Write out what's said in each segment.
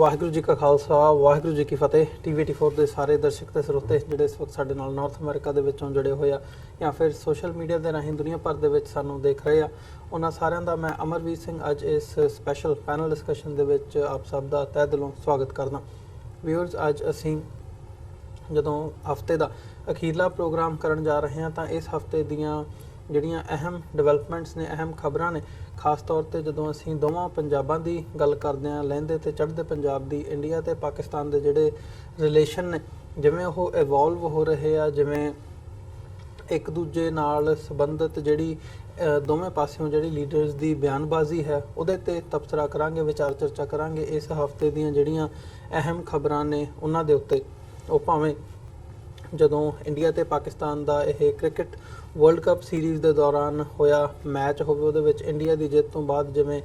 ਵਾਹਿਗੁਰੂ ਜੀ ਕਾ ਖਾਲਸਾ ਵਾਹਿਗੁਰੂ ਜੀ ਕੀ ਫਤਿਹ। TV84 ਦੇ ਸਾਰੇ ਦਰਸ਼ਕ ਤੇ ਸਰੋਤੇ ਜਿਹੜੇ ਇਸ ਵਕਤ ਸਾਡੇ ਨਾਲ ਨਾਰਥ ਅਮਰੀਕਾ ਦੇ ਵਿੱਚੋਂ ਜੁੜੇ ਹੋਏ ਆ ਜਾਂ ਫਿਰ ਸੋਸ਼ਲ ਮੀਡੀਆ ਦੇ ਰਾਹੀਂ ਦੁਨੀਆ ਭਰ ਦੇ ਵਿੱਚ ਸਾਨੂੰ ਦੇਖ ਰਹੇ ਆ, ਉਹਨਾਂ ਸਾਰਿਆਂ ਦਾ ਮੈਂ ਅਮਰਵੀਰ ਸਿੰਘ ਅੱਜ ਇਸ ਸਪੈਸ਼ਲ ਪੈਨਲ ਡਿਸਕਸ਼ਨ ਦੇ ਵਿੱਚ ਆਪ ਸਭ ਦਾ ਤਹਿ ਦਿਲੋਂ ਸਵਾਗਤ ਕਰਦਾ। ਵਿਊਅਰਸ, ਅੱਜ ਅਸੀਂ ਜਦੋਂ ਹਫਤੇ ਦਾ ਅਖੀਰਲਾ ਪ੍ਰੋਗਰਾਮ ਕਰਨ ਜਾ ਰਹੇ ਹਾਂ ਤਾਂ ਇਸ ਹਫਤੇ ਦੀਆਂ ਜਿਹੜੀਆਂ ਅਹਿਮ ਡਿਵੈਲਪਮੈਂਟਸ ਨੇ, ਅਹਿਮ ਖਬਰਾਂ ਨੇ, ਖਾਸ ਤੌਰ ਤੇ ਜਦੋਂ ਅਸੀਂ ਦੋਵਾਂ ਪੰਜਾਬਾਂ ਦੀ ਗੱਲ ਕਰਦੇ ਹਾਂ, ਲਹਿੰਦੇ ਤੇ ਚੜ੍ਹਦੇ ਪੰਜਾਬ ਦੀ, ਇੰਡੀਆ ਤੇ ਪਾਕਿਸਤਾਨ ਦੇ ਜਿਹੜੇ ਰਿਲੇਸ਼ਨ ਨੇ ਜਿਵੇਂ ਉਹ ਇਵੋਲਵ ਹੋ ਰਹੇ ਆ, ਜਿਵੇਂ ਇੱਕ ਦੂਜੇ ਨਾਲ ਸੰਬੰਧਿਤ ਜਿਹੜੀ ਦੋਵੇਂ ਪਾਸਿਓਂ ਜਿਹੜੀ ਲੀਡਰਸ ਦੀ ਬਿਆਨਬਾਜ਼ੀ ਹੈ ਉਹਦੇ ਤੇ ਤਬਸਰਾ ਕਰਾਂਗੇ, ਵਿਚਾਰ ਚਰਚਾ ਕਰਾਂਗੇ। ਇਸ ਹਫਤੇ ਦੀਆਂ ਜਿਹੜੀਆਂ ਅਹਿਮ ਖਬਰਾਂ ਨੇ ਉਹਨਾਂ ਦੇ ਉੱਤੇ, ਉਹ ਭਾਵੇਂ ਜਦੋਂ ਇੰਡੀਆ ਤੇ ਪਾਕਿਸਤਾਨ ਦਾ ਇਹ ਕ੍ਰਿਕਟ ਵਰਲਡ ਕੱਪ ਸੀਰੀਜ਼ ਦੇ ਦੌਰਾਨ ਹੋਇਆ ਮੈਚ ਹੋਵੇ, ਉਹਦੇ ਵਿੱਚ ਇੰਡੀਆ ਦੀ ਜਿੱਤ ਤੋਂ ਬਾਅਦ ਜਿਵੇਂ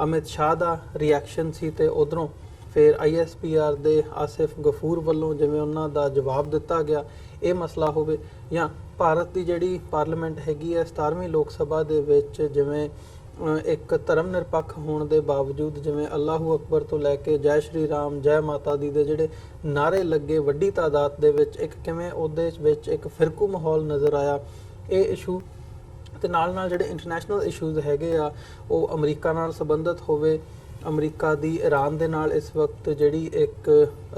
ਅਮਿਤ ਸ਼ਾਹ ਦਾ ਰਿਐਕਸ਼ਨ ਸੀ ਤੇ ਉਧਰੋਂ ਫਿਰ ISPR ਦੇ ਆਸਿਫ ਗਫੂਰ ਵੱਲੋਂ ਜਿਵੇਂ ਉਹਨਾਂ ਦਾ ਜਵਾਬ ਦਿੱਤਾ ਗਿਆ, ਇਹ ਮਸਲਾ ਹੋਵੇ, ਜਾਂ ਭਾਰਤ ਦੀ ਜਿਹੜੀ ਪਾਰਲੀਮੈਂਟ ਹੈਗੀ ਹੈ 17ਵੀਂ ਲੋਕ ਸਭਾ ਦੇ ਵਿੱਚ ਜਿਵੇਂ ਇੱਕ ਧਰਮ ਨਿਰਪੱਖ ਹੋਣ ਦੇ ਬਾਵਜੂਦ ਜਿਵੇਂ ਅੱਲਾਹੂ ਅਕਬਰ ਤੋਂ ਲੈ ਕੇ ਜੈ ਸ਼੍ਰੀ ਰਾਮ, ਜੈ ਮਾਤਾ ਦੀ ਦੇ ਜਿਹੜੇ ਨਾਅਰੇ ਲੱਗੇ ਵੱਡੀ ਤਾਦਾਦ ਦੇ ਵਿੱਚ, ਇੱਕ ਕਿਵੇਂ ਉਹਦੇ ਵਿੱਚ ਇੱਕ ਫਿਰਕੂ ਮਾਹੌਲ ਨਜ਼ਰ ਆਇਆ, ਇਹ ਇਸ਼ੂ ਤੇ ਨਾਲ ਨਾਲ ਜਿਹੜੇ ਇੰਟਰਨੈਸ਼ਨਲ ਇਸ਼ੂਜ਼ ਹੈਗੇ ਆ ਉਹ ਅਮਰੀਕਾ ਨਾਲ ਸੰਬੰਧਿਤ ਹੋਵੇ, ਅਮਰੀਕਾ ਦੀ ਈਰਾਨ ਦੇ ਨਾਲ ਇਸ ਵਕਤ ਜਿਹੜੀ ਇੱਕ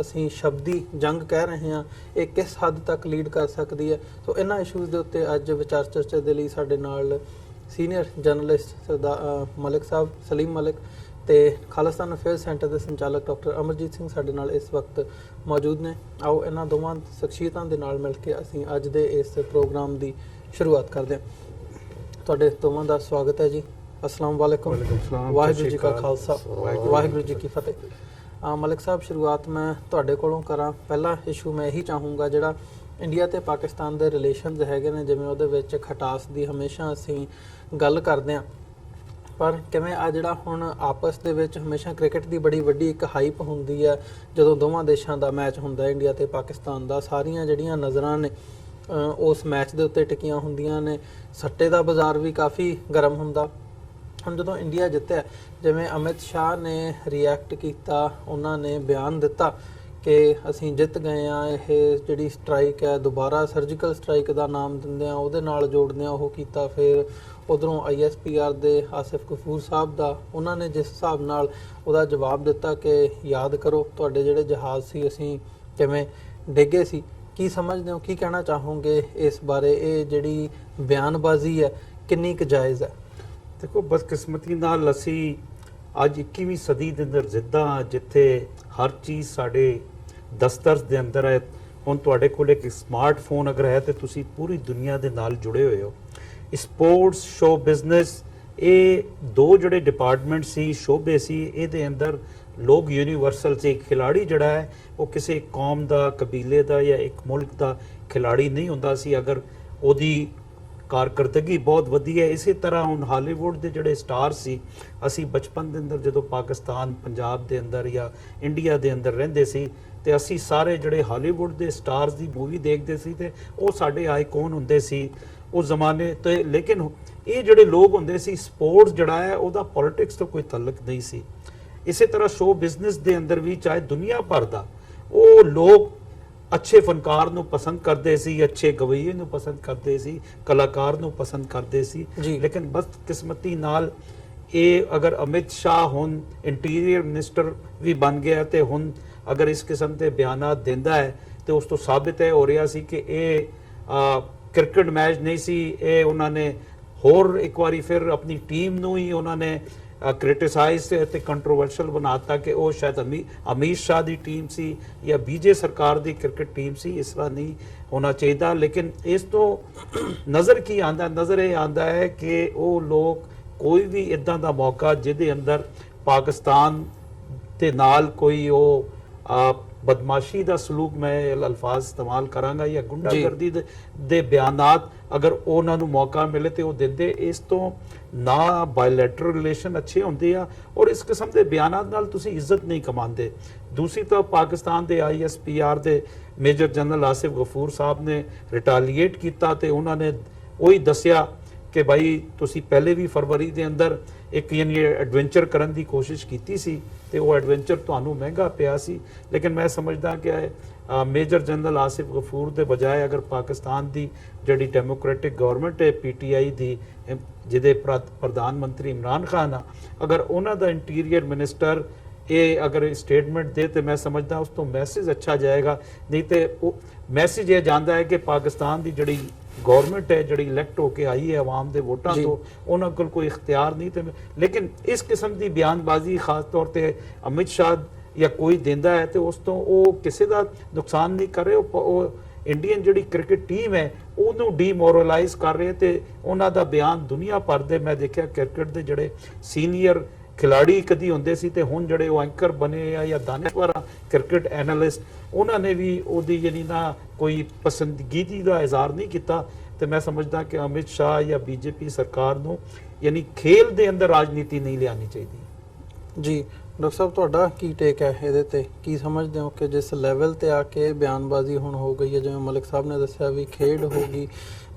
ਅਸੀਂ ਸ਼ਬਦੀ ਜੰਗ ਕਹਿ ਰਹੇ ਹਾਂ, ਇਹ ਕਿਸ ਹੱਦ ਤੱਕ ਲੀਡ ਕਰ ਸਕਦੀ ਹੈ। ਸੋ ਇਹਨਾਂ ਇਸ਼ੂਜ਼ ਦੇ ਉੱਤੇ ਅੱਜ ਵਿਚਾਰ ਚਰਚਾ ਦੇ ਲਈ ਸਾਡੇ ਨਾਲ ਸੀਨੀਅਰ ਜਰਨਲਿਸਟ ਮਲਿਕ ਸਾਹਿਬ, ਸਲੀਮ ਮਲਿਕ, ਤੇ ਖਾਲਿਸਤਾਨ ਅਫੇਅਰਸ ਸੈਂਟਰ ਦੇ ਸੰਚਾਲਕ ਡਾਕਟਰ ਅਮਰਜੀਤ ਸਿੰਘ ਸਾਡੇ ਨਾਲ ਇਸ ਵਕਤ ਮੌਜੂਦ ਨੇ। ਆਓ ਇਹਨਾਂ ਦੋਵਾਂ ਸ਼ਖਸੀਅਤਾਂ ਦੇ ਨਾਲ ਮਿਲ ਕੇ ਅਸੀਂ ਅੱਜ ਦੇ ਇਸ ਪ੍ਰੋਗਰਾਮ ਦੀ ਸ਼ੁਰੂਆਤ ਕਰਦੇ ਹਾਂ। ਤੁਹਾਡੇ ਦੋਵਾਂ ਦਾ ਸਵਾਗਤ ਹੈ ਜੀ। अस्सलाम वालेकुम, वाहिगुरू जी का खालसा वाहिगुरू जी की फतेह। मलिक साहब, शुरुआत मैं तुहाडे कोलों करा। पहला इशू मैं यही चाहूँगा ਜਿਹੜਾ ਇੰਡੀਆ ਤੇ ਪਾਕਿਸਤਾਨ ਦੇ ਰਿਲੇਸ਼ਨਸ ਹੈਗੇ ਨੇ, ਜਿਵੇਂ ਉਹਦੇ ਵਿੱਚ ਖਟਾਸ ਦੀ ਹਮੇਸ਼ਾ ਅਸੀਂ ਗੱਲ ਕਰਦੇ ਹਾਂ, ਪਰ ਕਿਵੇਂ ਆ ਜਿਹੜਾ ਹੁਣ ਆਪਸ ਦੇ ਵਿੱਚ ਹਮੇਸ਼ਾ ਕ੍ਰਿਕਟ ਦੀ ਬੜੀ ਵੱਡੀ ਇੱਕ ਹਾਈਪ ਹੁੰਦੀ ਹੈ ਜਦੋਂ ਦੋਵਾਂ ਦੇਸ਼ਾਂ ਦਾ ਮੈਚ ਹੁੰਦਾ, ਇੰਡੀਆ ਤੇ ਪਾਕਿਸਤਾਨ ਦਾ, ਸਾਰੀਆਂ ਜਿਹੜੀਆਂ ਨਜ਼ਰਾਂ ਨੇ ਉਸ ਮੈਚ ਦੇ ਉੱਤੇ ਟਿਕੀਆਂ ਹੁੰਦੀਆਂ ਨੇ, ਸੱਟੇ ਦਾ ਬਾਜ਼ਾਰ ਵੀ ਕਾਫੀ ਗਰਮ ਹੁੰਦਾ। ਹੁਣ ਜਦੋਂ ਇੰਡੀਆ ਜਿੱਤਿਆ, ਜਿਵੇਂ ਅਮਿਤ ਸ਼ਾਹ ਨੇ ਰਿਐਕਟ ਕੀਤਾ, ਉਹਨਾਂ ਨੇ ਬਿਆਨ ਦਿੱਤਾ ਕਿ ਅਸੀਂ ਜਿੱਤ ਗਏ ਆ, ਇਹ ਜਿਹੜੀ ਸਟ੍ਰਾਈਕ ਹੈ ਦੁਬਾਰਾ ਸਰਜੀਕਲ ਸਟ੍ਰਾਈਕ ਦਾ ਨਾਮ ਦਿੰਦੇ ਆ, ਉਹਦੇ ਨਾਲ ਜੋੜਦੇ ਆ ਉਹ ਕੀਤਾ। ਫਿਰ ਉਧਰੋਂ ISPR ਦੇ ਆਸਿਫ ਗਫੂਰ ਸਾਹਿਬ ਦਾ, ਉਹਨਾਂ ਨੇ ਜਿਸ ਹਿਸਾਬ ਨਾਲ ਉਹਦਾ ਜਵਾਬ ਦਿੱਤਾ ਕਿ ਯਾਦ ਕਰੋ ਤੁਹਾਡੇ ਜਿਹੜੇ ਜਹਾਜ਼ ਸੀ ਅਸੀਂ ਕਿਵੇਂ ਡਿੱਗੇ ਸੀ। ਕੀ ਸਮਝਦੇ ਹੋ, ਕੀ ਕਹਿਣਾ ਚਾਹੋਗੇ ਇਸ ਬਾਰੇ? ਇਹ ਜਿਹੜੀ ਬਿਆਨਬਾਜ਼ੀ ਹੈ ਕਿੰਨੀ ਕੁ ਜਾਇਜ਼ ਹੈ? ਦੇਖੋ, ਬਦਕਿਸਮਤੀ ਨਾਲ ਅਸੀਂ ਅੱਜ 21ਵੀਂ ਸਦੀ ਦੇ ਅੰਦਰ ਜ਼ਿੱਦਾਂ, ਜਿੱਥੇ ਹਰ ਚੀਜ਼ ਸਾਡੇ ਦਸਤਰ ਦੇ ਅੰਦਰ ਹੈ। ਹੁਣ ਤੁਹਾਡੇ ਕੋਲ ਇੱਕ ਸਮਾਰਟਫੋਨ ਅਗਰ ਹੈ ਤੇ ਤੁਸੀਂ ਪੂਰੀ ਦੁਨੀਆ ਦੇ ਨਾਲ ਜੁੜੇ ਹੋਏ ਹੋ। ਸਪੋਰਟਸ, ਸ਼ੋ ਬਿਜ਼ਨਸ, ਇਹ ਦੋ ਜਿਹੜੇ ਡਿਪਾਰਟਮੈਂਟ ਸੀ, ਸ਼ੋਬੇ ਸੀ, ਇਹਦੇ ਅੰਦਰ ਲੋਕ ਯੂਨੀਵਰਸਲ ਸੀ। ਖਿਲਾੜੀ ਜਿਹੜਾ ਹੈ ਉਹ ਕਿਸੇ ਕੌਮ ਦਾ, ਕਬੀਲੇ ਦਾ ਜਾਂ ਇੱਕ ਮੁਲਕ ਦਾ ਖਿਲਾੜੀ ਨਹੀਂ ਹੁੰਦਾ ਸੀ ਅਗਰ ਉਹਦੀ ਕਾਰਕਰਦਗੀ ਬਹੁਤ ਵਧੀਆ। ਇਸੇ ਤਰ੍ਹਾਂ ਹੁਣ ਹਾਲੀਵੁੱਡ ਦੇ ਜਿਹੜੇ ਸਟਾਰ ਸੀ, ਅਸੀਂ ਬਚਪਨ ਦੇ ਅੰਦਰ ਜਦੋਂ ਪਾਕਿਸਤਾਨ, ਪੰਜਾਬ ਦੇ ਅੰਦਰ ਜਾਂ ਇੰਡੀਆ ਦੇ ਅੰਦਰ ਰਹਿੰਦੇ ਸੀ ਤੇ ਅਸੀਂ ਸਾਰੇ ਜਿਹੜੇ ਹਾਲੀਵੁੱਡ ਦੇ ਸਟਾਰਸ ਦੀ ਮੂਵੀ ਦੇਖਦੇ ਸੀ ਤੇ ਉਹ ਸਾਡੇ ਆਈਕਨ ਹੁੰਦੇ ਸੀ ਉਸ ਜ਼ਮਾਨੇ ਤੇ। ਲੇਕਿਨ ਇਹ ਜਿਹੜੇ ਲੋਕ ਹੁੰਦੇ ਸੀ, ਸਪੋਰਟਸ ਜਿਹੜਾ ਹੈ ਉਹਦਾ ਪੋਲਿਟਿਕਸ ਤੋਂ ਕੋਈ ਤਾਲੁਕ ਨਹੀਂ ਸੀ। ਇਸੇ ਤਰ੍ਹਾਂ ਸ਼ੋ ਬਿਜ਼ਨਸ ਦੇ ਅੰਦਰ ਵੀ ਚਾਹੇ ਦੁਨੀਆ ਭਰ ਦਾ ਉਹ ਲੋਕ ਅੱਛੇ ਫਨਕਾਰ ਨੂੰ ਪਸੰਦ ਕਰਦੇ ਸੀ, ਅੱਛੇ ਗਵਈਏ ਨੂੰ ਪਸੰਦ ਕਰਦੇ ਸੀ, ਕਲਾਕਾਰ ਨੂੰ ਪਸੰਦ ਕਰਦੇ ਸੀ। ਲੇਕਿਨ ਬਦਕਿਸਮਤੀ ਨਾਲ ਇਹ ਅਗਰ ਅਮਿਤ ਸ਼ਾਹ ਹੁਣ ਇੰਟੀਰੀਅਰ ਮਿਨਿਸਟਰ ਵੀ ਬਣ ਗਿਆ ਤੇ ਹੁਣ ਅਗਰ ਇਸ ਕਿਸਮ ਦੇ ਬਿਆਨਾਤ ਦਿੰਦਾ ਹੈ ਤੇ ਉਸ ਤੋਂ ਸਾਬਿਤ ਹੈ ਹੋ ਰਿਹਾ ਸੀ ਕਿ ਇਹ ਕ੍ਰਿਕਟ ਮੈਚ ਨਹੀਂ ਸੀ। ਇਹ ਉਹਨਾਂ ਨੇ ਹੋਰ ਇੱਕ ਵਾਰੀ ਫਿਰ ਆਪਣੀ ਟੀਮ ਨੂੰ ਹੀ ਉਹਨਾਂ ਨੇ ਕ੍ਰਿਟਿਸਾਈਜ਼ ਤੇ ਕੰਟਰੋਵਰਸ਼ਲ ਬਣਾਤਾ ਕਿ ਉਹ ਸ਼ਾਇਦ ਅਮੀਰ ਸ਼ਾਹ ਦੀ ਟੀਮ ਸੀ ਜਾਂ BJ ਸਰਕਾਰ ਦੀ ਕ੍ਰਿਕਟ ਟੀਮ ਸੀ। ਇਸ ਤਰ੍ਹਾਂ ਨਹੀਂ ਹੋਣਾ ਚਾਹੀਦਾ। ਲੇਕਿਨ ਇਸ ਤੋਂ ਨਜ਼ਰ ਕੀ ਆਉਂਦਾ? ਨਜ਼ਰ ਇਹ ਆਉਂਦਾ ਹੈ ਕਿ ਉਹ ਲੋਕ ਕੋਈ ਵੀ ਇੱਦਾਂ ਦਾ ਮੌਕਾ ਜਿਹਦੇ ਅੰਦਰ ਪਾਕਿਸਤਾਨ ਦੇ ਨਾਲ ਕੋਈ ਉਹ ਬਦਮਾਸ਼ੀ ਦਾ ਸਲੂਕ, ਮੈਂ ਅਲਫਾਜ਼ ਇਸਤੇਮਾਲ ਕਰਾਂਗਾ, ਜਾਂ ਗੁੰਡਾਗਰਦੀ ਦੇ ਬਿਆਨਾਤ ਅਗਰ ਉਹਨਾਂ ਨੂੰ ਮੌਕਾ ਮਿਲੇ ਤੇ ਉਹ ਦਿੰਦੇ। ਇਸ ਤੋਂ ਨਾ ਬਾਇਲੈਟਰਲ ਰਿਲੇਸ਼ਨ ਅੱਛੇ ਹੁੰਦੇ ਆ ਔਰ ਇਸ ਕਿਸਮ ਦੇ ਬਿਆਨਾਤ ਨਾਲ ਤੁਸੀਂ ਇੱਜ਼ਤ ਨਹੀਂ ਕਮਾਉਂਦੇ। ਦੂਸਰੀ ਤਰਫ ਪਾਕਿਸਤਾਨ ਦੇ ISPR ਦੇ ਮੇਜਰ ਜਨਰਲ ਆਸਿਫ ਗਫੂਰ ਸਾਹਿਬ ਨੇ ਰਿਟਾਲੀਏਟ ਕੀਤਾ ਤੇ ਉਹਨਾਂ ਨੇ ਉਹੀ ਦੱਸਿਆ ਕਿ ਭਾਈ ਤੁਸੀਂ ਪਹਿਲੇ ਵੀ ਫਰਵਰੀ ਦੇ ਅੰਦਰ ਇੱਕ ਯਾਨੀ ਐਡਵੈਂਚਰ ਕਰਨ ਦੀ ਕੋਸ਼ਿਸ਼ ਕੀਤੀ ਸੀ ਤੇ ਉਹ ਐਡਵੈਂਚਰ ਤੁਹਾਨੂੰ ਮਹਿੰਗਾ ਪਿਆ ਸੀ। ਲੇਕਿਨ ਮੈਂ ਸਮਝਦਾ ਕਿ ਮੇਜਰ ਜਨਰਲ ਆਸਿਫ ਗਫੂਰ ਦੇ ਬਜਾਏ ਅਗਰ ਪਾਕਿਸਤਾਨ ਦੀ ਜਿਹੜੀ ਡੈਮੋਕ੍ਰੈਟਿਕ ਗਵਰਨਮੈਂਟ ਹੈ PTI ਦੀ, ਜਿਹਦੇ ਪ੍ਰਧਾਨ ਮੰਤਰੀ ਇਮਰਾਨ ਖਾਨ ਆ, ਅਗਰ ਉਹਨਾਂ ਦਾ ਇੰਟੀਰੀਅਰ ਮਿਨਿਸਟਰ ਇਹ ਅਗਰ ਸਟੇਟਮੈਂਟ ਦੇ ਤੇ ਮੈਂ ਸਮਝਦਾ ਉਸ ਤੋਂ ਮੈਸੇਜ ਅੱਛਾ ਜਾਏਗਾ। ਨਹੀਂ ਤੇ ਉਹ ਮੈਸੇਜ ਇਹ ਜਾਂਦਾ ਹੈ ਕਿ ਪਾਕਿਸਤਾਨ ਦੀ ਜਿਹੜੀ ਗਵਰਨਮੈਂਟ ਹੈ, ਜਿਹੜੀ ਇਲੈਕਟ ਹੋ ਕੇ ਆਈ ਹੈ ਆਵਾਮ ਦੇ ਵੋਟਾਂ ਤੋਂ, ਉਹਨਾਂ ਕੋਲ ਕੋਈ ਇਖਤਿਆਰ ਨਹੀਂ। ਤੇ ਲੇਕਿਨ ਇਸ ਕਿਸਮ ਦੀ ਬਿਆਨਬਾਜ਼ੀ ਖਾਸ ਤੌਰ ਤੇ ਅਮਿਤ ਸ਼ਾਹ ਜਾਂ ਕੋਈ ਦਿੰਦਾ ਹੈ ਤੇ ਉਸ ਤੋਂ ਉਹ ਕਿਸੇ ਦਾ ਨੁਕਸਾਨ ਨਹੀਂ ਕਰ ਰਹੇ, ਉਹ ਇੰਡੀਅਨ ਜਿਹੜੀ ਕ੍ਰਿਕਟ ਟੀਮ ਹੈ ਉਹਨੂੰ ਡੀਮੋਰਲਾਈਜ਼ ਕਰ ਰਹੇ। ਤੇ ਉਹਨਾਂ ਦਾ ਬਿਆਨ ਦੁਨੀਆ ਭਰ ਦੇ ਮੈਂ ਦੇਖਿਆ ਕ੍ਰਿਕਟ ਦੇ ਜਿਹੜੇ ਸੀਨੀਅਰ ਖਿਲਾੜੀ ਕਦੀ ਹੁੰਦੇ ਸੀ ਤੇ ਹੁਣ ਜਿਹੜੇ ਉਹ ਐਂਕਰ ਬਣੇ ਆ ਜਾਂ ਦਾਨਸ਼ਵਰ ਕ੍ਰਿਕਟ ਐਨਾਲਿਸਟ, ਉਹਨਾਂ ਨੇ ਵੀ ਉਹਦੀ ਯਾਨੀ ਨਾ ਕੋਈ ਪਸੰਦਗੀਦੀ ਦਾ ਇਜ਼ਹਾਰ ਨਹੀਂ ਕੀਤਾ। ਤੇ ਮੈਂ ਸਮਝਦਾ ਕਿ ਅਮਿਤ ਸ਼ਾਹ ਜਾਂ BJP ਸਰਕਾਰ ਨੂੰ ਯਾਨੀ ਖੇਲ ਦੇ ਅੰਦਰ ਰਾਜਨੀਤੀ ਨਹੀਂ ਲਿਆਉਣੀ ਚਾਹੀਦੀ। ਜੀ ਡਾਕਟਰ ਸਾਹਿਬ, ਤੁਹਾਡਾ ਕੀ ਟੇਕ ਹੈ ਇਹਦੇ ਤੇ? ਕੀ ਸਮਝਦੇ ਹੋ ਕਿ ਜਿਸ ਲੈਵਲ ਤੇ ਆ ਕੇ ਬਿਆਨਬਾਜ਼ੀ ਹੁਣ ਹੋ ਗਈ ਹੈ, ਜਿਵੇਂ ਮਲਿਕ ਸਾਹਿਬ ਨੇ ਦੱਸਿਆ ਵੀ ਖੇਡ ਹੋ ਗਈ,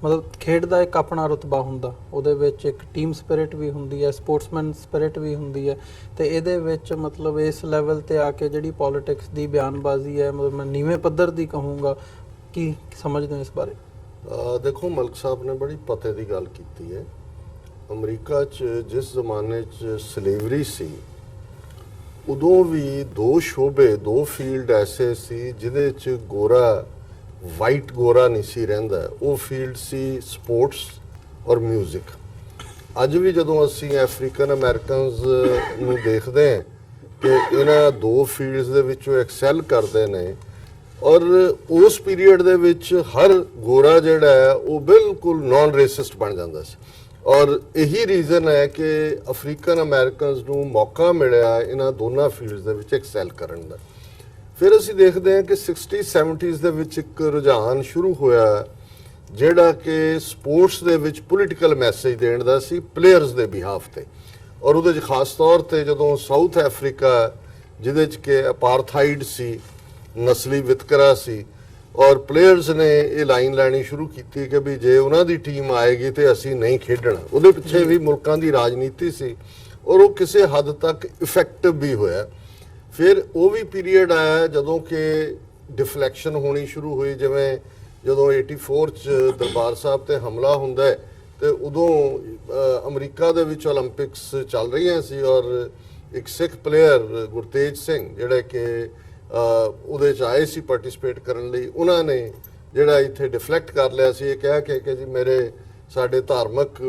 ਮਤਲਬ ਖੇਡ ਦਾ ਇੱਕ ਆਪਣਾ ਰੁਤਬਾ ਹੁੰਦਾ, ਉਹਦੇ ਵਿੱਚ ਇੱਕ ਟੀਮ ਸਪਿਰਿਟ ਵੀ ਹੁੰਦੀ ਹੈ, ਸਪੋਰਟਸਮੈਨ ਸਪਿਰਿਟ ਵੀ ਹੁੰਦੀ ਹੈ, ਤੇ ਇਹਦੇ ਵਿੱਚ ਮਤਲਬ ਇਸ ਲੈਵਲ ਤੇ ਆ ਕੇ ਜਿਹੜੀ ਪੋਲਿਟਿਕਸ ਦੀ ਬਿਆਨਬਾਜ਼ੀ ਹੈ, ਮਤਲਬ ਮੈਂ ਨੀਵੇਂ ਪੱਧਰ ਦੀ ਕਹੂੰਗਾ, ਕੀ ਸਮਝਦੇ ਹੋ ਇਸ ਬਾਰੇ? ਦੇਖੋ, ਮਲਿਕ ਸਾਹਿਬ ਨੇ ਬੜੀ ਪਤੇ ਦੀ ਗੱਲ ਕੀਤੀ ਹੈ। ਅਮਰੀਕਾ 'ਚ ਜਿਸ ਜ਼ਮਾਨੇ 'ਚ ਸਲੇਵਰੀ ਸੀ, ਉਦੋਂ ਵੀ ਦੋ ਸ਼ੋਬੇ, ਦੋ ਫੀਲਡ ਐਸੇ ਸੀ ਜਿਹਦੇ 'ਚ ਗੋਰਾ ਵਾਈਟ ਗੋਰਾ ਨਹੀਂ ਸੀ ਰਹਿੰਦਾ। ਉਹ ਫੀਲਡ ਸੀ ਸਪੋਰਟਸ ਔਰ ਮਿਊਜ਼ਿਕ। ਅੱਜ ਵੀ ਜਦੋਂ ਅਸੀਂ ਅਫਰੀਕਨ ਅਮਰੀਕਨਸ ਨੂੰ ਦੇਖਦੇ ਹਾਂ ਕਿ ਇਹਨਾਂ ਦੋ ਫੀਲਡਸ ਦੇ ਵਿੱਚੋਂ ਐਕਸੈਲ ਕਰਦੇ ਨੇ, ਔਰ ਉਸ ਪੀਰੀਅਡ ਦੇ ਵਿੱਚ ਹਰ ਗੋਰਾ ਜਿਹੜਾ ਹੈ ਉਹ ਬਿਲਕੁਲ ਨਾਨ ਰੇਸਿਸਟ ਬਣ ਜਾਂਦਾ ਸੀ। ਔਰ ਇਹੀ ਰੀਜ਼ਨ ਹੈ ਕਿ ਅਫਰੀਕਨ ਅਮਰੀਕਨਸ ਨੂੰ ਮੌਕਾ ਮਿਲਿਆ ਇਹਨਾਂ ਦੋਨਾਂ ਫੀਲਡਸ ਦੇ ਵਿੱਚ ਐਕਸੈਲ ਕਰਨ ਦਾ। ਫਿਰ ਅਸੀਂ ਦੇਖਦੇ ਹਾਂ ਕਿ 60-70s ਦੇ ਵਿੱਚ ਇੱਕ ਰੁਝਾਨ ਸ਼ੁਰੂ ਹੋਇਆ ਜਿਹੜਾ ਕਿ ਸਪੋਰਟਸ ਦੇ ਵਿੱਚ ਪੋਲੀਟੀਕਲ ਮੈਸੇਜ ਦੇਣ ਦਾ ਸੀ ਪਲੇਅਰਸ ਦੇ ਬਿਹਾਫ ਤੇ। ਔਰ ਉਹਦੇ 'ਚ ਖਾਸ ਤੌਰ ਤੇ ਜਦੋਂ ਸਾਊਥ ਅਫਰੀਕਾ, ਜਿਹਦੇ 'ਚ ਕਿ ਅਪਾਰਥਾਈਡ ਸੀ, ਨਸਲੀ ਵਿਤਕਰਾ ਸੀ, ਔਰ ਪਲੇਅਰਸ ਨੇ ਇਹ ਲਾਈਨ ਲੈਣੀ ਸ਼ੁਰੂ ਕੀਤੀ ਕਿ ਵੀ ਜੇ ਉਹਨਾਂ ਦੀ ਟੀਮ ਆਏਗੀ ਤੇ ਅਸੀਂ ਨਹੀਂ ਖੇਡਣਾ। ਉਹਦੇ ਪਿੱਛੇ ਵੀ ਮੁਲਕਾਂ ਦੀ ਰਾਜਨੀਤੀ ਸੀ ਔਰ ਉਹ ਕਿਸੇ ਹੱਦ ਤੱਕ ਇਫੈਕਟਿਵ ਵੀ ਹੋਇਆ। ਫਿਰ ਉਹ ਵੀ ਪੀਰੀਅਡ ਆਇਆ ਜਦੋਂ ਕਿ ਡਿਫਲੈਕਸ਼ਨ ਹੋਣੀ ਸ਼ੁਰੂ ਹੋਈ, ਜਿਵੇਂ ਜਦੋਂ 84 'ਚ ਦਰਬਾਰ ਸਾਹਿਬ ਤੇ ਹਮਲਾ ਹੁੰਦਾ ਹੈ ਤੇ ਉਦੋਂ ਅਮਰੀਕਾ ਦੇ ਵਿੱਚ ਓਲੰਪਿਕਸ ਚੱਲ ਰਹੀਆਂ ਸੀ ਔਰ ਇੱਕ ਸਿੱਖ ਪਲੇਅਰ ਗੁਰਤੇਜ ਸਿੰਘ ਜਿਹੜੇ ਕਿ ਉਹਦੇ 'ਚ ਆਏ ਸੀ ਪਾਰਟਿਸਿਪੇਟ ਕਰਨ ਲਈ, ਉਹਨਾਂ ਨੇ ਜਿਹੜਾ ਇੱਥੇ ਡਿਫਲੈਕਟ ਕਰ ਲਿਆ ਸੀ, ਇਹ ਕਹਿ ਕੇ ਕਿ ਜੀ ਸਾਡੇ ਧਾਰਮਿਕ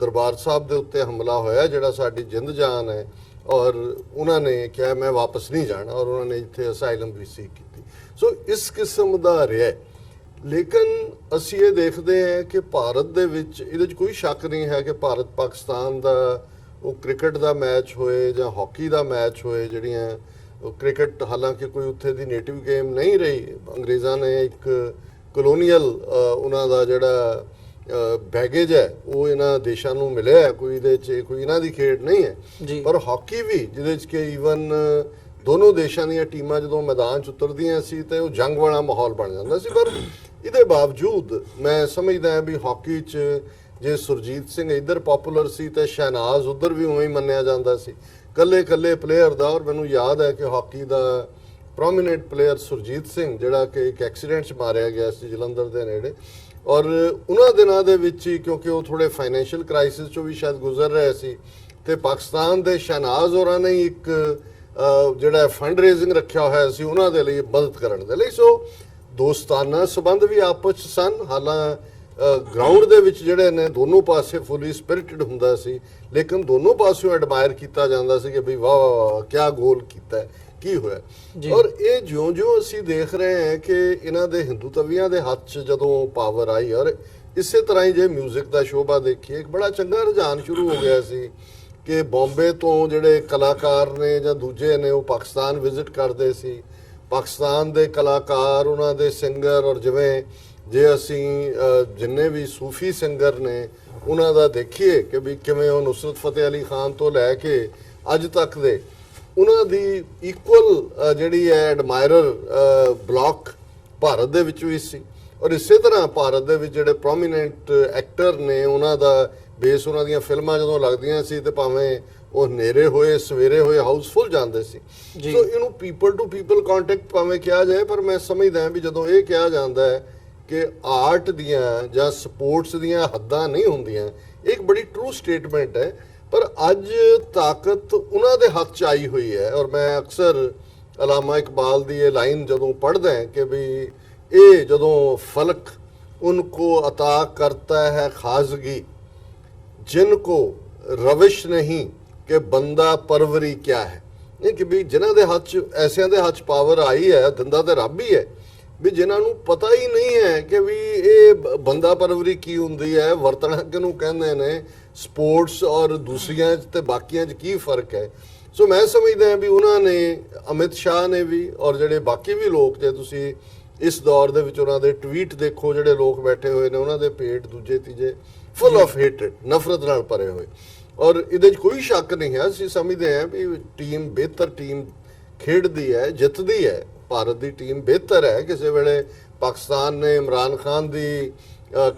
ਦਰਬਾਰ ਸਾਹਿਬ ਦੇ ਉੱਤੇ ਹਮਲਾ ਹੋਇਆ ਜਿਹੜਾ ਸਾਡੀ ਜਿੰਦ ਜਾਨ ਹੈ, ਔਰ ਉਹਨਾਂ ਨੇ ਕਿਹਾ ਮੈਂ ਵਾਪਸ ਨਹੀਂ ਜਾਣਾ, ਔਰ ਉਹਨਾਂ ਨੇ ਇੱਥੇ ਅਸਾਈਲਮ ਵੀ ਸੀਕ ਕੀਤੀ। ਸੋ ਇਸ ਕਿਸਮ ਦਾ ਰਿਹਾ। ਲੇਕਿਨ ਅਸੀਂ ਇਹ ਦੇਖਦੇ ਹਾਂ ਕਿ ਭਾਰਤ ਦੇ ਵਿੱਚ ਇਹਦੇ 'ਚ ਕੋਈ ਸ਼ੱਕ ਨਹੀਂ ਹੈ ਕਿ ਭਾਰਤ ਪਾਕਿਸਤਾਨ ਦਾ ਉਹ ਕ੍ਰਿਕਟ ਦਾ ਮੈਚ ਹੋਏ ਜਾਂ ਹਾਕੀ ਦਾ ਮੈਚ ਹੋਏ, ਜਿਹੜੀਆਂ ਕ੍ਰਿਕਟ ਹਾਲਾਂਕਿ ਕੋਈ ਉੱਥੇ ਦੀ ਨੇਟਿਵ ਗੇਮ ਨਹੀਂ ਰਹੀ, ਅੰਗਰੇਜ਼ਾਂ ਨੇ ਇੱਕ ਕਲੋਨੀਅਲ ਉਹਨਾਂ ਦਾ ਜਿਹੜਾ ਬੈਗੇਜ ਹੈ ਉਹ ਇਹਨਾਂ ਦੇਸ਼ਾਂ ਨੂੰ ਮਿਲਿਆ ਹੈ, ਕੋਈ ਇਹਦੇ 'ਚ ਕੋਈ ਇਹਨਾਂ ਦੀ ਖੇਡ ਨਹੀਂ ਹੈ। ਪਰ ਹਾਕੀ ਵੀ, ਜਿਹਦੇ 'ਚ ਕਿ ਈਵਨ ਦੋਨੋਂ ਦੇਸ਼ਾਂ ਦੀਆਂ ਟੀਮਾਂ ਜਦੋਂ ਮੈਦਾਨ 'ਚ ਉਤਰਦੀਆਂ ਸੀ ਤੇ ਉਹ ਜੰਗ ਵਾਲਾ ਮਾਹੌਲ ਬਣ ਜਾਂਦਾ ਸੀ। ਪਰ ਇਹਦੇ ਬਾਵਜੂਦ ਮੈਂ ਸਮਝਦਾ ਹਾਂ ਵੀ ਹਾਕੀ 'ਚ ਜੇ ਸੁਰਜੀਤ ਸਿੰਘ ਇੱਧਰ ਪਪੂਲਰ ਸੀ ਤੇ ਸ਼ਹਿਨਾਜ਼ ਉੱਧਰ ਵੀ ਉਵੇਂ ਹੀ ਮੰਨਿਆ ਜਾਂਦਾ ਸੀ, ਕੱਲੇ ਪਲੇਅਰ ਦਾ। ਔਰ ਮੈਨੂੰ ਯਾਦ ਹੈ ਕਿ ਹਾਕੀ ਦਾ ਪ੍ਰੋਮੀਨੈਂਟ ਪਲੇਅਰ ਸੁਰਜੀਤ ਸਿੰਘ ਜਿਹੜਾ ਕਿ ਇੱਕ ਐਕਸੀਡੈਂਟ 'ਚ ਮਾਰਿਆ ਗਿਆ ਸੀ ਜਲੰਧਰ ਦੇ ਨੇੜੇ, ਔਰ ਉਹਨਾਂ ਦਿਨਾਂ ਦੇ ਵਿੱਚ ਹੀ ਕਿਉਂਕਿ ਉਹ ਥੋੜੇ ਫਾਈਨੈਂਸ਼ੀਅਲ ਕ੍ਰਾਈਸਿਸ 'ਚੋਂ ਵੀ ਸ਼ਾਇਦ ਗੁਜ਼ਰ ਰਹੇ ਸੀ ਤੇ ਪਾਕਿਸਤਾਨ ਦੇ ਸ਼ਹਿਨਾਜ਼ ਹੋਰਾਂ ਨੇ ਇੱਕ ਜਿਹੜਾ ਫੰਡ ਰੇਜ਼ਿੰਗ ਰੱਖਿਆ ਹੋਇਆ ਸੀ ਉਹਨਾਂ ਦੇ ਲਈ ਮਦਦ ਕਰਨ ਦੇ ਲਈ। ਸੋ ਦੋਸਤਾਨਾ ਸਬੰਧ ਵੀ ਆਪਸ 'ਚ ਸਨ। ਹਾਲਾਂ ਗਰਾਊਂਡ ਦੇ ਵਿੱਚ ਜਿਹੜੇ ਨੇ ਦੋਨੋਂ ਪਾਸੇ ਫੁੱਲੀ ਸਪਿਰਿਟਡ ਹੁੰਦਾ ਸੀ, ਲੇਕਿਨ ਦੋਨੋਂ ਪਾਸਿਓਂ ਐਡਮਾਇਰ ਕੀਤਾ ਜਾਂਦਾ ਸੀ ਕਿ ਵੀ ਵਾਹ ਵਾਹ ਕਿਆ ਗੋਲ ਕੀਤਾ, ਕੀ ਹੋਇਆ। ਔਰ ਇਹ ਜਿਉਂ-ਜਿਉਂ ਅਸੀਂ ਦੇਖ ਰਹੇ ਹਾਂ ਕਿ ਇਹਨਾਂ ਦੇ ਹਿੰਦੂਤਵੀਆਂ ਦੇ ਹੱਥ 'ਚ ਜਦੋਂ ਪਾਵਰ ਆਈ, ਔਰ ਇਸੇ ਤਰ੍ਹਾਂ ਹੀ ਜੇ ਮਿਊਜ਼ਿਕ ਦਾ ਸ਼ੋਭਾ ਦੇਖੀਏ, ਇੱਕ ਬੜਾ ਚੰਗਾ ਰੁਝਾਨ ਸ਼ੁਰੂ ਹੋ ਗਿਆ ਸੀ ਕਿ ਬੰਬੇ ਤੋਂ ਜਿਹੜੇ ਕਲਾਕਾਰ ਨੇ ਜਾਂ ਦੂਜੇ ਨੇ ਉਹ ਪਾਕਿਸਤਾਨ ਵਿਜ਼ਿਟ ਕਰਦੇ ਸੀ। ਪਾਕਿਸਤਾਨ ਦੇ ਕਲਾਕਾਰ, ਉਹਨਾਂ ਦੇ ਸਿੰਗਰ, ਔਰ ਜਿਵੇਂ ਜੇ ਅਸੀਂ ਜਿੰਨੇ ਵੀ ਸੂਫੀ ਸਿੰਗਰ ਨੇ ਉਹਨਾਂ ਦਾ ਦੇਖੀਏ ਕਿ ਵੀ ਕਿਵੇਂ ਉਹ ਨੁਸਰਤ ਫਤਿਹ ਅਲੀ ਖਾਨ ਤੋਂ ਲੈ ਕੇ ਅੱਜ ਤੱਕ ਦੇ ਉਹਨਾਂ ਦੀ ਇਕੁਅਲ ਜਿਹੜੀ ਹੈ ਐਡਮਾਇਰਰ ਬਲਾਕ ਭਾਰਤ ਦੇ ਵਿੱਚ ਵੀ ਸੀ। ਔਰ ਇਸੇ ਤਰ੍ਹਾਂ ਭਾਰਤ ਦੇ ਵਿੱਚ ਜਿਹੜੇ ਪ੍ਰੋਮੀਨੈਂਟ ਐਕਟਰ ਨੇ ਉਹਨਾਂ ਦਾ ਬੇਸ ਉਹਨਾਂ ਦੀਆਂ ਫਿਲਮਾਂ ਜਦੋਂ ਲੱਗਦੀਆਂ ਸੀ ਤੇ ਭਾਵੇਂ ਉਹ ਹਨੇਰੇ ਹੋਏ ਸਵੇਰੇ ਹੋਏ ਹਾਊਸਫੁੱਲ ਜਾਂਦੇ ਸੀ। ਜੀ। ਸੋ ਇਹਨੂੰ ਪੀਪਲ ਟੂ ਪੀਪਲ ਕੰਟੈਕਟ ਭਾਵੇਂ ਕਿਹਾ ਜਾਏ, ਪਰ ਮੈਂ ਸਮਝਦਾ ਹਾਂ ਵੀ ਜਦੋਂ ਇਹ ਕਿਹਾ ਜਾਂਦਾ ਹੈ ਕਿ ਆਰਟ ਦੀਆਂ ਜਾਂ ਸਪੋਰਟਸ ਦੀਆਂ ਹੱਦਾਂ ਨਹੀਂ ਹੁੰਦੀਆਂ, ਇਹ ਇੱਕ ਬੜੀ ਟਰੂ ਸਟੇਟਮੈਂਟ ਹੈ। ਪਰ ਅੱਜ ਤਾਕਤ ਉਹਨਾਂ ਦੇ ਹੱਥ 'ਚ ਆਈ ਹੋਈ ਹੈ, ਔਰ ਮੈਂ ਅਕਸਰ ਅਲਾਮਾ ਇਕਬਾਲ ਦੀ ਇਹ ਲਾਈਨ ਜਦੋਂ ਪੜ੍ਹਦਾ ਹਾਂ ਕਿ ਵੀ ਇਹ ਜਦੋਂ ਫਲਕ उनको अता करता है खाजगी जिनको रविश नहीं कि बंदा परवरी क्या है। ਇਹ ਕਿ ਵੀ ਜਿਨ੍ਹਾਂ ਦੇ ਹੱਥ 'ਚ ਐਸਿਆਂ ਦੇ ਹੱਥ 'ਚ ਪਾਵਰ ਆਈ ਹੈ, ਦਿੰਦਾ ਤੇ ਰੱਬ ਹੀ ਹੈ, ਵੀ ਜਿਨ੍ਹਾਂ ਨੂੰ ਪਤਾ ਹੀ ਨਹੀਂ ਹੈ ਕਿ ਵੀ ਇਹ ਬੰਦਾ ਪਰਵਰੀ ਕੀ ਹੁੰਦੀ ਹੈ, ਵਰਤਣਾ ਕਿਹਨੂੰ ਕਹਿੰਦੇ ਨੇ, ਸਪੋਰਟਸ ਔਰ ਦੂਸਰੀਆਂ 'ਚ ਤੇ ਬਾਕੀਆਂ 'ਚ ਕੀ ਫਰਕ ਹੈ। ਸੋ ਮੈਂ ਸਮਝਦਾ ਵੀ ਉਹਨਾਂ ਨੇ, ਅਮਿਤ ਸ਼ਾਹ ਨੇ ਵੀ ਔਰ ਜਿਹੜੇ ਬਾਕੀ ਵੀ ਲੋਕ, ਜੇ ਤੁਸੀਂ ਇਸ ਦੌਰ ਦੇ ਵਿੱਚ ਉਹਨਾਂ ਦੇ ਟਵੀਟ ਦੇਖੋ, ਜਿਹੜੇ ਲੋਕ ਬੈਠੇ ਹੋਏ ਨੇ ਉਹਨਾਂ ਦੇ ਪੇਟ ਦੂਜੇ ਤੀਜੇ ਫੁੱਲ ਆਫ ਹੇਟਡ, ਨਫ਼ਰਤ ਨਾਲ ਭਰੇ ਹੋਏ, ਔਰ ਇਹਦੇ 'ਚ ਕੋਈ ਸ਼ੱਕ ਨਹੀਂ ਹੈ। ਅਸੀਂ ਸਮਝਦੇ ਹਾਂ ਵੀ ਟੀਮ ਬਿਹਤਰ ਟੀਮ ਖੇਡਦੀ ਹੈ, ਜਿੱਤਦੀ ਹੈ। ਭਾਰਤ ਦੀ ਟੀਮ ਬਿਹਤਰ ਹੈ। ਕਿਸੇ ਵੇਲੇ ਪਾਕਿਸਤਾਨ ਨੇ ਇਮਰਾਨ ਖਾਨ ਦੀ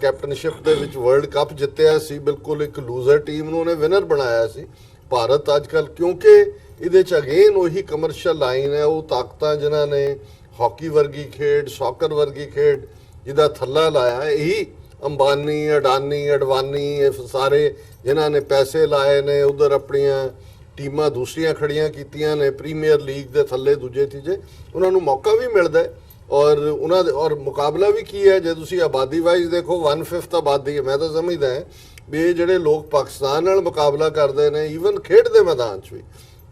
ਕੈਪਟਨਸ਼ਿਪ ਦੇ ਵਿੱਚ ਵਰਲਡ ਕੱਪ ਜਿੱਤਿਆ ਸੀ, ਬਿਲਕੁਲ ਇੱਕ ਲੂਜ਼ਰ ਟੀਮ ਨੂੰ ਉਹਨੇ ਵਿਨਰ ਬਣਾਇਆ ਸੀ। ਭਾਰਤ ਅੱਜ ਕੱਲ੍ਹ ਕਿਉਂਕਿ ਇਹਦੇ 'ਚ ਅਗੇਨ ਉਹੀ ਕਮਰਸ਼ੀਅਲ ਲਾਈਨ ਹੈ, ਉਹ ਤਾਕਤਾਂ ਜਿਨ੍ਹਾਂ ਨੇ ਹਾਕੀ ਵਰਗੀ ਖੇਡ, ਸੌਕਰ ਵਰਗੀ ਖੇਡ ਜਿਹਦਾ ਥੱਲਾ ਲਾਇਆ, ਇਹੀ ਅੰਬਾਨੀ, ਅਡਾਨੀ, ਅਡਵਾਨੀ, ਇਹ ਸਾਰੇ ਜਿਨ੍ਹਾਂ ਨੇ ਪੈਸੇ ਲਾਏ ਨੇ, ਉਧਰ ਆਪਣੀਆਂ ਟੀਮਾਂ ਦੂਸਰੀਆਂ ਖੜੀਆਂ ਕੀਤੀਆਂ ਨੇ ਪ੍ਰੀਮੀਅਰ ਲੀਗ ਦੇ ਥੱਲੇ ਦੂਜੇ ਤੀਜੇ, ਉਹਨਾਂ ਨੂੰ ਮੌਕਾ ਵੀ ਮਿਲਦਾ ਹੈ। ਔਰ ਉਹਨਾਂ ਦੇ ਔਰ ਮੁਕਾਬਲਾ ਵੀ ਕੀ ਹੈ, ਜੇ ਤੁਸੀਂ ਆਬਾਦੀ ਵਾਈਜ਼ ਦੇਖੋ 1/5 ਆਬਾਦੀ ਹੈ। ਮੈਂ ਤਾਂ ਸਮਝਦਾ ਹਾਂ ਵੀ ਇਹ ਜਿਹੜੇ ਲੋਕ ਪਾਕਿਸਤਾਨ ਨਾਲ ਮੁਕਾਬਲਾ ਕਰਦੇ ਨੇ, ਈਵਨ ਖੇਡ ਦੇ ਮੈਦਾਨ 'ਚ ਵੀ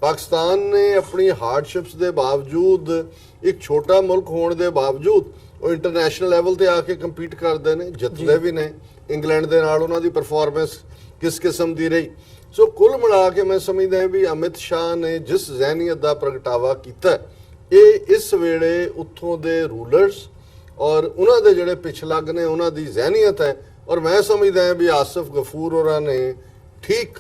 ਪਾਕਿਸਤਾਨ ਨੇ ਆਪਣੀ ਹਾਰਡਸ਼ਿਪਸ ਦੇ ਬਾਵਜੂਦ, ਇੱਕ ਛੋਟਾ ਮੁਲਕ ਹੋਣ ਦੇ ਬਾਵਜੂਦ, ਉਹ ਇੰਟਰਨੈਸ਼ਨਲ ਲੈਵਲ ਤੇ ਆ ਕੇ ਕੰਪੀਟ ਕਰਦੇ ਨੇ, ਜਿੱਤਦੇ ਵੀ ਨੇ। ਇੰਗਲੈਂਡ ਦੇ ਨਾਲ ਉਹਨਾਂ ਦੀ ਪਰਫਾਰਮੈਂਸ ਕਿਸ ਕਿਸਮ ਦੀ ਰਹੀ। ਸੋ ਕੁੱਲ ਮਿਲਾ ਕੇ ਮੈਂ ਸਮਝਦਾ ਵੀ ਅਮਿਤ ਸ਼ਾਹ ਨੇ ਜਿਸ ਜ਼ਹਿਨੀਅਤ ਦਾ ਪ੍ਰਗਟਾਵਾ ਕੀਤਾ, ਇਹ ਇਸ ਵੇਲੇ ਉੱਥੋਂ ਦੇ ਰੂਲਰਸ ਔਰ ਉਹਨਾਂ ਦੇ ਜਿਹੜੇ ਪਿਛਲੱਗ ਨੇ ਉਹਨਾਂ ਦੀ ਜ਼ਹਿਨੀਅਤ ਹੈ। ਔਰ ਮੈਂ ਸਮਝਦਾ ਵੀ ਆਸਿਫ ਗਫੂਰ ਹੋਰਾਂ ਨੇ ਠੀਕ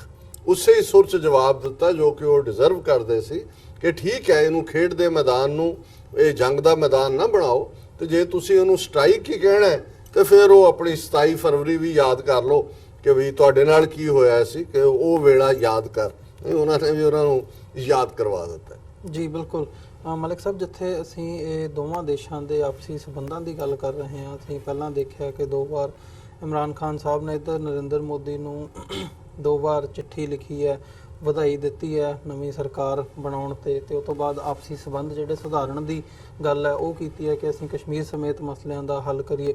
ਉਸੇ ਹੀ ਸੁਰ 'ਚ ਜਵਾਬ ਦਿੱਤਾ ਜੋ ਕਿ ਉਹ ਡਿਜ਼ਰਵ ਕਰਦੇ ਸੀ, ਕਿ ਠੀਕ ਹੈ, ਇਹਨੂੰ ਖੇਡ ਦੇ ਮੈਦਾਨ ਨੂੰ ਇਹ ਜੰਗ ਦਾ ਮੈਦਾਨ ਨਾ ਬਣਾਓ, ਤੇ ਜੇ ਤੁਸੀਂ ਉਹਨੂੰ ਸਟ੍ਰਾਈਕ ਹੀ ਕਹਿਣਾ ਤੇ ਫਿਰ ਉਹ ਆਪਣੀ 27 ਫਰਵਰੀ ਵੀ ਯਾਦ ਕਰ ਲਓ ਕਿ ਵੀ ਤੁਹਾਡੇ ਨਾਲ ਕੀ ਹੋਇਆ ਸੀ, ਕਿ ਉਹ ਵੇਲਾ ਯਾਦ ਕਰ। ਉਹਨਾਂ ਨੇ ਵੀ ਉਹਨਾਂ ਨੂੰ ਯਾਦ ਕਰਵਾ ਦਿੱਤਾ। ਜੀ ਬਿਲਕੁਲ। ਮਲਿਕ ਸਾਹਿਬ, ਜਿੱਥੇ ਅਸੀਂ ਇਹ ਦੋਵਾਂ ਦੇਸ਼ਾਂ ਦੇ ਆਪਸੀ ਸੰਬੰਧਾਂ ਦੀ ਗੱਲ ਕਰ ਰਹੇ ਹਾਂ, ਅਸੀਂ ਪਹਿਲਾਂ ਦੇਖਿਆ ਕਿ 2 ਵਾਰ ਇਮਰਾਨ ਖਾਨ ਸਾਹਿਬ ਨੇ ਇੱਧਰ ਨਰਿੰਦਰ ਮੋਦੀ ਨੂੰ 2 ਵਾਰ ਚਿੱਠੀ ਲਿਖੀ ਹੈ, ਵਧਾਈ ਦਿੱਤੀ ਹੈ ਨਵੀਂ ਸਰਕਾਰ ਬਣਾਉਣ ਤੇ ਉਸ ਤੋਂ ਬਾਅਦ ਆਪਸੀ ਸੰਬੰਧ ਜਿਹੜੇ ਸੁਧਾਰਨ ਦੀ ਗੱਲ ਹੈ ਉਹ ਕੀਤੀ ਹੈ ਕਿ ਅਸੀਂ ਕਸ਼ਮੀਰ ਸਮੇਤ ਮਸਲਿਆਂ ਦਾ ਹੱਲ ਕਰੀਏ।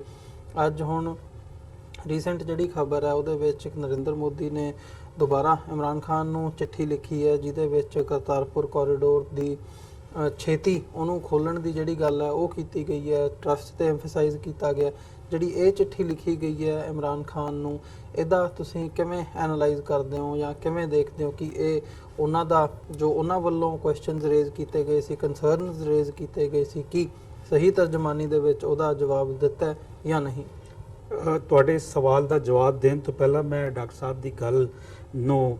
ਅੱਜ ਹੁਣ ਰੀਸੈਂਟ ਜਿਹੜੀ ਖਬਰ ਹੈ ਉਹਦੇ ਵਿੱਚ ਨਰਿੰਦਰ ਮੋਦੀ ਨੇ ਦੁਬਾਰਾ ਇਮਰਾਨ ਖਾਨ ਨੂੰ ਚਿੱਠੀ ਲਿਖੀ ਹੈ, ਜਿਹਦੇ ਵਿੱਚ ਕਰਤਾਰਪੁਰ ਕੋਰੀਡੋਰ ਦੀ ਛੇਤੀ ਉਹਨੂੰ ਖੋਲ੍ਹਣ ਦੀ ਜਿਹੜੀ ਗੱਲ ਹੈ ਉਹ ਕੀਤੀ ਗਈ ਹੈ, ਟਰਸਟ ਤੇ ਐਮਫਸਾਈਜ਼ ਕੀਤਾ ਗਿਆ। ਜਿਹੜੀ ਇਹ ਚਿੱਠੀ ਲਿਖੀ ਗਈ ਹੈ ਇਮਰਾਨ ਖਾਨ ਨੂੰ, ਇਹਦਾ ਤੁਸੀਂ ਕਿਵੇਂ ਐਨਾਲਾਈਜ਼ ਕਰਦੇ ਹੋ ਜਾਂ ਕਿਵੇਂ ਦੇਖਦੇ ਹੋ ਕਿ ਇਹ ਉਹਨਾਂ ਦਾ ਜੋ ਉਹਨਾਂ ਵੱਲੋਂ ਕੁਐਸਚਨਸ ਰੇਜ਼ ਕੀਤੇ ਗਏ ਸੀ, ਕੰਸਰਨਸ ਰੇਜ਼ ਕੀਤੇ ਗਏ ਸੀ, ਕੀ ਸਹੀ ਤਰਜਮਾਨੀ ਦੇ ਵਿੱਚ ਉਹਦਾ ਜਵਾਬ ਦਿੱਤਾ ਹੈ ਜਾਂ ਨਹੀਂ? ਤੁਹਾਡੇ ਸਵਾਲ ਦਾ ਜਵਾਬ ਦੇਣ ਤੋਂ ਪਹਿਲਾਂ ਮੈਂ ਡਾਕਟਰ ਸਾਹਿਬ ਦੀ ਗੱਲ ਨੂੰ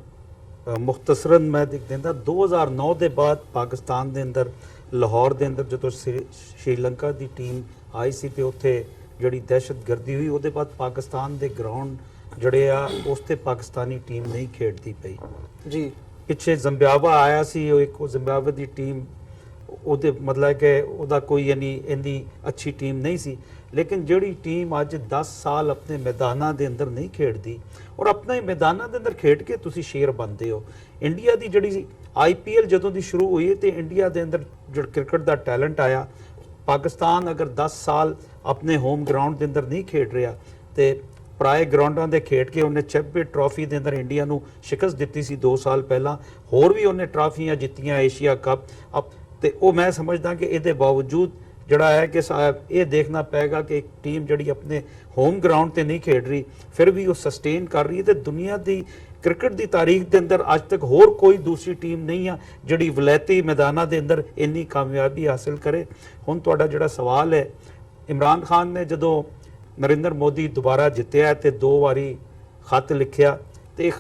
ਮੁਖਤਸਰਨ ਮੈਂ ਦਿੰਦਾ 2009 ਦੇ ਬਾਅਦ ਪਾਕਿਸਤਾਨ ਦੇ ਅੰਦਰ ਲਾਹੌਰ ਦੇ ਅੰਦਰ ਜਦੋਂ ਸ਼੍ਰੀਲੰਕਾ ਦੀ ਟੀਮ ਆਈ ਸੀ ਤੇ ਉੱਥੇ ਜਿਹੜੀ ਦਹਿਸ਼ਤਗਰਦੀ ਹੋਈ, ਉਹਦੇ ਬਾਅਦ ਪਾਕਿਸਤਾਨ ਦੇ ਗਰਾਊਂਡ ਜਿਹੜੇ ਆ ਉਸ ਤੇ ਪਾਕਿਸਤਾਨੀ ਟੀਮ ਨਹੀਂ ਖੇਡਦੀ ਪਈ ਜੀ। ਪਿੱਛੇ ਜ਼ਿੰਬਾਬਵੇ ਆਇਆ ਸੀ, ਉਹ ਇੱਕ ਜ਼ਿੰਬਾਬਵੇ ਦੀ ਟੀਮ, ਉਹਦੇ ਮਤਲਬ ਕਿ ਉਹਦਾ ਕੋਈ ਇੰਨੀ ਅੱਛੀ ਟੀਮ ਨਹੀਂ ਸੀ। ਲੇਕਿਨ ਜਿਹੜੀ ਟੀਮ ਅੱਜ 10 ਸਾਲ ਆਪਣੇ ਮੈਦਾਨਾਂ ਦੇ ਅੰਦਰ ਨਹੀਂ ਖੇਡਦੀ ਔਰ ਆਪਣੇ ਮੈਦਾਨਾਂ ਦੇ ਅੰਦਰ ਖੇਡ ਕੇ ਤੁਸੀਂ ਸ਼ੇਰ ਬਣਦੇ ਹੋ। ਇੰਡੀਆ ਦੀ ਜਿਹੜੀ IPL ਜਦੋਂ ਦੀ ਸ਼ੁਰੂ ਹੋਈ ਹੈ ਤੇ ਇੰਡੀਆ ਦੇ ਅੰਦਰ ਜਿਹੜਾ ਕ੍ਰਿਕਟ ਦਾ ਟੈਲੈਂਟ ਆਇਆ, ਪਾਕਿਸਤਾਨ ਅਗਰ 10 ਸਾਲ ਆਪਣੇ ਹੋਮ ਗਰਾਊਂਡ ਦੇ ਅੰਦਰ ਨਹੀਂ ਖੇਡ ਰਿਹਾ ਤੇ ਪਰਾਏ ਗਰਾਊਂਡਾਂ ਦੇ ਖੇਡ ਕੇ ਉਹਨੇ ਚੈਂਪੀਅਨ ਟਰਾਫੀ ਦੇ ਅੰਦਰ ਇੰਡੀਆ ਨੂੰ ਸ਼ਿਕਸਤ ਦਿੱਤੀ ਸੀ 2 ਸਾਲ ਪਹਿਲਾਂ, ਹੋਰ ਵੀ ਉਹਨੇ ਟਰਾਫੀਆਂ ਜਿੱਤੀਆਂ, ਏਸ਼ੀਆ ਕੱਪ, ਤੇ ਉਹ ਮੈਂ ਸਮਝਦਾ ਕਿ ਇਹਦੇ ਬਾਵਜੂਦ ਜਿਹੜਾ ਹੈ ਕਿ ਇਹ ਦੇਖਣਾ ਪਏਗਾ ਕਿ ਇੱਕ ਟੀਮ ਜਿਹੜੀ ਆਪਣੇ ਹੋਮ ਗਰਾਊਂਡ ਤੇ ਨਹੀਂ ਖੇਡ ਰਹੀ ਫਿਰ ਵੀ ਉਹ ਸਸਟੇਨ ਕਰ ਰਹੀ ਹੈ। ਤੇ ਦੁਨੀਆ ਦੀ ਕ੍ਰਿਕਟ ਦੀ ਤਾਰੀਖ ਦੇ ਅੰਦਰ ਅੱਜ ਤੱਕ ਹੋਰ ਕੋਈ ਦੂਸਰੀ ਟੀਮ ਨਹੀਂ ਆ ਜਿਹੜੀ ਵਿਲਾਇਤੀ ਮੈਦਾਨਾਂ ਦੇ ਅੰਦਰ ਇੰਨੀ ਕਾਮਯਾਬੀ ਹਾਸਿਲ ਕਰੇ। ਹੁਣ ਤੁਹਾਡਾ ਜਿਹੜਾ ਸਵਾਲ ਹੈ, ਇਮਰਾਨ ਖਾਨ ਨੇ ਜਦੋਂ ਨਰਿੰਦਰ ਮੋਦੀ ਦੁਬਾਰਾ ਜਿੱਤਿਆ ਤੇ 2 ਵਾਰੀ ਖੱਤ ਲਿਖਿਆ ਤੇ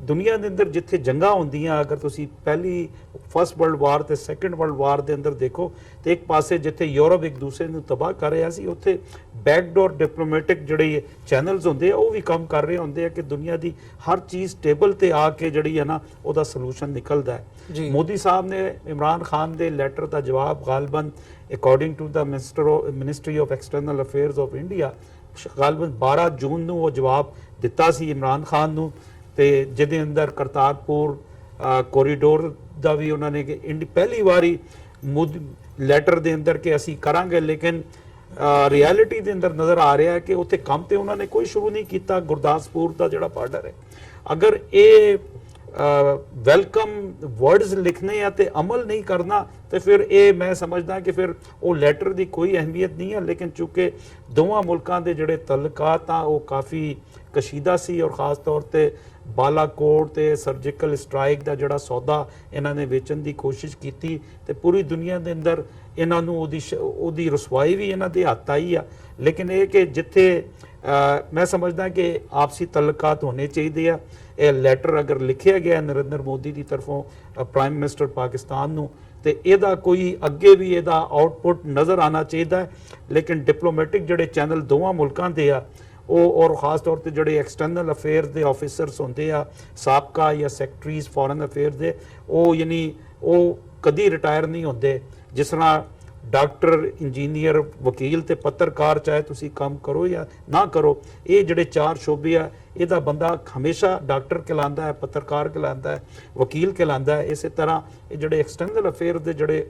ਦੁਨੀਆ ਦੇ ਅੰਦਰ ਜਿੱਥੇ ਜੰਗਾਂ ਹੁੰਦੀਆਂ, ਅਗਰ ਤੁਸੀਂ ਪਹਿਲੀ ਫਸਟ ਵਰਲਡ ਵਾਰ ਤੇ ਸੈਕੰਡ ਵਰਲਡ ਵਾਰ ਦੇ ਅੰਦਰ ਦੇਖੋ, ਤੇ ਇੱਕ ਪਾਸੇ ਜਿੱਥੇ ਯੂਰਪ ਇੱਕ ਦੂਸਰੇ ਨੂੰ ਤਬਾਹ ਕਰ ਰਿਹਾ ਸੀ, ਉੱਥੇ ਬੈਕਡੋਰ ਡਿਪਲੋਮੈਟਿਕ ਜਿਹੜੇ ਚੈਨਲਸ ਹੁੰਦੇ ਆ ਉਹ ਵੀ ਕੰਮ ਕਰ ਰਹੇ ਹੁੰਦੇ ਆ ਕਿ ਦੁਨੀਆ ਦੀ ਹਰ ਚੀਜ਼ ਟੇਬਲ ਤੇ ਆ ਕੇ ਜਿਹੜੀ ਹੈ ਨਾ ਉਹਦਾ ਸੋਲੂਸ਼ਨ ਨਿਕਲਦਾ ਹੈ। ਜੀ। ਮੋਦੀ ਸਾਹਿਬ ਨੇ ਇਮਰਾਨ ਖਾਨ ਦੇ ਲੈਟਰ ਦਾ ਜਵਾਬ ਗਾਲਬਨ according to the ministry of external affairs of India ਗਾਲਬਨ 12 ਜੂਨ ਨੂੰ ਉਹ ਜਵਾਬ ਦਿੱਤਾ ਸੀ ਇਮਰਾਨ ਖਾਨ ਨੂੰ, ਤੇ ਜਿਹਦੇ ਅੰਦਰ ਕਰਤਾਰਪੁਰ ਕੋਰੀਡੋਰ ਦਾ ਵੀ ਉਹਨਾਂ ਨੇ ਪਹਿਲੀ ਵਾਰੀ ਲੈਟਰ ਦੇ ਅੰਦਰ ਕਿ ਅਸੀਂ ਕਰਾਂਗੇ, ਲੇਕਿਨ ਰਿਐਲਿਟੀ ਦੇ ਅੰਦਰ ਨਜ਼ਰ ਆ ਰਿਹਾ ਹੈ ਕਿ ਉੱਥੇ ਕੰਮ ਤੇ ਉਹਨਾਂ ਨੇ ਕੋਈ ਸ਼ੁਰੂ ਨਹੀਂ ਕੀਤਾ। ਗੁਰਦਾਸਪੁਰ ਦਾ ਜਿਹੜਾ ਬਾਰਡਰ ਹੈ, ਅਗਰ ਇਹ ਵੈਲਕਮ ਵਰਡਸ ਲਿਖਣੇ ਆ ਤੇ ਅਮਲ ਨਹੀਂ ਕਰਨਾ ਤੇ ਫਿਰ ਇਹ ਮੈਂ ਸਮਝਦਾ ਕਿ ਫਿਰ ਉਹ ਲੈਟਰ ਦੀ ਕੋਈ ਅਹਿਮੀਅਤ ਨਹੀਂ ਹੈ। ਲੇਕਿਨ ਚੂੰਕਿ ਦੋਵਾਂ ਮੁਲਕਾਂ ਦੇ ਜਿਹੜੇ ਤਲਕਾਤ ਆ ਉਹ ਕਾਫੀ ਕਸ਼ੀਦਾ ਸੀ, ਔਰ ਖਾਸ ਤੌਰ ਤੇ ਬਾਲਾਕੋਟ ਤੇ ਸਰਜੀਕਲ ਸਟ੍ਰਾਈਕ ਦਾ ਜਿਹੜਾ ਸੌਦਾ ਇਹਨਾਂ ਨੇ ਵੇਚਣ ਦੀ ਕੋਸ਼ਿਸ਼ ਕੀਤੀ ਤੇ ਪੂਰੀ ਦੁਨੀਆ ਦੇ ਅੰਦਰ ਇਹਨਾਂ ਨੂੰ ਉਹਦੀ ਰਸਵਾਈ ਵੀ ਇਹਨਾਂ ਦੇ ਹੱਥ ਆਈ ਆ। ਲੇਕਿਨ ਇਹ ਕਿ ਜਿੱਥੇ ਮੈਂ ਸਮਝਦਾ ਕਿ ਆਪਸੀ ਤਲਕਾਤ ਹੋਣੇ ਚਾਹੀਦੇ ਆ। ਇਹ ਲੈਟਰ ਅਗਰ ਲਿਖਿਆ ਗਿਆ ਨਰਿੰਦਰ ਮੋਦੀ ਦੀ ਤਰਫੋਂ ਪ੍ਰਾਈਮ ਮਿਨਿਸਟਰ ਪਾਕਿਸਤਾਨ ਨੂੰ, ਤੇ ਇਹਦਾ ਕੋਈ ਅੱਗੇ ਵੀ ਇਹਦਾ ਆਊਟਪੁੱਟ ਨਜ਼ਰ ਆਉਣਾ ਚਾਹੀਦਾ ਹੈ। ਲੇਕਿਨ ਡਿਪਲੋਮੈਟਿਕ ਜਿਹੜੇ ਚੈਨਲ ਦੋਵਾਂ ਮੁਲਕਾਂ ਦੇ ਆ ਉਹ, ਔਰ ਖਾਸ ਤੌਰ ਤੇ ਜਿਹੜੇ ਐਕਸਟਰਨਲ ਅਫੇਅਰ ਦੇ ਆਫੀਸਰਸ ਹੁੰਦੇ ਆ ਸਾਬਕਾ ਜਾਂ ਸੈਕਟਰੀਜ਼ ਫੋਰਨ ਅਫੇਅਰ ਦੇ, ਉਹ ਯਾਨੀ ਉਹ ਕਦੀ ਰਿਟਾਇਰ ਨਹੀਂ ਹੁੰਦੇ। ਜਿਸ ਤਰ੍ਹਾਂ ਡਾਕਟਰ, ਇੰਜੀਨੀਅਰ, ਵਕੀਲ ਤੇ ਪੱਤਰਕਾਰ, ਚਾਹੇ ਤੁਸੀਂ ਕੰਮ ਕਰੋ ਜਾਂ ਨਾ ਕਰੋ, ਇਹ ਜਿਹੜੇ ਚਾਰ ਸ਼ੋਬੇ ਆ ਇਹਦਾ ਬੰਦਾ ਹਮੇਸ਼ਾ ਡਾਕਟਰ ਕਹਿਲਾਉਂਦਾ ਹੈ, ਪੱਤਰਕਾਰ ਕਹਿਲਾਉਂਦਾ ਹੈ, ਵਕੀਲ ਕਹਿਲਾਉਂਦਾ ਹੈ। ਇਸੇ ਤਰ੍ਹਾਂ ਇਹ ਜਿਹੜੇ ਐਕਸਟਰਨਲ ਅਫੇਅਰ ਦੇ ਜਿਹੜੇ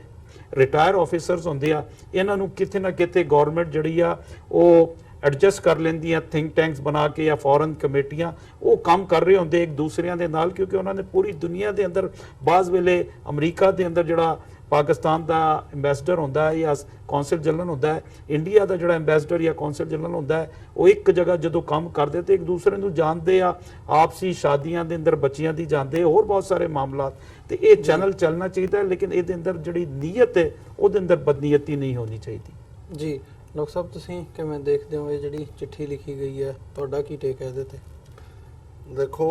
ਰਿਟਾਇਰ ਆਫੀਸਰਸ ਹੁੰਦੇ ਆ, ਇਹਨਾਂ ਨੂੰ ਕਿਤੇ ਨਾ ਕਿਤੇ ਗਵਰਨਮੈਂਟ ਜਿਹੜੀ ਆ ਉਹ ਐਡਜਸਟ ਕਰ ਲੈਂਦੀ ਆ, ਥਿੰਕ ਟੈਂਕਸ ਬਣਾ ਕੇ ਜਾਂ ਫੋਰਨ ਕਮੇਟੀਆਂ, ਉਹ ਕੰਮ ਕਰ ਰਹੇ ਹੁੰਦੇ ਇੱਕ ਦੂਸਰਿਆਂ ਦੇ ਨਾਲ, ਕਿਉਂਕਿ ਉਹਨਾਂ ਨੇ ਪੂਰੀ ਦੁਨੀਆ ਦੇ ਅੰਦਰ ਬਾਜ਼ ਵੇਲੇ ਅਮਰੀਕਾ ਦੇ ਅੰਦਰ ਜਿਹੜਾ ਪਾਕਿਸਤਾਨ ਦਾ ਐਂਬੈਸਡਰ ਹੁੰਦਾ ਹੈ ਜਾਂ ਕੌਂਸਲ ਜਨਰਲ ਹੁੰਦਾ ਹੈ, ਇੰਡੀਆ ਦਾ ਜਿਹੜਾ ਐਂਬੈਸਡਰ ਜਾਂ ਕੌਂਸਲ ਜਨਰਲ ਹੁੰਦਾ ਹੈ, ਉਹ ਇੱਕ ਜਗ੍ਹਾ ਜਦੋਂ ਕੰਮ ਕਰਦੇ ਤੇ ਇੱਕ ਦੂਸਰੇ ਨੂੰ ਜਾਣਦੇ ਆ, ਆਪਸੀ ਸ਼ਾਦੀਆਂ ਦੇ ਅੰਦਰ ਬੱਚਿਆਂ ਦੀ ਜਾਣਦੇ, ਹੋਰ ਬਹੁਤ ਸਾਰੇ ਮਾਮਲਾ, ਤੇ ਇਹ ਚੈਨਲ ਚੱਲਣਾ ਚਾਹੀਦਾ ਹੈ। ਲੇਕਿਨ ਇਹਦੇ ਅੰਦਰ ਜਿਹੜੀ ਨੀਅਤ ਹੈ ਉਹਦੇ ਅੰਦਰ ਬਦਨੀਅਤੀ ਨਹੀਂ ਹੋਣੀ ਚਾਹੀਦੀ। ਜੀ ਡਾਕਟਰ ਸਾਹਿਬ, ਤੁਸੀਂ ਕਿਵੇਂ ਦੇਖਦੇ ਹੋ ਇਹ ਜਿਹੜੀ ਚਿੱਠੀ ਲਿਖੀ ਗਈ ਹੈ, ਤੁਹਾਡਾ ਕੀ ਟੇਕ ਹੈ ਇਹਦੇ ਤੇ? ਦੇਖੋ,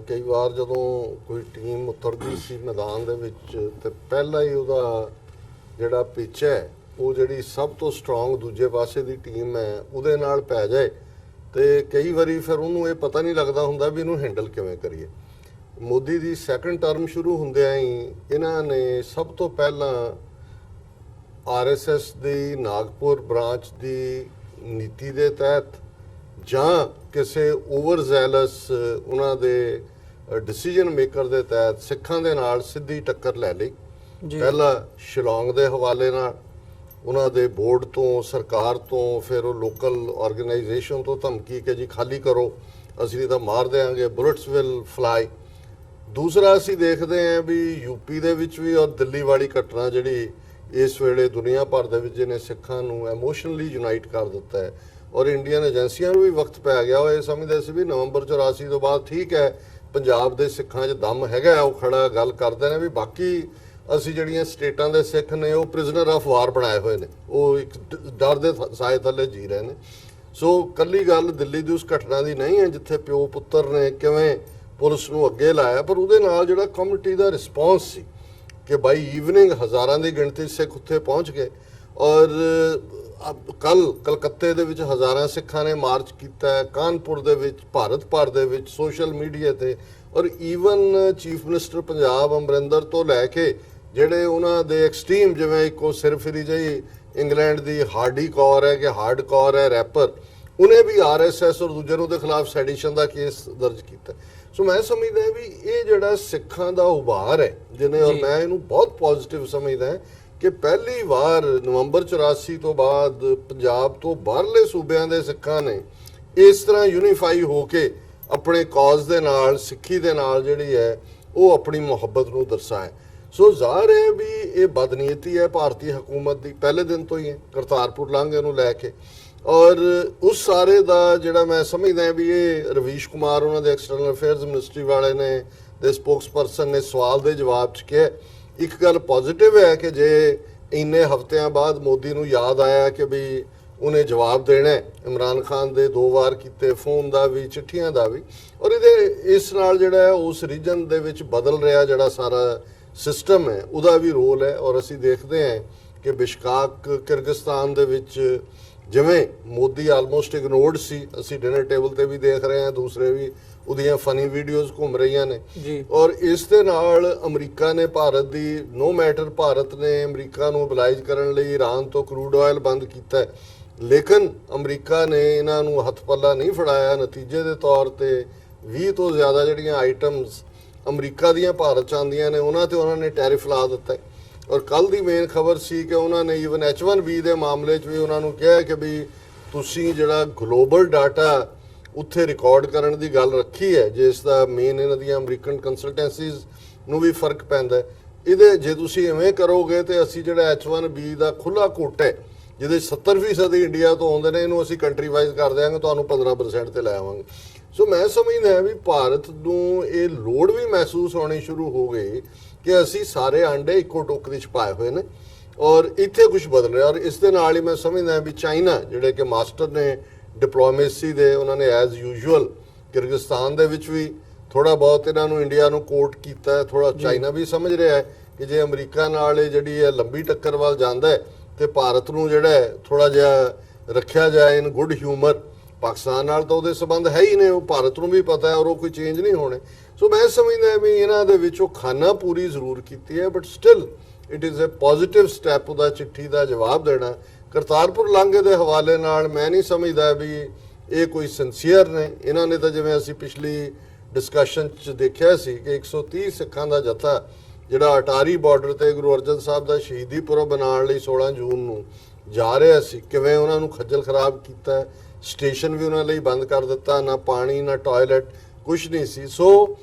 ਕਈ ਵਾਰ ਜਦੋਂ ਕੋਈ ਟੀਮ ਉਤਰਦੀ ਸੀ ਮੈਦਾਨ ਦੇ ਵਿੱਚ ਤੇ ਪਹਿਲਾਂ ਹੀ ਉਹਦਾ ਜਿਹੜਾ ਪਿੱਚ ਹੈ ਉਹ ਜਿਹੜੀ ਸਭ ਤੋਂ ਸਟਰੋਂਗ ਦੂਜੇ ਪਾਸੇ ਦੀ ਟੀਮ ਹੈ ਉਹਦੇ ਨਾਲ ਪੈ ਜਾਏ ਤੇ ਕਈ ਵਾਰੀ ਫਿਰ ਉਹਨੂੰ ਇਹ ਪਤਾ ਨਹੀਂ ਲੱਗਦਾ ਹੁੰਦਾ ਵੀ ਇਹਨੂੰ ਹੈਂਡਲ ਕਿਵੇਂ ਕਰੀਏ। ਮੋਦੀ ਦੀ ਸੈਕੰਡ ਟਰਮ ਸ਼ੁਰੂ ਹੁੰਦਿਆਂ ਹੀ ਇਹਨਾਂ ਨੇ ਸਭ ਤੋਂ ਪਹਿਲਾਂ ਆਰਐਸਐਸ ਦੀ ਨਾਗਪੁਰ ਬ੍ਰਾਂਚ ਦੀ ਨੀਤੀ ਦੇ ਤਹਿਤ ਜਾਂ ਕਿਸੇ ਓਵਰਜ਼ੈਲਸ ਉਹਨਾਂ ਦੇ ਡਿਸੀਜਨ ਮੇਕਰ ਦੇ ਤਹਿਤ ਸਿੱਖਾਂ ਦੇ ਨਾਲ ਸਿੱਧੀ ਟੱਕਰ ਲੈ ਲਈ। ਪਹਿਲਾਂ ਸ਼ਿਲੌਂਗ ਦੇ ਹਵਾਲੇ ਨਾਲ ਉਹਨਾਂ ਦੇ ਬੋਰਡ ਤੋਂ, ਸਰਕਾਰ ਤੋਂ, ਫਿਰ ਉਹ ਲੋਕਲ ਆਰਗੇਨਾਈਜੇਸ਼ਨ ਤੋਂ ਧਮਕੀ ਕਿ ਜੀ ਖਾਲੀ ਕਰੋ, ਅਸੀਂ ਤਾਂ ਮਾਰ ਦੇਾਂਗੇ, ਬੁਲਟਸ ਵਿਲ ਫਲਾਈ। ਦੂਸਰਾ ਅਸੀਂ ਦੇਖਦੇ ਹਾਂ ਵੀ ਯੂਪੀ ਦੇ ਵਿੱਚ ਵੀ ਔਰ ਦਿੱਲੀ ਵਾਲੀ ਘਟਨਾ ਜਿਹੜੀ ਇਸ ਵੇਲੇ ਦੁਨੀਆ ਭਰ ਦੇ ਵਿੱਚ ਜਿਹਨੇ ਸਿੱਖਾਂ ਨੂੰ ਐਮੋਸ਼ਨਲੀ ਯੂਨਾਈਟ ਕਰ ਦਿੱਤਾ ਹੈ, ਔਰ ਇੰਡੀਅਨ ਏਜੰਸੀਆਂ ਨੂੰ ਵੀ ਵਕਤ ਪੈ ਗਿਆ। ਉਹ ਇਹ ਸਮਝਦੇ ਸੀ ਵੀ ਨਵੰਬਰ 84 ਤੋਂ ਬਾਅਦ ਠੀਕ ਹੈ, ਪੰਜਾਬ ਦੇ ਸਿੱਖਾਂ 'ਚ ਦਮ ਹੈਗਾ, ਉਹ ਖੜਾ ਗੱਲ ਕਰਦੇ ਨੇ ਵੀ ਬਾਕੀ ਅਸੀਂ ਜਿਹੜੀਆਂ ਸਟੇਟਾਂ ਦੇ ਸਿੱਖ ਨੇ ਉਹ ਪ੍ਰਿਜ਼ਨਰ ਆਫ ਵਾਰ ਬਣਾਏ ਹੋਏ ਨੇ, ਉਹ ਇੱਕ ਡਰ ਦੇ ਸਾਏ ਥੱਲੇ ਜੀ ਰਹੇ ਨੇ। ਸੋ ਕੱਲੀ ਗੱਲ ਦਿੱਲੀ ਦੀ ਉਸ ਘਟਨਾ ਦੀ ਨਹੀਂ ਹੈ ਜਿੱਥੇ ਪਿਓ ਪੁੱਤਰ ਨੇ ਕਿਵੇਂ ਪੁਲਿਸ ਨੂੰ ਅੱਗੇ ਲਾਇਆ, ਪਰ ਉਹਦੇ ਨਾਲ ਜਿਹੜਾ ਕਮਿਊਨਿਟੀ ਦਾ ਰਿਸਪੌਂਸ ਸੀ ਕਿ ਬਾਈ ਈਵਨਿੰਗ ਹਜ਼ਾਰਾਂ ਦੀ ਗਿਣਤੀ ਸਿੱਖ ਉੱਥੇ ਪਹੁੰਚ ਗਏ। ਔਰ ਕੱਲ ਕਲਕੱਤੇ ਦੇ ਵਿੱਚ ਹਜ਼ਾਰਾਂ ਸਿੱਖਾਂ ਨੇ ਮਾਰਚ ਕੀਤਾ ਹੈ, ਕਾਨਪੁਰ ਦੇ ਵਿੱਚ, ਭਾਰਤ ਭਰ ਦੇ ਵਿੱਚ, ਸੋਸ਼ਲ ਮੀਡੀਆ ਤੇ, ਔਰ even chief minister Punjab Amarinder ਤੋਂ ਲੈ ਕੇ ਜਿਹੜੇ ਉਹਨਾਂ ਦੇ ਐਕਸਟ੍ਰੀਮ, ਜਿਵੇਂ ਇੱਕੋ ਸਿਰਫਿਰੀ ਜਿਹੀ ਇੰਗਲੈਂਡ ਦੀ ਹਾਰਡੀ ਕੌਰ ਹੈ ਕਿ ਹਾਰਡ ਕੌਰ ਹੈ ਰੈਪਰ, ਉਹਨੇ ਵੀ ਆਰਐਸਐਸ ਔਰ ਦੂਜੇ ਨੂੰ ਦੇ ਖਿਲਾਫ ਸੈਡੀਸ਼ਨ ਦਾ ਕੇਸ ਦਰਜ ਕੀਤਾ। ਸੋ ਮੈਂ ਸਮਝਦਾ ਵੀ ਇਹ ਜਿਹੜਾ ਸਿੱਖਾਂ ਦਾ ਉਭਾਰ ਹੈ ਜਿਹਨੇ, ਔਰ ਮੈਂ ਇਹਨੂੰ ਬਹੁਤ ਪੋਜ਼ਿਟਿਵ ਸਮਝਦਾ ਕਿ ਪਹਿਲੀ ਵਾਰ ਨਵੰਬਰ 84 ਤੋਂ ਬਾਅਦ ਪੰਜਾਬ ਤੋਂ ਬਾਹਰਲੇ ਸੂਬਿਆਂ ਦੇ ਸਿੱਖਾਂ ਨੇ ਇਸ ਤਰ੍ਹਾਂ ਯੂਨੀਫਾਈ ਹੋ ਕੇ ਆਪਣੇ ਕਾਜ਼ ਦੇ ਨਾਲ, ਸਿੱਖੀ ਦੇ ਨਾਲ ਜਿਹੜੀ ਹੈ ਉਹ ਆਪਣੀ ਮੁਹੱਬਤ ਨੂੰ ਦਰਸਾਏ। ਸੋ ਜ਼ਾਹਰ ਹੈ ਵੀ ਇਹ ਬਦਨੀਅਤੀ ਹੈ ਭਾਰਤੀ ਹਕੂਮਤ ਦੀ ਪਹਿਲੇ ਦਿਨ ਤੋਂ ਹੀ ਹੈ, ਕਰਤਾਰਪੁਰ ਲਾਂਘੇ ਨੂੰ ਲੈ ਕੇ। ਔਰ ਉਸ ਸਾਰੇ ਦਾ ਜਿਹੜਾ ਮੈਂ ਸਮਝਦਾ ਵੀ ਇਹ ਰਵੀਸ਼ ਕੁਮਾਰ, ਉਹਨਾਂ ਦੇ ਐਕਸਟਰਨਲ ਅਫੇਅਰਸ ਮਿਨਿਸਟਰੀ ਵਾਲੇ ਨੇ, ਦੇ ਸਪੋਕਸਪਰਸਨ ਨੇ ਸਵਾਲ ਦੇ ਜਵਾਬ 'ਚ ਕਿਹਾ। ਇੱਕ ਗੱਲ ਪੋਜ਼ਿਟਿਵ ਹੈ ਕਿ ਜੇ ਇੰਨੇ ਹਫ਼ਤਿਆਂ ਬਾਅਦ ਮੋਦੀ ਨੂੰ ਯਾਦ ਆਇਆ ਕਿ ਵੀ ਉਹਨੇ ਜਵਾਬ ਦੇਣਾ ਹੈ। ਇਮਰਾਨ ਖਾਨ ਦੇ 2 ਵਾਰ ਕੀਤੇ ਫੋਨ ਦਾ ਵੀ, ਚਿੱਠੀਆਂ ਦਾ ਵੀ, ਔਰ ਇਸ ਨਾਲ ਜਿਹੜਾ ਹੈ ਉਸ ਰੀਜਨ ਦੇ ਵਿੱਚ ਬਦਲ ਰਿਹਾ ਜਿਹੜਾ ਸਾਰਾ ਸਿਸਟਮ ਹੈ ਉਹਦਾ ਵੀ ਰੋਲ ਹੈ। ਔਰ ਅਸੀਂ ਦੇਖਦੇ ਹਾਂ ਕਿ ਬਿਸ਼ਕਾਕ ਕਿਰਗਿਸਤਾਨ ਦੇ ਵਿੱਚ ਜਿਵੇਂ ਮੋਦੀ ਆਲਮੋਸਟ ਇਗਨੋਰਡ ਸੀ, ਅਸੀਂ ਡਿਨਰ ਟੇਬਲ ਤੇ ਵੀ ਦੇਖ ਰਹੇ ਹਾਂ, ਦੂਸਰੇ ਵੀ ਉਹਦੀਆਂ ਫਨੀ ਵੀਡੀਓਜ਼ ਘੁੰਮ ਰਹੀਆਂ ਨੇ ਜੀ। ਔਰ ਇਸ ਦੇ ਨਾਲ ਅਮਰੀਕਾ ਨੇ ਭਾਰਤ ਦੀ ਨੋ ਮੈਟਰ ਭਾਰਤ ਨੇ ਅਮਰੀਕਾ ਨੂੰ ਮੋਬਿਲਾਈਜ਼ ਕਰਨ ਲਈ ਈਰਾਨ ਤੋਂ ਕਰੂਡ ਆਇਲ ਬੰਦ ਕੀਤਾ ਹੈ, ਲੇਕਿਨ ਅਮਰੀਕਾ ਨੇ ਇਹਨਾਂ ਨੂੰ ਹੱਥ ਪੱਲਾ ਨਹੀਂ ਫੜਾਇਆ। ਨਤੀਜੇ ਦੇ ਤੌਰ ਤੇ 20 ਤੋਂ ਜ਼ਿਆਦਾ ਜਿਹੜੀਆਂ ਆਈਟਮਸ ਅਮਰੀਕਾ ਦੀਆਂ ਭਾਰਤ ਚ ਆਉਂਦੀਆਂ ਨੇ ਉਹਨਾਂ ਨੇ ਟੈਰਿਫ ਲਾ ਦਿੱਤਾ ਹੈ। ਔਰ ਕੱਲ ਦੀ ਮੇਨ ਖਬਰ ਸੀ ਕਿ ਉਹਨਾਂ ਨੇ ਈਵਨ H1B ਦੇ ਮਾਮਲੇ 'ਚ ਵੀ ਉਹਨਾਂ ਨੂੰ ਕਿਹਾ ਕਿ ਵੀ ਤੁਸੀਂ ਜਿਹੜਾ ਗਲੋਬਲ ਡਾਟਾ ਉੱਥੇ ਰਿਕਾਰਡ ਕਰਨ ਦੀ ਗੱਲ ਰੱਖੀ ਹੈ, ਜਿਸ ਦਾ ਮੇਨ ਇਹਨਾਂ ਦੀਆਂ ਅਮਰੀਕਨ ਕੰਸਲਟੈਂਸੀਜ਼ ਨੂੰ ਵੀ ਫਰਕ ਪੈਂਦਾ ਹੈ। ਇਹਦੇ ਜੇ ਤੁਸੀਂ ਐਵੇਂ ਕਰੋਗੇ ਤੇ ਅਸੀਂ ਜਿਹੜਾ H1B ਦਾ ਖੁੱਲਾ ਕੋਟਾ ਹੈ ਜਿਹਦੇ 70% ਇੰਡੀਆ ਤੋਂ ਆਉਂਦੇ ਨੇ, ਇਹਨੂੰ ਅਸੀਂ ਕੰਟਰੀ ਵਾਈਜ਼ ਕਰ ਦਿਆਂਗੇ, ਤੁਹਾਨੂੰ 15% ਤੇ ਲੈ ਆਵਾਂਗੇ। ਸੋ ਮੈਂ ਸਮਝਦਾ ਵੀ ਭਾਰਤ ਨੂੰ ਇਹ ਲੋੜ ਵੀ ਮਹਿਸੂਸ ਹੋਣੀ ਸ਼ੁਰੂ ਹੋ ਗਈ ਕਿ ਅਸੀਂ ਸਾਰੇ ਆਂਡੇ ਇੱਕੋ ਟੋਕਰੀ 'ਚ ਪਾਏ ਹੋਏ ਨੇ ਔਰ ਇੱਥੇ ਕੁਝ ਬਦਲ ਰਿਹਾ। ਔਰ ਇਸ ਦੇ ਨਾਲ ਹੀ ਮੈਂ ਸਮਝਦਾ ਵੀ ਚਾਈਨਾ ਜਿਹੜੇ ਕਿ ਮਾਸਟਰ ਨੇ ਡਿਪਲੋਮੇਸੀ ਦੇ, ਉਹਨਾਂ ਨੇ ਐਜ਼ ਯੂਜੂਅਲ ਕਿਰਗਿਸਤਾਨ ਦੇ ਵਿੱਚ ਵੀ ਥੋੜਾ ਬਹੁਤ ਇਹਨਾਂ ਨੂੰ ਇੰਡੀਆ ਨੂੰ ਕੋਟ ਕੀਤਾ ਹੈ। ਥੋੜਾ ਚਾਈਨਾ ਵੀ ਸਮਝ ਰਿਹਾ ਹੈ ਕਿ ਜੇ ਅਮਰੀਕਾ ਨਾਲ ਇਹ ਜਿਹੜੀ ਹੈ ਲੰਬੀ ਟੱਕਰ ਵੱਲ ਜਾਂਦਾ ਹੈ ਤੇ ਭਾਰਤ ਨੂੰ ਜਿਹੜਾ ਹੈ ਥੋੜਾ ਜਿਹਾ ਰੱਖਿਆ ਜਾਏ ਇਨ ਗੁੱਡ ਹਿਊਮਰ। ਪਾਕਿਸਤਾਨ ਨਾਲ ਤਾਂ ਉਹਦੇ ਸਬੰਧ ਹੈ ਹੀ ਨੇ, ਉਹ ਭਾਰਤ ਨੂੰ ਵੀ ਪਤਾ ਹੈ ਔਰ ਉਹ ਕੋਈ ਚੇਂਜ ਨਹੀਂ ਹੋਣੇ। ਸੋ ਮੈਂ ਸਮਝਦਾ ਵੀ ਇਹਨਾਂ ਦੇ ਵਿੱਚ ਉਹ ਖਾਨਾ ਪੂਰੀ ਜ਼ਰੂਰ ਕੀਤੀ ਹੈ, but still it is a positive step ਉਹਦਾ ਚਿੱਠੀ ਦਾ ਜਵਾਬ ਦੇਣਾ। ਕਰਤਾਰਪੁਰ ਲਾਂਘੇ ਦੇ ਹਵਾਲੇ ਨਾਲ ਮੈਂ ਨਹੀਂ ਸਮਝਦਾ ਵੀ ਇਹ ਕੋਈ ਸਿੰਸੀਅਰ ਨੇ। ਇਹਨਾਂ ਨੇ ਤਾਂ ਜਿਵੇਂ ਅਸੀਂ ਪਿਛਲੀ ਡਿਸਕਸ਼ਨ 'ਚ ਦੇਖਿਆ ਸੀ ਕਿ 130 ਸਿੱਖਾਂ ਦਾ ਜਥਾ ਜਿਹੜਾ ਅਟਾਰੀ ਬਾਰਡਰ ਤੇ ਗੁਰੂ ਅਰਜਨ ਸਾਹਿਬ ਦਾ ਸ਼ਹੀਦੀ ਪੁਰਬ ਮਨਾਉਣ ਲਈ 16 ਜੂਨ ਨੂੰ ਜਾ ਰਿਹਾ ਸੀ, ਕਿਵੇਂ ਉਹਨਾਂ ਨੂੰ ਖੱਜਲ ਖਰਾਬ ਕੀਤਾ, ਸਟੇਸ਼ਨ ਵੀ ਉਹਨਾਂ ਲਈ ਬੰਦ ਕਰ ਦਿੱਤਾ, ਨਾ ਪਾਣੀ ਨਾ ਟਾਇਲਟ ਕੁਝ ਨਹੀਂ ਸੀ। ਸੋ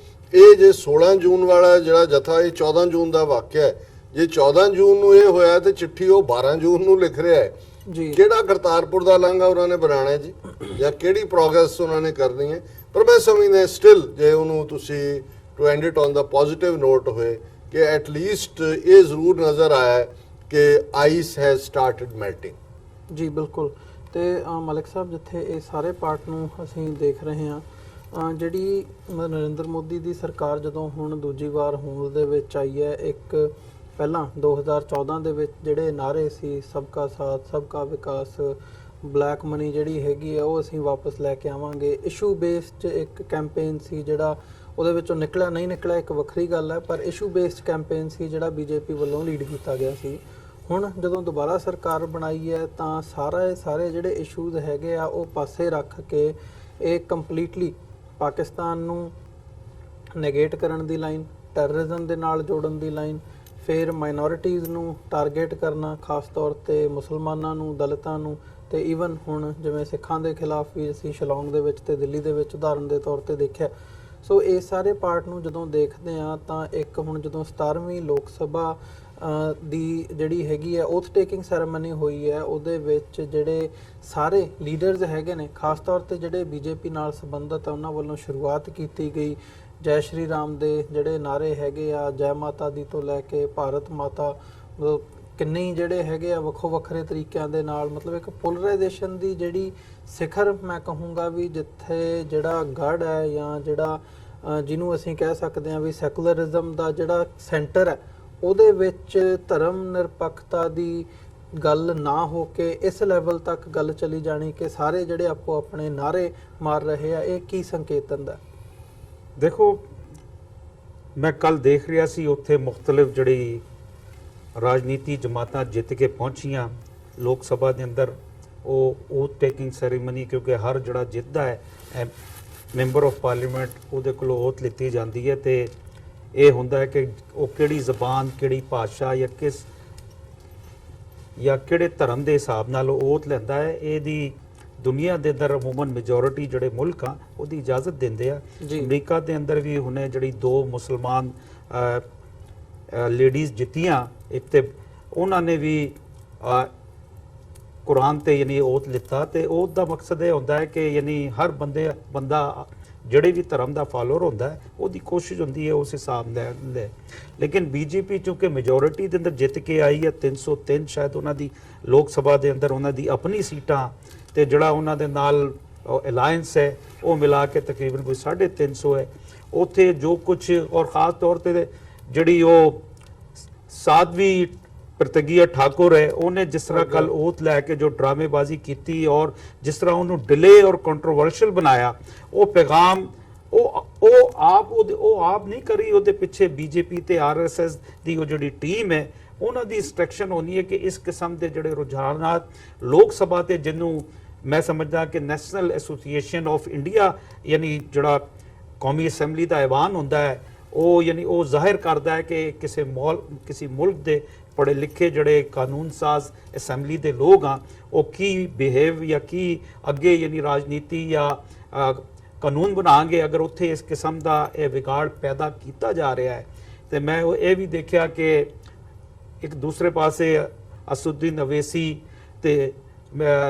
ਇਹ ਜੇ 16 ਜੂਨ ਵਾਲਾ ਜਿਹੜਾ ਜਥਾ, ਇਹ 14 ਜੂਨ ਦਾ ਵਾਕਿਆ ਹੈ। ਜੇ 14 ਜੂਨ ਨੂੰ ਇਹ ਹੋਇਆ ਤੇ ਚਿੱਠੀ ਉਹ 12 ਜੂਨ ਨੂੰ ਲਿਖ ਰਿਹਾ ਹੈ ਜੀ। ਕਿਹੜਾ ਕਰਤਾਰਪੁਰ ਦਾ ਲਾਂਘਾ ਉਹਨਾਂ ਨੇ ਬਣਾਉਣਾ ਹੈ ਜੀ, ਜਾਂ ਕਿਹੜੀ ਪ੍ਰੋਗਰੈਸ ਉਹਨਾਂ ਨੇ ਕਰਨੀ ਹੈ। ਪਰ ਮੈਂ ਸਮਝਦਾ ਸਟਿਲ ਜੇ ਉਹਨੂੰ ਤੁਸੀਂ to end it on the positive note ਹੋਏ ਕਿ ਐਟ ਲੀਸਟ ਇਹ ਜ਼ਰੂਰ ਨਜ਼ਰ ਆਇਆ ਕਿ ਆਈਸ ਹੈਜ਼ ਸਟਾਰਟਡ ਮੈਲਟਿੰਗ। ਜੀ ਬਿਲਕੁਲ। ਤੇ ਮਲਿਕ ਸਾਹਿਬ, ਜਿੱਥੇ ਇਹ ਸਾਰੇ ਪਾਰਟ ਨੂੰ ਅਸੀਂ ਦੇਖ ਰਹੇ ਹਾਂ, ਜਿਹੜੀ ਨਰਿੰਦਰ ਮੋਦੀ ਦੀ ਸਰਕਾਰ ਜਦੋਂ ਹੁਣ ਦੂਜੀ ਵਾਰ ਹੋਂਦ ਦੇ ਵਿੱਚ ਆਈ ਹੈ, ਇੱਕ ਪਹਿਲਾਂ 2014 ਦੇ ਵਿੱਚ ਜਿਹੜੇ ਨਾਅਰੇ ਸੀ ਸਬਕਾ ਸਾਥ ਸਬਕਾ ਵਿਕਾਸ, ਬਲੈਕ ਮਨੀ ਜਿਹੜੀ ਹੈਗੀ ਆ ਉਹ ਅਸੀਂ ਵਾਪਸ ਲੈ ਕੇ ਆਵਾਂਗੇ, ਇਸ਼ੂ ਬੇਸਡ ਇੱਕ ਕੈਂਪੇਨ ਸੀ ਜਿਹੜਾ ਉਹਦੇ ਵਿੱਚੋਂ ਨਿਕਲਿਆ ਨਹੀਂ ਨਿਕਲਿਆ ਇੱਕ ਵੱਖਰੀ ਗੱਲ ਹੈ, ਪਰ ਇਸ਼ੂ ਬੇਸਡ ਕੈਂਪੇਨ ਸੀ ਜਿਹੜਾ ਬੀਜੇਪੀ ਵੱਲੋਂ ਲੀਡ ਕੀਤਾ ਗਿਆ ਸੀ। ਹੁਣ ਜਦੋਂ ਦੁਬਾਰਾ ਸਰਕਾਰ ਬਣਾਈ ਹੈ ਤਾਂ ਸਾਰੇ ਜਿਹੜੇ ਇਸ਼ੂਜ਼ ਹੈਗੇ ਆ ਉਹ ਪਾਸੇ ਰੱਖ ਕੇ ਇਹ ਕੰਪਲੀਟਲੀ ਪਾਕਿਸਤਾਨ ਨੂੰ ਨੈਗੇਟ ਕਰਨ ਦੀ ਲਾਈਨ, ਟੈਰਰਿਜ਼ਮ ਦੇ ਨਾਲ ਜੋੜਨ ਦੀ ਲਾਈਨ, ਫਿਰ ਮਾਈਨੋਰਿਟੀਜ਼ ਨੂੰ ਟਾਰਗੇਟ ਕਰਨਾ, ਖਾਸ ਤੌਰ ਤੇ ਮੁਸਲਮਾਨਾਂ ਨੂੰ, ਦਲਿਤਾਂ ਨੂੰ, ਤੇ ਈਵਨ ਹੁਣ ਜਿਵੇਂ ਸਿੱਖਾਂ ਦੇ ਖਿਲਾਫ ਵੀ ਅਸੀਂ ਸ਼ਿਲੌਂਗ ਦੇ ਵਿੱਚ ਤੇ ਦਿੱਲੀ ਦੇ ਵਿੱਚ ਉਦਾਹਰਨ ਦੇ ਤੌਰ ਤੇ ਦੇਖਿਆ। ਸੋ ਇਹ ਸਾਰੇ ਪਾਰਟ ਨੂੰ ਜਦੋਂ ਦੇਖਦੇ ਆ ਤਾਂ ਇੱਕ ਹੁਣ ਜਦੋਂ 17ਵੀਂ ਲੋਕ ਸਭਾ ਦੀ ਜਿਹੜੀ ਹੈਗੀ ਹੈ ਓਥ ਟੇਕਿੰਗ ਸੈਰੇਮਨੀ ਹੋਈ ਹੈ, ਉਹਦੇ ਵਿੱਚ ਜਿਹੜੇ ਸਾਰੇ ਲੀਡਰਸ ਹੈਗੇ ਨੇ, ਖਾਸ ਤੌਰ ਤੇ ਜਿਹੜੇ ਬੀਜੇਪੀ ਨਾਲ ਸੰਬੰਧਿਤ ਆ, ਉਹਨਾਂ ਵੱਲੋਂ ਸ਼ੁਰੂਆਤ ਕੀਤੀ ਗਈ ਜੈ ਸ਼੍ਰੀ ਰਾਮ ਦੇ ਜਿਹੜੇ ਨਾਅਰੇ ਹੈਗੇ ਆ, ਜੈ ਮਾਤਾ ਦੀ ਤੋਂ ਲੈ ਕੇ ਭਾਰਤ ਮਾਤਾ, ਕਿੰਨੇ ਹੀ ਜਿਹੜੇ ਹੈਗੇ ਆ ਵੱਖੋ ਵੱਖਰੇ ਤਰੀਕਿਆਂ ਦੇ ਨਾਲ, ਮਤਲਬ ਇੱਕ ਪੋਲਰਾਈਜੇਸ਼ਨ ਦੀ ਜਿਹੜੀ ਸਿਖਰ ਮੈਂ ਕਹੂੰਗਾ ਵੀ ਜਿੱਥੇ ਜਿਹੜਾ ਗੜ ਹੈ ਜਾਂ ਜਿਹੜਾ ਜਿਹਨੂੰ ਅਸੀਂ ਕਹਿ ਸਕਦੇ ਹਾਂ ਵੀ ਸੈਕੂਲਰਿਜ਼ਮ ਦਾ ਜਿਹੜਾ ਸੈਂਟਰ ਹੈ, ਉਹਦੇ ਵਿੱਚ ਧਰਮ ਨਿਰਪੱਖਤਾ ਦੀ ਗੱਲ ਨਾ ਹੋ ਕੇ ਇਸ ਲੈਵਲ ਤੱਕ ਗੱਲ ਚਲੀ ਜਾਣੀ ਕਿ ਸਾਰੇ ਜਿਹੜੇ ਆਪੋ ਆਪਣੇ ਨਾਅਰੇ ਮਾਰ ਰਹੇ ਆ, ਇਹ ਕੀ ਸੰਕੇਤ ਦਿੰਦਾ? ਦੇਖੋ, ਮੈਂ ਕੱਲ ਦੇਖ ਰਿਹਾ ਸੀ ਉੱਥੇ ਮੁxtਲਿਫ ਜਿਹੜੀ ਰਾਜਨੀਤੀ ਜਮਾਤਾਂ ਜਿੱਤ ਕੇ ਪਹੁੰਚੀਆਂ ਲੋਕ ਸਭਾ ਦੇ ਅੰਦਰ, ਉਹ ਓਥ ਟੇਕਿੰਗ ਸੈਰੀਮਨੀ, ਕਿਉਂਕਿ ਹਰ ਜਿਹੜਾ ਜਿੱਤਦਾ ਹੈ ਮੈਂਬਰ ਆਫ ਪਾਰਲੀਮੈਂਟ ਉਹਦੇ ਕੋਲੋਂ ਓਥ ਲਿੱਤੀ ਜਾਂਦੀ ਹੈ ਤੇ ਇਹ ਹੁੰਦਾ ਹੈ ਕਿ ਉਹ ਕਿਹੜੀ ਜ਼ਬਾਨ, ਕਿਹੜੀ ਭਾਸ਼ਾ ਜਾਂ ਕਿਹੜੇ ਧਰਮ ਦੇ ਹਿਸਾਬ ਨਾਲ ਉਹ ਓਥ ਲੈਂਦਾ ਹੈ। ਇਹਦੀ ਦੁਨੀਆ ਦੇ ਅੰਦਰ ਅਮੂਮਨ ਮੈਜੋਰਿਟੀ ਜਿਹੜੇ ਮੁਲਕ ਆ ਉਹਦੀ ਇਜਾਜ਼ਤ ਦਿੰਦੇ ਆ। ਅਮਰੀਕਾ ਦੇ ਅੰਦਰ ਵੀ ਹੁਣੇ ਜਿਹੜੀ 2 ਮੁਸਲਮਾਨ ਲੇਡੀਜ਼ ਜਿੱਤੀਆਂ, ਇੱਕ ਤੇ ਉਹਨਾਂ ਨੇ ਵੀ ਕੁਰਾਨ ਤੇ ਯਾਨੀ ਓਥ ਲਿੱਤਾ, ਤੇ ਓਥ ਦਾ ਮਕਸਦ ਇਹ ਹੁੰਦਾ ਹੈ ਕਿ ਯਾਨੀ ਹਰ ਬੰਦਾ ਜਿਹੜੇ ਵੀ ਧਰਮ ਦਾ ਫਾਲੋਅਰ ਹੁੰਦਾ ਹੈ ਉਹਦੀ ਕੋਸ਼ਿਸ਼ ਹੁੰਦੀ ਹੈ ਉਸ ਹਿਸਾਬ ਨਾਲ ਲੈ। ਲੇਕਿਨ ਬੀਜੇਪੀ ਚੂੰਕਿ ਮੈਜੋਰਿਟੀ ਦੇ ਅੰਦਰ ਜਿੱਤ ਕੇ ਆਈ ਹੈ 303 ਸ਼ਾਇਦ ਉਹਨਾਂ ਦੀ ਲੋਕ ਸਭਾ ਦੇ ਅੰਦਰ ਉਹਨਾਂ ਦੀ ਆਪਣੀ ਸੀਟਾਂ ਤੇ ਜਿਹੜਾ ਉਹਨਾਂ ਦੇ ਨਾਲ ਅਲਾਈਅੰਸ ਹੈ ਉਹ ਮਿਲਾ ਕੇ ਤਕਰੀਬਨ ਕੋਈ 350 ਹੈ। ਉੱਥੇ ਜੋ ਕੁਝ ਔਰ ਖਾਸ ਤੌਰ ਤੇ ਜਿਹੜੀ ਉਹ ਸਾਧਵੀ ਪ੍ਰਤੀਗਿਆ ਠਾਕੁਰ ਹੈ ਉਹਨੇ ਜਿਸ ਤਰ੍ਹਾਂ ਕੱਲ ਓਥ ਲੈ ਕੇ ਜੋ ਡਰਾਮੇਬਾਜ਼ੀ ਕੀਤੀ ਔਰ ਜਿਸ ਤਰ੍ਹਾਂ ਉਹਨੂੰ ਡਿਲੇ ਔਰ ਕੰਟਰੋਵਰਸ਼ੀਅਲ ਬਣਾਇਆ, ਉਹ ਪੈਗਾਮ ਉਹ ਆਪ ਨਹੀਂ ਕਰੀ, ਉਹਦੇ ਪਿੱਛੇ ਬੀਜੇਪੀ ਤੇ ਆਰਐਸਐਸ ਦੀ ਉਹ ਜਿਹੜੀ ਟੀਮ ਹੈ ਉਹਨਾਂ ਦੀ ਇੰਸਟਰਕਸ਼ਨ ਹੋਣੀ ਹੈ ਕਿ ਇਸ ਕਿਸਮ ਦੇ ਜਿਹੜੇ ਰੁਝਾਨਾਤ ਲੋਕ ਸਭਾ ਤੇ ਜਿਹਨੂੰ ਮੈਂ ਸਮਝਦਾ ਕਿ ਨੈਸ਼ਨਲ ਐਸੋਸੀਏਸ਼ਨ ਆਫ ਇੰਡੀਆ ਯਾਨੀ ਜਿਹੜਾ ਕੌਮੀ ਅਸੈਂਬਲੀ ਦਾ ਐਵਾਨ ਹੁੰਦਾ ਹੈ ਉਹ ਯਾਨੀ ਉਹ ਜ਼ਾਹਿਰ ਕਰਦਾ ਹੈ ਕਿ ਕਿਸੇ ਮੁਲਕ ਦੇ ਪੜ੍ਹੇ ਲਿਖੇ ਜਿਹੜੇ ਕਾਨੂੰਨ ਸਾਜ਼ ਅਸੈਂਬਲੀ ਦੇ ਲੋਕ ਆ ਉਹ ਕੀ ਬਿਹੇਵ ਜਾਂ ਕੀ ਅੱਗੇ ਯਾਨੀ ਰਾਜਨੀਤੀ ਜਾਂ ਕਾਨੂੰਨ ਬਣਾਉਣਗੇ ਅਗਰ ਉੱਥੇ ਇਸ ਕਿਸਮ ਦਾ ਇਹ ਵਿਗਾੜ ਪੈਦਾ ਕੀਤਾ ਜਾ ਰਿਹਾ ਹੈ। ਤੇ ਮੈਂ ਇਹ ਵੀ ਦੇਖਿਆ ਕਿ ਇੱਕ ਦੂਸਰੇ ਪਾਸੇ ਅਸਦੁੱਦੀਨ ਅਵੈਸੀ ਤੇ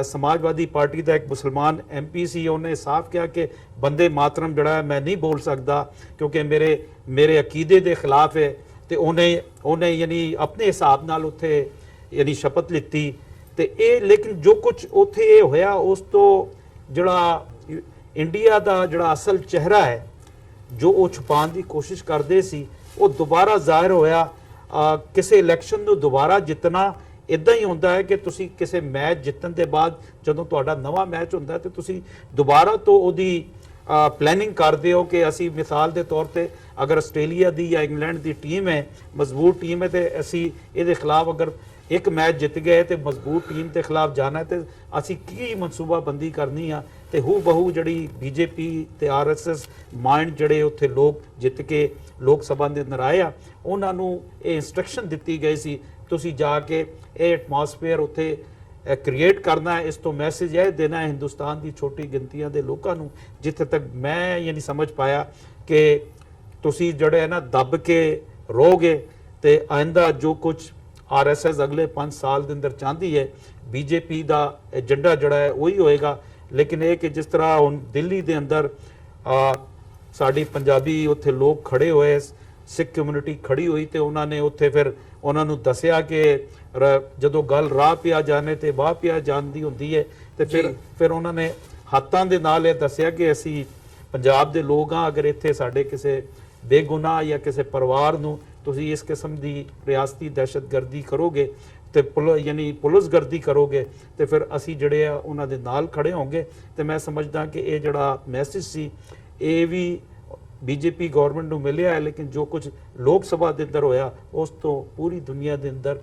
ਸਮਾਜਵਾਦੀ ਪਾਰਟੀ ਦਾ ਇੱਕ ਮੁਸਲਮਾਨ ਐਮਪੀ ਸੀ, ਉਹਨੇ ਸਾਫ਼ ਕਿਹਾ ਕਿ ਬੰਦੇ ਮਾਤਰਮ ਜਿਹੜਾ ਮੈਂ ਨਹੀਂ ਬੋਲ ਸਕਦਾ ਕਿਉਂਕਿ ਮੇਰੇ ਅਕੀਦੇ ਦੇ ਖਿਲਾਫ ਹੈ। ਤੇ ਉਹਨੇ ਯਾਨੀ ਆਪਣੇ ਹਿਸਾਬ ਨਾਲ ਉੱਥੇ ਯਾਨੀ ਸ਼ਪਥ ਲਿੱਤੀ ਤੇ ਇਹ ਲੇਕਿਨ ਜੋ ਕੁਝ ਉੱਥੇ ਇਹ ਹੋਇਆ ਉਸ ਤੋਂ ਜਿਹੜਾ ਇੰਡੀਆ ਦਾ ਜਿਹੜਾ ਅਸਲ ਚਿਹਰਾ ਹੈ ਜੋ ਉਹ ਛੁਪਾਉਣ ਦੀ ਕੋਸ਼ਿਸ਼ ਕਰਦੇ ਸੀ ਉਹ ਦੁਬਾਰਾ ਜ਼ਾਹਿਰ ਹੋਇਆ। ਕਿਸੇ ਇਲੈਕਸ਼ਨ ਨੂੰ ਦੁਬਾਰਾ ਜਿੱਤਣਾ ਇਦਾਂ ਹੀ ਹੁੰਦਾ ਹੈ ਕਿ ਤੁਸੀਂ ਕਿਸੇ ਮੈਚ ਜਿੱਤਣ ਦੇ ਬਾਅਦ ਜਦੋਂ ਤੁਹਾਡਾ ਨਵਾਂ ਮੈਚ ਹੁੰਦਾ ਤੇ ਤੁਸੀਂ ਦੁਬਾਰਾ ਤੋਂ ਉਹਦੀ ਪਲੈਨਿੰਗ ਕਰਦੇ ਹੋ ਕਿ ਅਸੀਂ ਮਿਸਾਲ ਦੇ ਤੌਰ ਤੇ ਅਗਰ ਆਸਟ੍ਰੇਲੀਆ ਦੀ ਜਾਂ ਇੰਗਲੈਂਡ ਦੀ ਟੀਮ ਹੈ ਮਜ਼ਬੂਤ ਟੀਮ ਹੈ ਤੇ ਅਸੀਂ ਇਹਦੇ ਖਿਲਾਫ ਅਗਰ ਇੱਕ ਮੈਚ ਜਿੱਤ ਗਏ ਤੇ ਮਜ਼ਬੂਤ ਟੀਮ ਦੇ ਖਿਲਾਫ ਜਾਣਾ ਤੇ ਅਸੀਂ ਕੀ ਮਨਸੂਬਾਬੰਦੀ ਕਰਨੀ ਆ। ਤੇ ਹੂ ਬਹੂ ਜਿਹੜੀ ਬੀਜੇਪੀ ਤੇ ਆਰਐਸਐਸ ਮਾਈਂਡ ਜਿਹੜੇ ਉੱਥੇ ਲੋਕ ਜਿੱਤ ਕੇ ਲੋਕ ਸਭਾ ਦੇ ਅੰਦਰ ਆਏ ਆ ਉਹਨਾਂ ਨੂੰ ਇਹ ਇੰਸਟਰਕਸ਼ਨ ਦਿੱਤੀ ਗਈ ਸੀ ਤੁਸੀਂ ਜਾ ਕੇ ਇਹ ਐਟਮੋਸਫੇਅਰ ਉੱਥੇ ਕ੍ਰੀਏਟ ਕਰਨਾ ਹੈ। ਇਸ ਤੋਂ ਮੈਸੇਜ ਇਹ ਦੇਣਾ ਹੈ ਹਿੰਦੁਸਤਾਨ ਦੀ ਛੋਟੀ ਗਿਣਤੀਆਂ ਦੇ ਲੋਕਾਂ ਨੂੰ, ਜਿੱਥੇ ਤੱਕ ਮੈਂ ਯਾਨੀ ਸਮਝ ਪਾਇਆ ਕਿ ਤੁਸੀਂ ਜਿਹੜੇ ਹੈ ਨਾ ਦੱਬ ਕੇ ਰਹੋਗੇ ਤੇ ਆਇੰਦਾ ਜੋ ਕੁਝ ਆਰਐਸਐਸ ਅਗਲੇ 5 ਸਾਲ ਦੇ ਅੰਦਰ ਚਾਹੁੰਦੀ ਹੈ ਬੀਜੇਪੀ ਦਾ ਏਜੰਡਾ ਜਿਹੜਾ ਹੈ ਉਹੀ ਹੋਏਗਾ। ਲੇਕਿਨ ਇਹ ਕਿ ਜਿਸ ਤਰ੍ਹਾਂ ਹੁਣ ਦਿੱਲੀ ਦੇ ਅੰਦਰ ਸਾਡੀ ਪੰਜਾਬੀ ਉੱਥੇ ਲੋਕ ਖੜੇ ਹੋਏ, ਸਿੱਖ ਕਮਿਊਨਿਟੀ ਖੜੀ ਹੋਈ ਤੇ ਉਹਨਾਂ ਨੇ ਉੱਥੇ ਫਿਰ ਉਹਨਾਂ ਨੂੰ ਦੱਸਿਆ ਕਿ ਜਦੋਂ ਗੱਲ ਰਾਹ ਪਿਆ ਜਾਣੇ ਤੇ ਬਾਹ ਪਿਆ ਜਾਂਦੀ ਹੁੰਦੀ ਹੈ ਤੇ ਫਿਰ ਉਹਨਾਂ ਨੇ ਹੱਥਾਂ ਦੇ ਨਾਲ ਇਹ ਦੱਸਿਆ ਕਿ ਅਸੀਂ ਪੰਜਾਬ ਦੇ ਲੋਕ ਆ, ਅਗਰ ਇੱਥੇ ਸਾਡੇ ਕਿਸੇ ਬੇਗੁਨਾਹ ਜਾਂ ਕਿਸੇ ਪਰਿਵਾਰ ਨੂੰ ਤੁਸੀਂ ਇਸ ਕਿਸਮ ਦੀ ਰਿਆਸਤੀ ਦਹਿਸ਼ਤਗਰਦੀ ਕਰੋਗੇ ਤੇ ਯਾਨੀ ਪੁਲਿਸਗਰਦੀ ਕਰੋਗੇ ਤੇ ਫਿਰ ਅਸੀਂ ਜਿਹੜੇ ਆ ਉਹਨਾਂ ਦੇ ਨਾਲ ਖੜੇ ਹੋਵਾਂਗੇ। ਤੇ ਮੈਂ ਸਮਝਦਾ ਕਿ ਇਹ ਜਿਹੜਾ ਮੈਸੇਜ ਸੀ ਇਹ ਵੀ ਬੀਜੇਪੀ ਗਵਰਨਮੈਂਟ ਨੂੰ ਮਿਲਿਆ ਹੈ, ਲੇਕਿਨ ਜੋ ਕੁਝ ਲੋਕ ਸਭਾ ਦੇ ਅੰਦਰ ਹੋਇਆ ਉਸ ਤੋਂ ਪੂਰੀ ਦੁਨੀਆ ਦੇ ਅੰਦਰ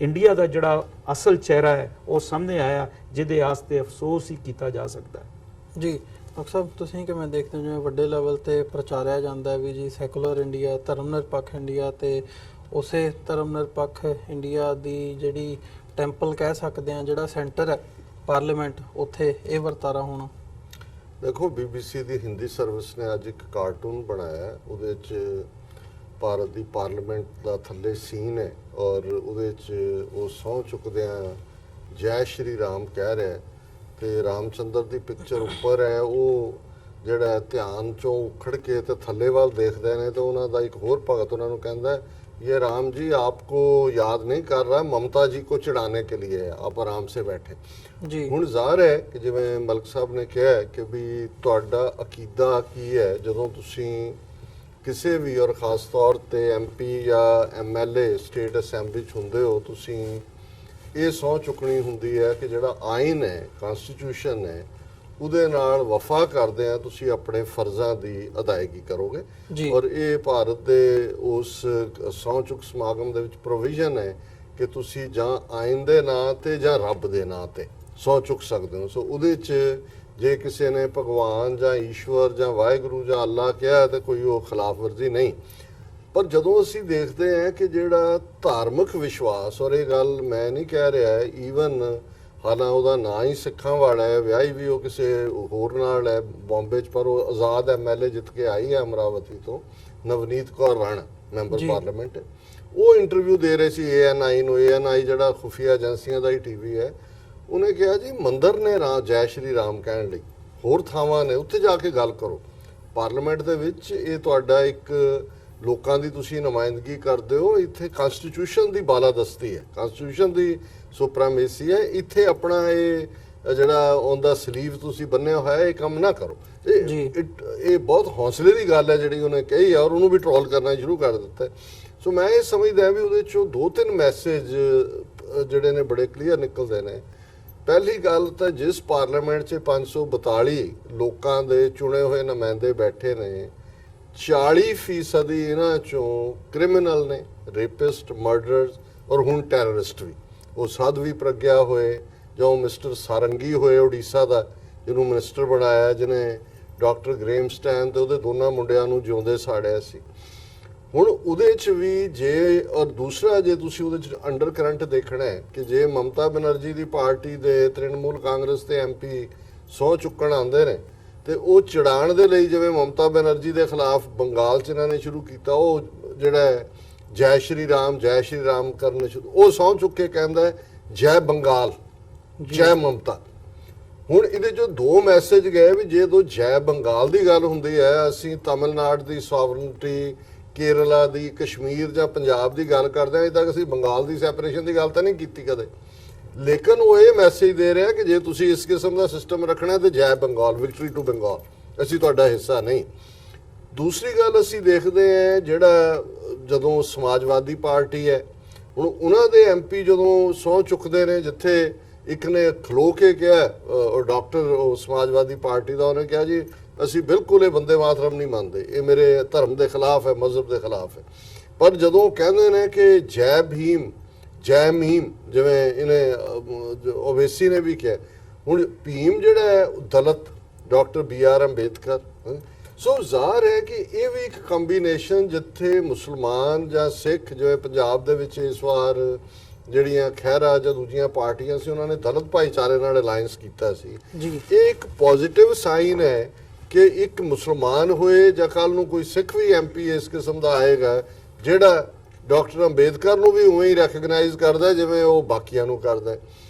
ਇੰਡੀਆ ਦਾ ਜਿਹੜਾ ਅਸਲ ਚਿਹਰਾ ਹੈ ਉਹ ਸਾਹਮਣੇ ਆਇਆ, ਜਿਹਦੇ ਵਾਸਤੇ ਅਫਸੋਸ ਹੀ ਕੀਤਾ ਜਾ ਸਕਦਾ ਹੈ। ਜੀ ਡਾਕਟਰ ਸਾਹਿਬ, ਤੁਸੀਂ ਕਿਵੇਂ ਦੇਖਦੇ ਹੋ ਜਿਵੇਂ ਵੱਡੇ ਲੈਵਲ ਤੇ ਪ੍ਰਚਾਰਿਆ ਜਾਂਦਾ ਹੈ ਵੀ ਜੀ ਸੈਕੂਲਰ ਇੰਡੀਆ, ਧਰਮ ਨਿਰਪੱਖ ਇੰਡੀਆ ਤੇ ਉਸੇ ਧਰਮ ਨਿਰਪੱਖ ਇੰਡੀਆ ਦੀ ਜਿਹੜੀ ਟੈਂਪਲ ਕਹਿ ਸਕਦੇ ਆ ਜਿਹੜਾ ਸੈਂਟਰ ਹੈ ਪਾਰਲੀਮੈਂਟ ਉੱਥੇ ਇਹ ਵਰਤਾਰਾ ਹੋਣਾ? ਦੇਖੋ, BBC ਦੀ ਹਿੰਦੀ ਸਰਵਿਸ ਨੇ ਅੱਜ ਇੱਕ ਕਾਰਟੂਨ ਬਣਾਇਆ, ਉਹਦੇ 'ਚ ਭਾਰਤ ਦੀ ਪਾਰਲੀਮੈਂਟ ਦਾ ਥੱਲੇ ਸੀਨ ਹੈ ਔਰ ਉਹਦੇ 'ਚ ਉਹ ਸਹੁੰ ਚੁੱਕਦਿਆਂ ਜੈ ਸ਼੍ਰੀ ਰਾਮ ਕਹਿ ਰਿਹਾ ਤੇ ਰਾਮਚੰਦਰ ਦੀ ਪਿਕਚਰ ਉੱਪਰ ਹੈ। ਉਹ ਜਿਹੜਾ ਧਿਆਨ ਚੋਂ ਉਖੜ ਕੇ ਤੇ ਥੱਲੇ ਵੱਲ ਦੇਖਦੇ ਨੇ ਤੇ ਉਹਨਾਂ ਦਾ ਇੱਕ ਹੋਰ ਭਗਤ ਉਹਨਾਂ ਨੂੰ ਕਹਿੰਦਾ ये राम जी आपको याद नहीं कर रहा, ममता जी को चिढ़ाने के लिए है, आप आराम से बैठे जी। ਹੁਣ ਜ਼ਾਹਰ ਹੈ ਕਿ ਜਿਵੇਂ ਮਲਕ ਸਾਹਿਬ ਨੇ ਕਿਹਾ ਕਿ ਵੀ ਤੁਹਾਡਾ ਅਕੀਦਾ ਕੀ ਹੈ ਜਦੋਂ ਤੁਸੀਂ ਕਿਸੇ ਵੀ ਔਰ ਖਾਸ ਤੌਰ ਤੇ MP ਜਾਂ MLA ਸਟੇਟ ਅਸੈਂਬਲੀ 'ਚ ਹੁੰਦੇ ਹੋ, ਤੁਸੀਂ ਇਹ ਸਹੁੰ ਚੁੱਕਣੀ ਹੁੰਦੀ ਹੈ ਕਿ ਜਿਹੜਾ ਆਇਨ ਹੈ, ਕਨਸਟੀਟਿਊਸ਼ਨ ਹੈ, ਉਹਦੇ ਨਾਲ ਵਫਾ ਕਰਦੇ ਆ ਤੁਸੀਂ ਆਪਣੇ ਫਰਜ਼ਾਂ ਦੀ ਅਦਾਇਗੀ ਕਰੋਗੇ। ਔਰ ਇਹ ਭਾਰਤ ਦੇ ਉਸ ਸਹੁੰ ਚੁੱਕ ਸਮਾਗਮ ਦੇ ਵਿੱਚ ਪ੍ਰੋਵੀਜ਼ਨ ਹੈ ਕਿ ਤੁਸੀਂ ਜਾਂ ਆਇਨ ਦੇ ਨਾਂ ਤੇ ਜਾਂ ਰੱਬ ਦੇ ਨਾਂ ਤੇ ਸਹੁੰ ਚੁੱਕ ਸਕਦੇ ਹੋ। ਸੋ ਉਹਦੇ 'ਚ ਜੇ ਕਿਸੇ ਨੇ ਭਗਵਾਨ ਜਾਂ ਈਸ਼ਵਰ ਜਾਂ ਵਾਹਿਗੁਰੂ ਜਾਂ ਅੱਲਾ ਕਿਹਾ ਤੇ ਕੋਈ ਉਹ ਖਿਲਾਫ ਵਰਜ਼ੀ ਨਹੀਂ। ਪਰ ਜਦੋਂ ਅਸੀਂ ਦੇਖਦੇ ਹਾਂ ਕਿ ਜਿਹੜਾ ਧਾਰਮਿਕ ਵਿਸ਼ਵਾਸ, ਔਰ ਇਹ ਗੱਲ ਮੈਂ ਨਹੀਂ ਕਹਿ ਰਿਹਾ, ਈਵਨ ਹਾਲਾਂ ਉਹਦਾ ਨਾਂ ਹੀ ਸਿੱਖਾਂ ਵਾਲਾ ਹੈ, ਵਿਆਹੀ ਵੀ ਉਹ ਕਿਸੇ ਹੋਰ ਨਾਲ ਹੈ ਬੰਬੇ 'ਚ, ਪਰ ਉਹ ਆਜ਼ਾਦ MLA ਜਿੱਤ ਕੇ ਆਈ ਹੈ ਅਮਰਾਵਤੀ ਤੋਂ, ਨਵਨੀਤ ਕੌਰ ਰਣ ਮੈਂਬਰ ਪਾਰਲੀਮੈਂਟ। ਉਹ ਇੰਟਰਵਿਊ ਦੇ ਰਹੇ ਸੀ ANI ਨੂੰ। ANI ਜਿਹੜਾ ਖੁਫੀਆ ਏਜੰਸੀਆਂ ਦਾ ਹੀ TV ਹੈ। ਉਹਨੇ ਕਿਹਾ ਜੀ ਮੰਦਰ ਨੇ ਜੈ ਸ਼੍ਰੀ ਰਾਮ ਕਹਿਣ ਲਈ, ਹੋਰ ਥਾਵਾਂ ਨੇ, ਉੱਥੇ ਜਾ ਕੇ ਗੱਲ ਕਰੋ। ਪਾਰਲੀਮੈਂਟ ਦੇ ਵਿੱਚ ਇਹ ਤੁਹਾਡਾ ਇੱਕ ਲੋਕਾਂ ਦੀ ਤੁਸੀਂ ਨੁਮਾਇੰਦਗੀ ਕਰਦੇ ਹੋ। ਇੱਥੇ ਕਨਸਟੀਟਿਊਸ਼ਨ ਦੀ ਬਾਲਾਦਸਤੀ ਹੈ, ਕਨਸਟੀਟਿਊਸ਼ਨ ਦੀ ਸੁਪਰੀਮੇਸੀ ਹੈ। ਇੱਥੇ ਆਪਣਾ ਇਹ ਜਿਹੜਾ ਉਹਦਾ ਸਲੀਵ ਤੁਸੀਂ ਬੰਨਿਆ ਹੋਇਆ, ਇਹ ਕੰਮ ਨਾ ਕਰੋ। ਇਹ ਬਹੁਤ ਹੌਸਲੇ ਦੀ ਗੱਲ ਹੈ ਜਿਹੜੀ ਉਹਨੇ ਕਹੀ ਹੈ, ਔਰ ਉਹਨੂੰ ਵੀ ਟ੍ਰੋਲ ਕਰਨਾ ਸ਼ੁਰੂ ਕਰ ਦਿੱਤਾ। ਸੋ ਮੈਂ ਇਹ ਸਮਝਦਾ ਵੀ ਉਹਦੇ ਚੋਂ 2-3 ਮੈਸੇਜ ਜਿਹੜੇ ਨੇ ਬੜੇ ਕਲੀਅਰ ਨਿਕਲਦੇ ਨੇ। ਪਹਿਲੀ ਗੱਲ ਤਾਂ ਜਿਸ ਪਾਰਲੀਮੈਂਟ 'ਚ 542 ਲੋਕਾਂ ਦੇ ਚੁਣੇ ਹੋਏ ਨੁਮਾਇੰਦੇ ਬੈਠੇ ਨੇ, 40% ਇਹਨਾਂ ਚੋਂ ਕ੍ਰਿਮੀਨਲ ਨੇ, ਰੇਪਿਸਟ, ਮਰਡਰਸ ਔਰ ਹੁਣ ਟੈਰਰਿਸਟ ਵੀ। ਉਹ ਸਾਧਵੀ ਪ੍ਰਗਿਆ ਹੋਏ ਜਾਂ ਮਿਸਟਰ ਸਾਰੰਗੀ ਹੋਏ ਉੜੀਸਾ ਦਾ, ਜਿਹਨੂੰ ਮਿਨਿਸਟਰ ਬਣਾਇਆ, ਜਿਹਨੇ ਡਾਕਟਰ ਗ੍ਰੇਮ ਸਟੈਨ ਤੇ ਉਹਦੇ ਦੋਨਾਂ ਮੁੰਡਿਆਂ ਨੂੰ ਜਿਉਂਦੇ ਸਾੜਿਆ ਸੀ। ਹੁਣ ਉਹਦੇ 'ਚ ਵੀ ਜੇ, ਔਰ ਦੂਸਰਾ ਜੇ ਤੁਸੀਂ ਉਹਦੇ 'ਚ ਅੰਡਰ ਕਰੰਟ ਦੇਖਣਾ ਹੈ ਕਿ ਜੇ ਮਮਤਾ ਬੈਨਰਜੀ ਦੀ ਪਾਰਟੀ ਦੇ ਤ੍ਰਿਣਮੂਲ ਕਾਂਗਰਸ ਦੇ MP ਸਹੁੰ ਚੁੱਕਣ ਆਉਂਦੇ ਨੇ ਤੇ ਉਹ ਚੜਾਉਣ ਦੇ ਲਈ, ਜਿਵੇਂ ਮਮਤਾ ਬੈਨਰਜੀ ਦੇ ਖਿਲਾਫ ਬੰਗਾਲ 'ਚ ਇਹਨਾਂ ਨੇ ਸ਼ੁਰੂ ਕੀਤਾ, ਉਹ ਜਿਹੜਾ ਜੈ ਸ਼੍ਰੀ ਰਾਮ ਕਰਨ ਸ਼ੁਰੂ, ਉਹ ਸਹੁੰ ਚੁੱਕ ਕੇ ਕਹਿੰਦਾ ਜੈ ਬੰਗਾਲ, ਜੈ ਮਮਤਾ। ਹੁਣ ਇਹਦੇ 'ਚੋਂ 2 ਮੈਸੇਜ ਗਏ ਵੀ ਜੇ ਤੋਂ ਜੈ ਬੰਗਾਲ ਦੀ ਗੱਲ ਹੁੰਦੀ ਹੈ, ਅਸੀਂ ਤਮਿਲਨਾਡੂ ਦੀ ਸੋਵਰਨਟੀ, ਕੇਰਲਾ ਦੀ, ਕਸ਼ਮੀਰ ਜਾਂ ਪੰਜਾਬ ਦੀ ਗੱਲ ਕਰਦੇ ਹਾਂ, ਅਜੇ ਤੱਕ ਅਸੀਂ ਬੰਗਾਲ ਦੀ ਸੈਪਰੇਸ਼ਨ ਦੀ ਗੱਲ ਤਾਂ ਨਹੀਂ ਕੀਤੀ ਕਦੇ। ਲੇਕਿਨ ਉਹ ਇਹ ਮੈਸੇਜ ਦੇ ਰਿਹਾ ਕਿ ਜੇ ਤੁਸੀਂ ਇਸ ਕਿਸਮ ਦਾ ਸਿਸਟਮ ਰੱਖਣਾ ਤੇ ਜੈ ਬੰਗਾਲ, ਵਿਕਟਰੀ ਟੂ ਬੰਗਾਲ, ਅਸੀਂ ਤੁਹਾਡਾ ਹਿੱਸਾ ਨਹੀਂ। ਦੂਸਰੀ ਗੱਲ ਅਸੀਂ ਦੇਖਦੇ ਹਾਂ ਜਿਹੜਾ ਜਦੋਂ ਸਮਾਜਵਾਦੀ ਪਾਰਟੀ ਹੈ, ਹੁਣ ਉਹਨਾਂ ਦੇ MP ਜਦੋਂ ਸਹੁੰ ਚੁੱਕਦੇ ਨੇ, ਜਿੱਥੇ ਇੱਕ ਨੇ ਖਲੋ ਕੇ ਕਿਹਾ, ਡਾਕਟਰ ਉਹ ਸਮਾਜਵਾਦੀ ਪਾਰਟੀ ਦਾ, ਉਹਨੇ ਕਿਹਾ ਜੀ ਅਸੀਂ ਬਿਲਕੁਲ ਇਹ ਬੰਦੇ ਮਾਤਰਮ ਨਹੀਂ ਮੰਨਦੇ, ਇਹ ਮੇਰੇ ਧਰਮ ਦੇ ਖਿਲਾਫ ਹੈ, ਮਜ਼ਹਬ ਦੇ ਖਿਲਾਫ ਹੈ। ਪਰ ਜਦੋਂ ਕਹਿੰਦੇ ਨੇ ਕਿ ਜੈ ਭੀਮ, ਜੈ ਮੀਮ, ਜਿਵੇਂ ਇਹਨੇ ਓਵੈਸੀ ਨੇ ਵੀ ਕਿਹਾ, ਹੁਣ ਭੀਮ ਜਿਹੜਾ ਹੈ ਦਲਿਤ, ਡਾਕਟਰ BR ਅੰਬੇਦਕਰ। ਸੋ ਜ਼ਾਹਰ ਹੈ ਕਿ ਇਹ ਵੀ ਇੱਕ ਕੰਬੀਨੇਸ਼ਨ ਜਿੱਥੇ ਮੁਸਲਮਾਨ ਜਾਂ ਸਿੱਖ, ਜਿਵੇਂ ਪੰਜਾਬ ਦੇ ਵਿੱਚ ਇਸ ਵਾਰ ਜਿਹੜੀਆਂ ਖਹਿਰਾ ਜਾਂ ਦੂਜੀਆਂ ਪਾਰਟੀਆਂ ਸੀ, ਉਹਨਾਂ ਨੇ ਦਲਿਤ ਭਾਈਚਾਰੇ ਨਾਲ ਅਲਾਈਅੰਸ ਕੀਤਾ ਸੀ। ਇਹ ਇੱਕ ਪੋਜ਼ਿਟਿਵ ਸਾਈਨ ਹੈ ਕਿ ਇੱਕ ਮੁਸਲਮਾਨ ਹੋਏ ਜਾਂ ਕੱਲ ਨੂੰ ਕੋਈ ਸਿੱਖ ਵੀ MP ਇਸ ਕਿਸਮ ਦਾ ਆਏਗਾ ਜਿਹੜਾ ਡਾਕਟਰ ਅੰਬੇਦਕਰ ਨੂੰ ਵੀ ਉਵੇਂ ਹੀ ਰੈਕਗਨਾਈਜ਼ ਕਰਦਾ ਜਿਵੇਂ ਉਹ ਬਾਕੀਆਂ ਨੂੰ ਕਰਦਾ।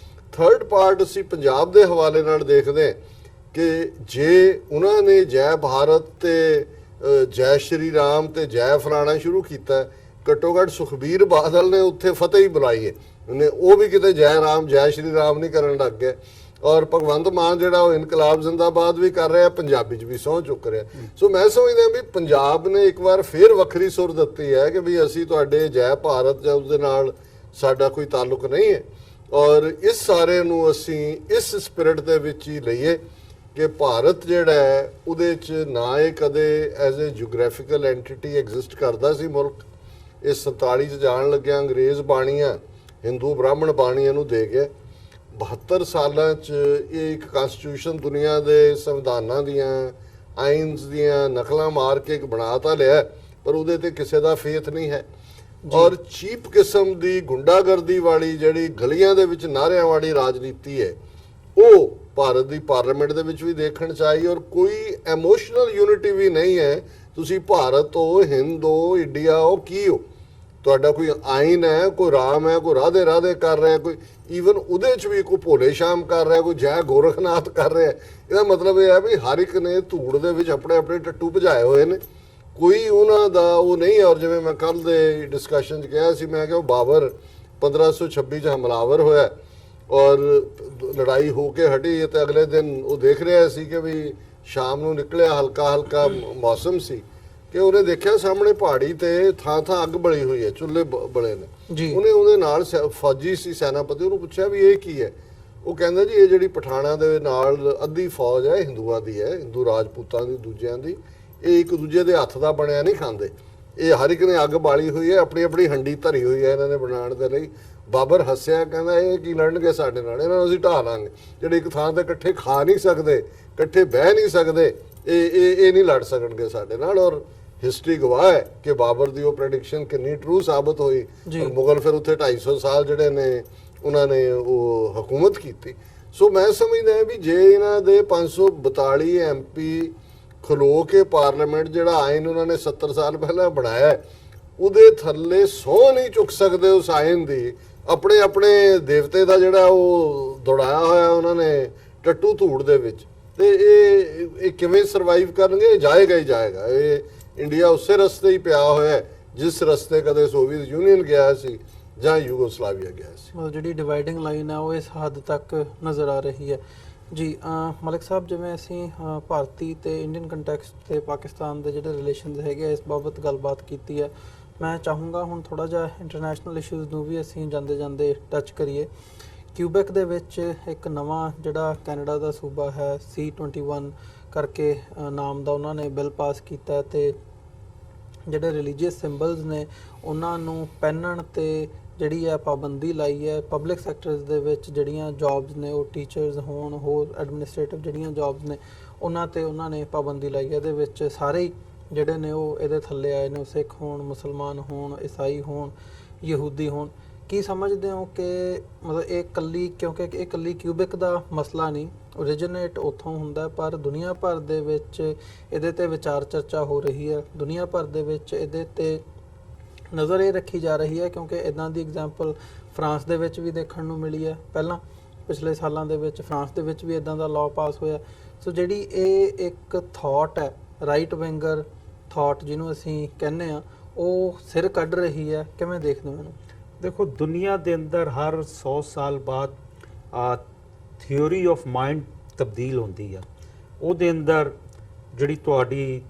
ਥਰਡ ਪਾਰਟ ਅਸੀਂ ਪੰਜਾਬ ਦੇ ਹਵਾਲੇ ਨਾਲ ਦੇਖਦੇ ਕਿ ਜੇ ਉਹਨਾਂ ਨੇ ਜੈ ਭਾਰਤ ਤੇ ਜੈ ਸ਼੍ਰੀ ਰਾਮ ਤੇ ਜੈ ਫਲਾਣਾ ਸ਼ੁਰੂ ਕੀਤਾ, ਘੱਟੋ ਘੱਟ ਸੁਖਬੀਰ ਬਾਦਲ ਨੇ ਉੱਥੇ ਫਤਿਹ ਹੀ ਬੁਲਾਈ ਹੈ, ਉਹ ਵੀ ਕਿਤੇ ਜੈ ਰਾਮ ਜੈ ਸ਼੍ਰੀ ਰਾਮ ਨਹੀਂ ਕਰਨ ਲੱਗ ਗਏ। ਔਰ ਭਗਵੰਤ ਮਾਨ ਜਿਹੜਾ ਉਹ ਇਨਕਲਾਬ ਜ਼ਿੰਦਾਬਾਦ ਵੀ ਕਰ ਰਿਹਾ, ਪੰਜਾਬੀ 'ਚ ਵੀ ਸਹੁੰ ਚੁੱਕ ਰਿਹਾ। ਸੋ ਮੈਂ ਸਮਝਦਾ ਵੀ ਪੰਜਾਬ ਨੇ ਇੱਕ ਵਾਰ ਫੇਰ ਵੱਖਰੀ ਸੁਰ ਦਿੱਤੀ ਹੈ ਕਿ ਵੀ ਅਸੀਂ ਤੁਹਾਡੇ ਜੈ ਭਾਰਤ ਜਾਂ ਉਸਦੇ ਨਾਲ ਸਾਡਾ ਕੋਈ ਤਾਲੁਕ ਨਹੀਂ ਹੈ, ਔਰ ਇਸ ਸਾਰੇ ਨੂੰ ਅਸੀਂ ਇਸ ਸਪਿਰਿਟ ਦੇ ਵਿੱਚ ਹੀ ਲਈਏ ਕਿ ਭਾਰਤ ਜਿਹੜਾ ਹੈ ਉਹਦੇ 'ਚ ਨਾ ਇਹ ਕਦੇ ਐਜ਼ ਏ ਜਿਓਗ੍ਰਾਫੀਕਲ ਐਂਟੀਟੀ ਐਗਜ਼ਿਸਟ ਕਰਦਾ ਸੀ ਮੁਲਕ। ਇਹ 47 'ਚ ਜਾਣ ਲੱਗਿਆ ਅੰਗਰੇਜ਼ ਬਾਣੀਆਂ, ਹਿੰਦੂ ਬ੍ਰਾਹਮਣ ਬਾਣੀਆਂ ਨੂੰ ਦੇ ਗਏ। 72 ਸਾਲਾਂ 'ਚ ਇਹ ਇੱਕ ਕਨਸਟੀਟਿਊਸ਼ਨ ਦੁਨੀਆ ਦੇ ਸੰਵਿਧਾਨਾਂ ਦੀਆਂ, ਆਇਨਸ ਦੀਆਂ ਨਕਲਾਂ ਮਾਰ ਕੇ ਇੱਕ ਬਣਾ ਤਾਂ ਲਿਆ, ਪਰ ਉਹਦੇ ਤੇ ਕਿਸੇ ਦਾ ਫੇਥ ਨਹੀਂ ਹੈ। ਔਰ ਚੀਪ ਕਿਸਮ ਦੀ ਗੁੰਡਾਗਰਦੀ ਵਾਲੀ ਜਿਹੜੀ ਗਲੀਆਂ ਦੇ ਵਿੱਚ ਨਾਰਿਆਂ ਵਾਲੀ ਰਾਜਨੀਤੀ ਹੈ, ਉਹ ਭਾਰਤ ਦੀ ਪਾਰਲੀਮੈਂਟ ਦੇ ਵਿੱਚ ਵੀ ਦੇਖਣ 'ਚ ਆਈ। ਔਰ ਕੋਈ ਐਮੋਸ਼ਨਲ ਯੂਨਿਟੀ ਵੀ ਨਹੀਂ ਹੈ। ਤੁਸੀਂ ਭਾਰਤ ਹੋ, ਹਿੰਦ ਹੋ, ਇੰਡੀਆ ਹੋ, ਕੀ ਹੋ, ਤੁਹਾਡਾ ਕੋਈ ਆਇਨ ਹੈ, ਕੋਈ ਰਾਮ ਹੈ, ਕੋਈ ਰਾਧੇ ਰਾਧੇ ਕਰ ਰਿਹਾ, ਕੋਈ ਈਵਨ ਉਹਦੇ 'ਚ ਵੀ ਕੋਈ ਭੋਲੇ ਸ਼ਾਮ ਕਰ ਰਿਹਾ, ਕੋਈ ਜੈ ਗੋਰਖਨਾਥ ਕਰ ਰਿਹਾ। ਇਹਦਾ ਮਤਲਬ ਇਹ ਹੈ ਵੀ ਹਰ ਇੱਕ ਨੇ ਧੂੜ ਦੇ ਵਿੱਚ ਆਪਣੇ ਆਪਣੇ ਟੱਟੂ ਭਜਾਏ ਹੋਏ ਨੇ, ਕੋਈ ਉਹਨਾਂ ਦਾ ਉਹ ਨਹੀਂ। ਔਰ ਜਿਵੇਂ ਮੈਂ ਕੱਲ ਦੇ ਡਿਸਕਸ਼ਨ 'ਚ ਕਿਹਾ ਸੀ, ਮੈਂ ਕਿਹਾ ਉਹ ਬਾਬਰ 1526 'ਚ ਹਮਲਾਵਰ ਹੋਇਆ ਔਰ ਲੜਾਈ ਹੋ ਕੇ ਹਟੀ ਤੇ ਅਗਲੇ ਦਿਨ ਉਹ ਦੇਖ ਰਿਹਾ ਸੀ ਕਿ ਵੀ ਸ਼ਾਮ ਨੂੰ ਨਿਕਲਿਆ, ਹਲਕਾ ਹਲਕਾ ਮੌਸਮ ਸੀ, ਕਿ ਉਹਨੇ ਦੇਖਿਆ ਸਾਹਮਣੇ ਪਹਾੜੀ ਤੇ ਥਾਂ ਥਾਂ ਅੱਗ ਬਲੀ ਹੋਈ ਹੈ, ਚੁੱਲ੍ਹੇ ਬਲੇ ਨੇ। ਉਹਦੇ ਨਾਲ ਫੌਜੀ ਸੀ, ਸੈਨਾਪਤੀ, ਉਹਨੂੰ ਪੁੱਛਿਆ ਵੀ ਇਹ ਕੀ ਹੈ। ਉਹ ਕਹਿੰਦਾ ਜੀ ਇਹ ਜਿਹੜੀ ਪਠਾਣਾਂ ਦੇ ਨਾਲ ਅੱਧੀ ਫੌਜ ਹੈ ਹਿੰਦੂਆਂ ਦੀ ਹੈ, ਹਿੰਦੂ ਰਾਜਪੂਤਾਂ ਦੀ, ਦੂਜਿਆਂ ਦੀ, ਇਹ ਇੱਕ ਦੂਜੇ ਦੇ ਹੱਥ ਦਾ ਬਣਿਆ ਨਹੀਂ ਖਾਂਦੇ, ਇਹ ਹਰ ਇੱਕ ਨੇ ਅੱਗ ਬਾਲੀ ਹੋਈ ਹੈ, ਆਪਣੀ ਆਪਣੀ ਹੰਡੀ ਧਰੀ ਹੋਈ ਹੈ ਇਹਨਾਂ ਨੇ ਬਣਾਉਣ ਦੇ ਲਈ। ਬਾਬਰ ਹੱਸਿਆ, ਕਹਿੰਦਾ ਇਹ ਕੀ ਲੜਨਗੇ ਸਾਡੇ ਨਾਲ, ਇਹਨਾਂ ਨੂੰ ਅਸੀਂ ਢਾਹ ਲਾਂਗੇ। ਜਿਹੜੇ ਇੱਕ ਥਾਂ ਤੇ ਇਕੱਠੇ ਖਾ ਨਹੀਂ ਸਕਦੇ, ਇਕੱਠੇ ਬਹਿ ਨਹੀਂ ਸਕਦੇ, ਇਹ ਨਹੀਂ ਲੜ ਸਕਣਗੇ ਸਾਡੇ ਨਾਲ। ਔਰ ਹਿਸਟਰੀ ਗਵਾਹ ਹੈ ਕਿ ਬਾਬਰ ਦੀ ਉਹ ਪ੍ਰੈਡਿਕਸ਼ਨ ਕਿੰਨੀ ਟਰੂ ਸਾਬਤ ਹੋਈ। ਔਰ ਮੁਗਲ ਫਿਰ ਉੱਥੇ 250 ਸਾਲ ਜਿਹੜੇ ਨੇ ਉਹਨਾਂ ਨੇ ਉਹ ਹਕੂਮਤ ਕੀਤੀ। ਸੋ ਮੈਂ ਸਮਝਦਾ ਵੀ ਜੇ ਇਹਨਾਂ ਦੇ 542 MP ਖਲੋ ਕੇ ਪਾਰਲੀਮੈਂਟ ਜਿਹੜਾ ਆਇਨ ਉਹਨਾਂ ਨੇ 70 ਸਾਲ ਪਹਿਲਾਂ ਬਣਾਇਆ, ਉਹਦੇ ਥੱਲੇ ਸਹੁੰ ਨਹੀਂ ਚੁੱਕ ਸਕਦੇ ਉਸ ਆਇਨ ਦੀ, ਆਪਣੇ ਆਪਣੇ ਦੇਵਤੇ ਦਾ ਜਿਹੜਾ ਉਹ ਦੌੜਾਇਆ ਹੋਇਆ ਉਹਨਾਂ ਨੇ ਟੱਟੂ ਧੂੜ ਦੇ ਵਿੱਚ, ਤੇ ਇਹ ਕਿਵੇਂ ਸਰਵਾਈਵ ਕਰਨਗੇ? ਇਹ ਜਾਏਗਾ ਹੀ ਜਾਏਗਾ। ਇਹ ਇੰਡੀਆ ਉਸੇ ਰਸਤੇ ਹੀ ਪਿਆ ਹੋਇਆ ਹੈ ਜਿਸ ਰਸਤੇ ਕਦੇ ਸੋਵੀਅਤ ਯੂਨੀਅਨ ਗਿਆ ਸੀ ਜਾਂ ਯੂਗੋਸਲਾਵੀਆ ਗਿਆ ਸੀ। ਮਤਲਬ ਜਿਹੜੀ ਡਿਵਾਈਡਿੰਗ ਲਾਈਨ ਹੈ ਉਹ ਇਸ ਹੱਦ ਤੱਕ ਨਜ਼ਰ ਆ ਰਹੀ ਹੈ ਜੀ। ਮਲਿਕ ਸਾਹਿਬ, ਜਿਵੇਂ ਅਸੀਂ ਭਾਰਤੀ ਤੇ ਇੰਡੀਅਨ ਕੰਟੈਕਸਟ ਤੇ ਪਾਕਿਸਤਾਨ ਦੇ ਜਿਹੜੇ ਰਿਲੇਸ਼ਨਸ ਹੈਗੇ ਇਸ ਬਾਬਤ ਗੱਲਬਾਤ ਕੀਤੀ ਹੈ, ਮੈਂ ਚਾਹੂੰਗਾ ਹੁਣ ਥੋੜਾ ਜਿਹਾ ਇੰਟਰਨੈਸ਼ਨਲ ਇਸ਼ੂਜ਼ ਨੂੰ ਵੀ ਅਸੀਂ ਜਾਂਦੇ ਜਾਂਦੇ ਟੱਚ ਕਰੀਏ। ਕਿਊਬੈਕ ਦੇ ਵਿੱਚ ਇੱਕ ਨਵਾਂ ਜਿਹੜਾ ਕੈਨੇਡਾ ਦਾ ਸੂਬਾ ਹੈ C21 ਕਰਕੇ ਨਾਮ ਦਾ ਉਹਨਾਂ ਨੇ ਬਿੱਲ ਪਾਸ ਕੀਤਾ ਤੇ ਜਿਹੜੇ ਰਿਲੀਜੀਅਸ ਸਿੰਬਲਸ ਨੇ ਉਹਨਾਂ ਨੂੰ ਪਹਿਨਣ ਤੇ ਜਿਹੜੀ ਹੈ ਪਾਬੰਦੀ ਲਾਈ ਹੈ। ਪਬਲਿਕ ਸੈਕਟਰਸ ਦੇ ਵਿੱਚ ਜਿਹੜੀਆਂ ਜੌਬਸ ਨੇ, ਉਹ ਟੀਚਰਸ ਹੋਣ, ਹੋਰ ਐਡਮਿਨਿਸਟ੍ਰੇਟਿਵ ਜਿਹੜੀਆਂ ਜੌਬਸ ਨੇ ਉਹਨਾਂ ਤੇ ਉਹਨਾਂ ਨੇ ਪਾਬੰਦੀ ਲਾਈ ਹੈ। ਇਹਦੇ ਵਿੱਚ ਸਾਰੇ ਹੀ ਜਿਹੜੇ ਨੇ ਉਹ ਇਹਦੇ ਥੱਲੇ ਆਏ ਨੇ, ਸਿੱਖ ਹੋਣ, ਮੁਸਲਮਾਨ ਹੋਣ, ਈਸਾਈ ਹੋਣ, ਯਹੂਦੀ ਹੋਣ। ਕੀ ਸਮਝਦੇ ਹੋ ਕਿ ਮਤਲਬ ਇਹ ਇਕੱਲੀ, ਕਿਉਂਕਿ ਇਹ ਇਕੱਲੀ ਕਿਊਬਿਕ ਦਾ ਮਸਲਾ ਨਹੀਂ, ਓਰੀਜਿਨੇਟ ਉੱਥੋਂ ਹੁੰਦਾ, ਪਰ ਦੁਨੀਆ ਭਰ ਦੇ ਵਿੱਚ ਇਹਦੇ ਤੇ ਵਿਚਾਰ ਚਰਚਾ ਹੋ ਰਹੀ ਹੈ। ਦੁਨੀਆ ਭਰ ਦੇ ਵਿੱਚ ਇਹਦੇ ਤੇ ਨਜ਼ਰ ਇਹ ਰੱਖੀ ਜਾ ਰਹੀ ਹੈ ਕਿਉਂਕਿ ਇਦਾਂ ਦੀ ਐਗਜ਼ਾਮਪਲ ਫਰਾਂਸ ਦੇ ਵਿੱਚ ਵੀ ਦੇਖਣ ਨੂੰ ਮਿਲੀ ਹੈ। ਪਹਿਲਾਂ ਪਿਛਲੇ ਸਾਲਾਂ ਦੇ ਵਿੱਚ ਫਰਾਂਸ ਦੇ ਵਿੱਚ ਵੀ ਇਦਾਂ ਦਾ ਲਾਅ ਪਾਸ ਹੋਇਆ। ਸੋ ਜਿਹੜੀ ਇਹ ਇੱਕ ਥਾਟ ਹੈ, ਰਾਈਟ ਵਿੰਗਰ ਥਾਟ ਜਿਹਨੂੰ ਅਸੀਂ ਕਹਿੰਦੇ ਆ, ਉਹ ਸਿਰ ਕੱਢ ਰਹੀ ਹੈ। ਕਿਵੇਂ ਦੇਖਦੇ ਹੋ ਇਹਨੂੰ? ਦੇਖੋ, ਦੁਨੀਆ ਦੇ ਅੰਦਰ ਹਰ 100 ਸਾਲ ਬਾਅਦ ਥਿਊਰੀ ਆਫ ਮਾਈਂਡ ਤਬਦੀਲ ਹੁੰਦੀ ਆ। ਉਹਦੇ ਅੰਦਰ ਜਿਹੜੀ ਤੁਹਾਡੀ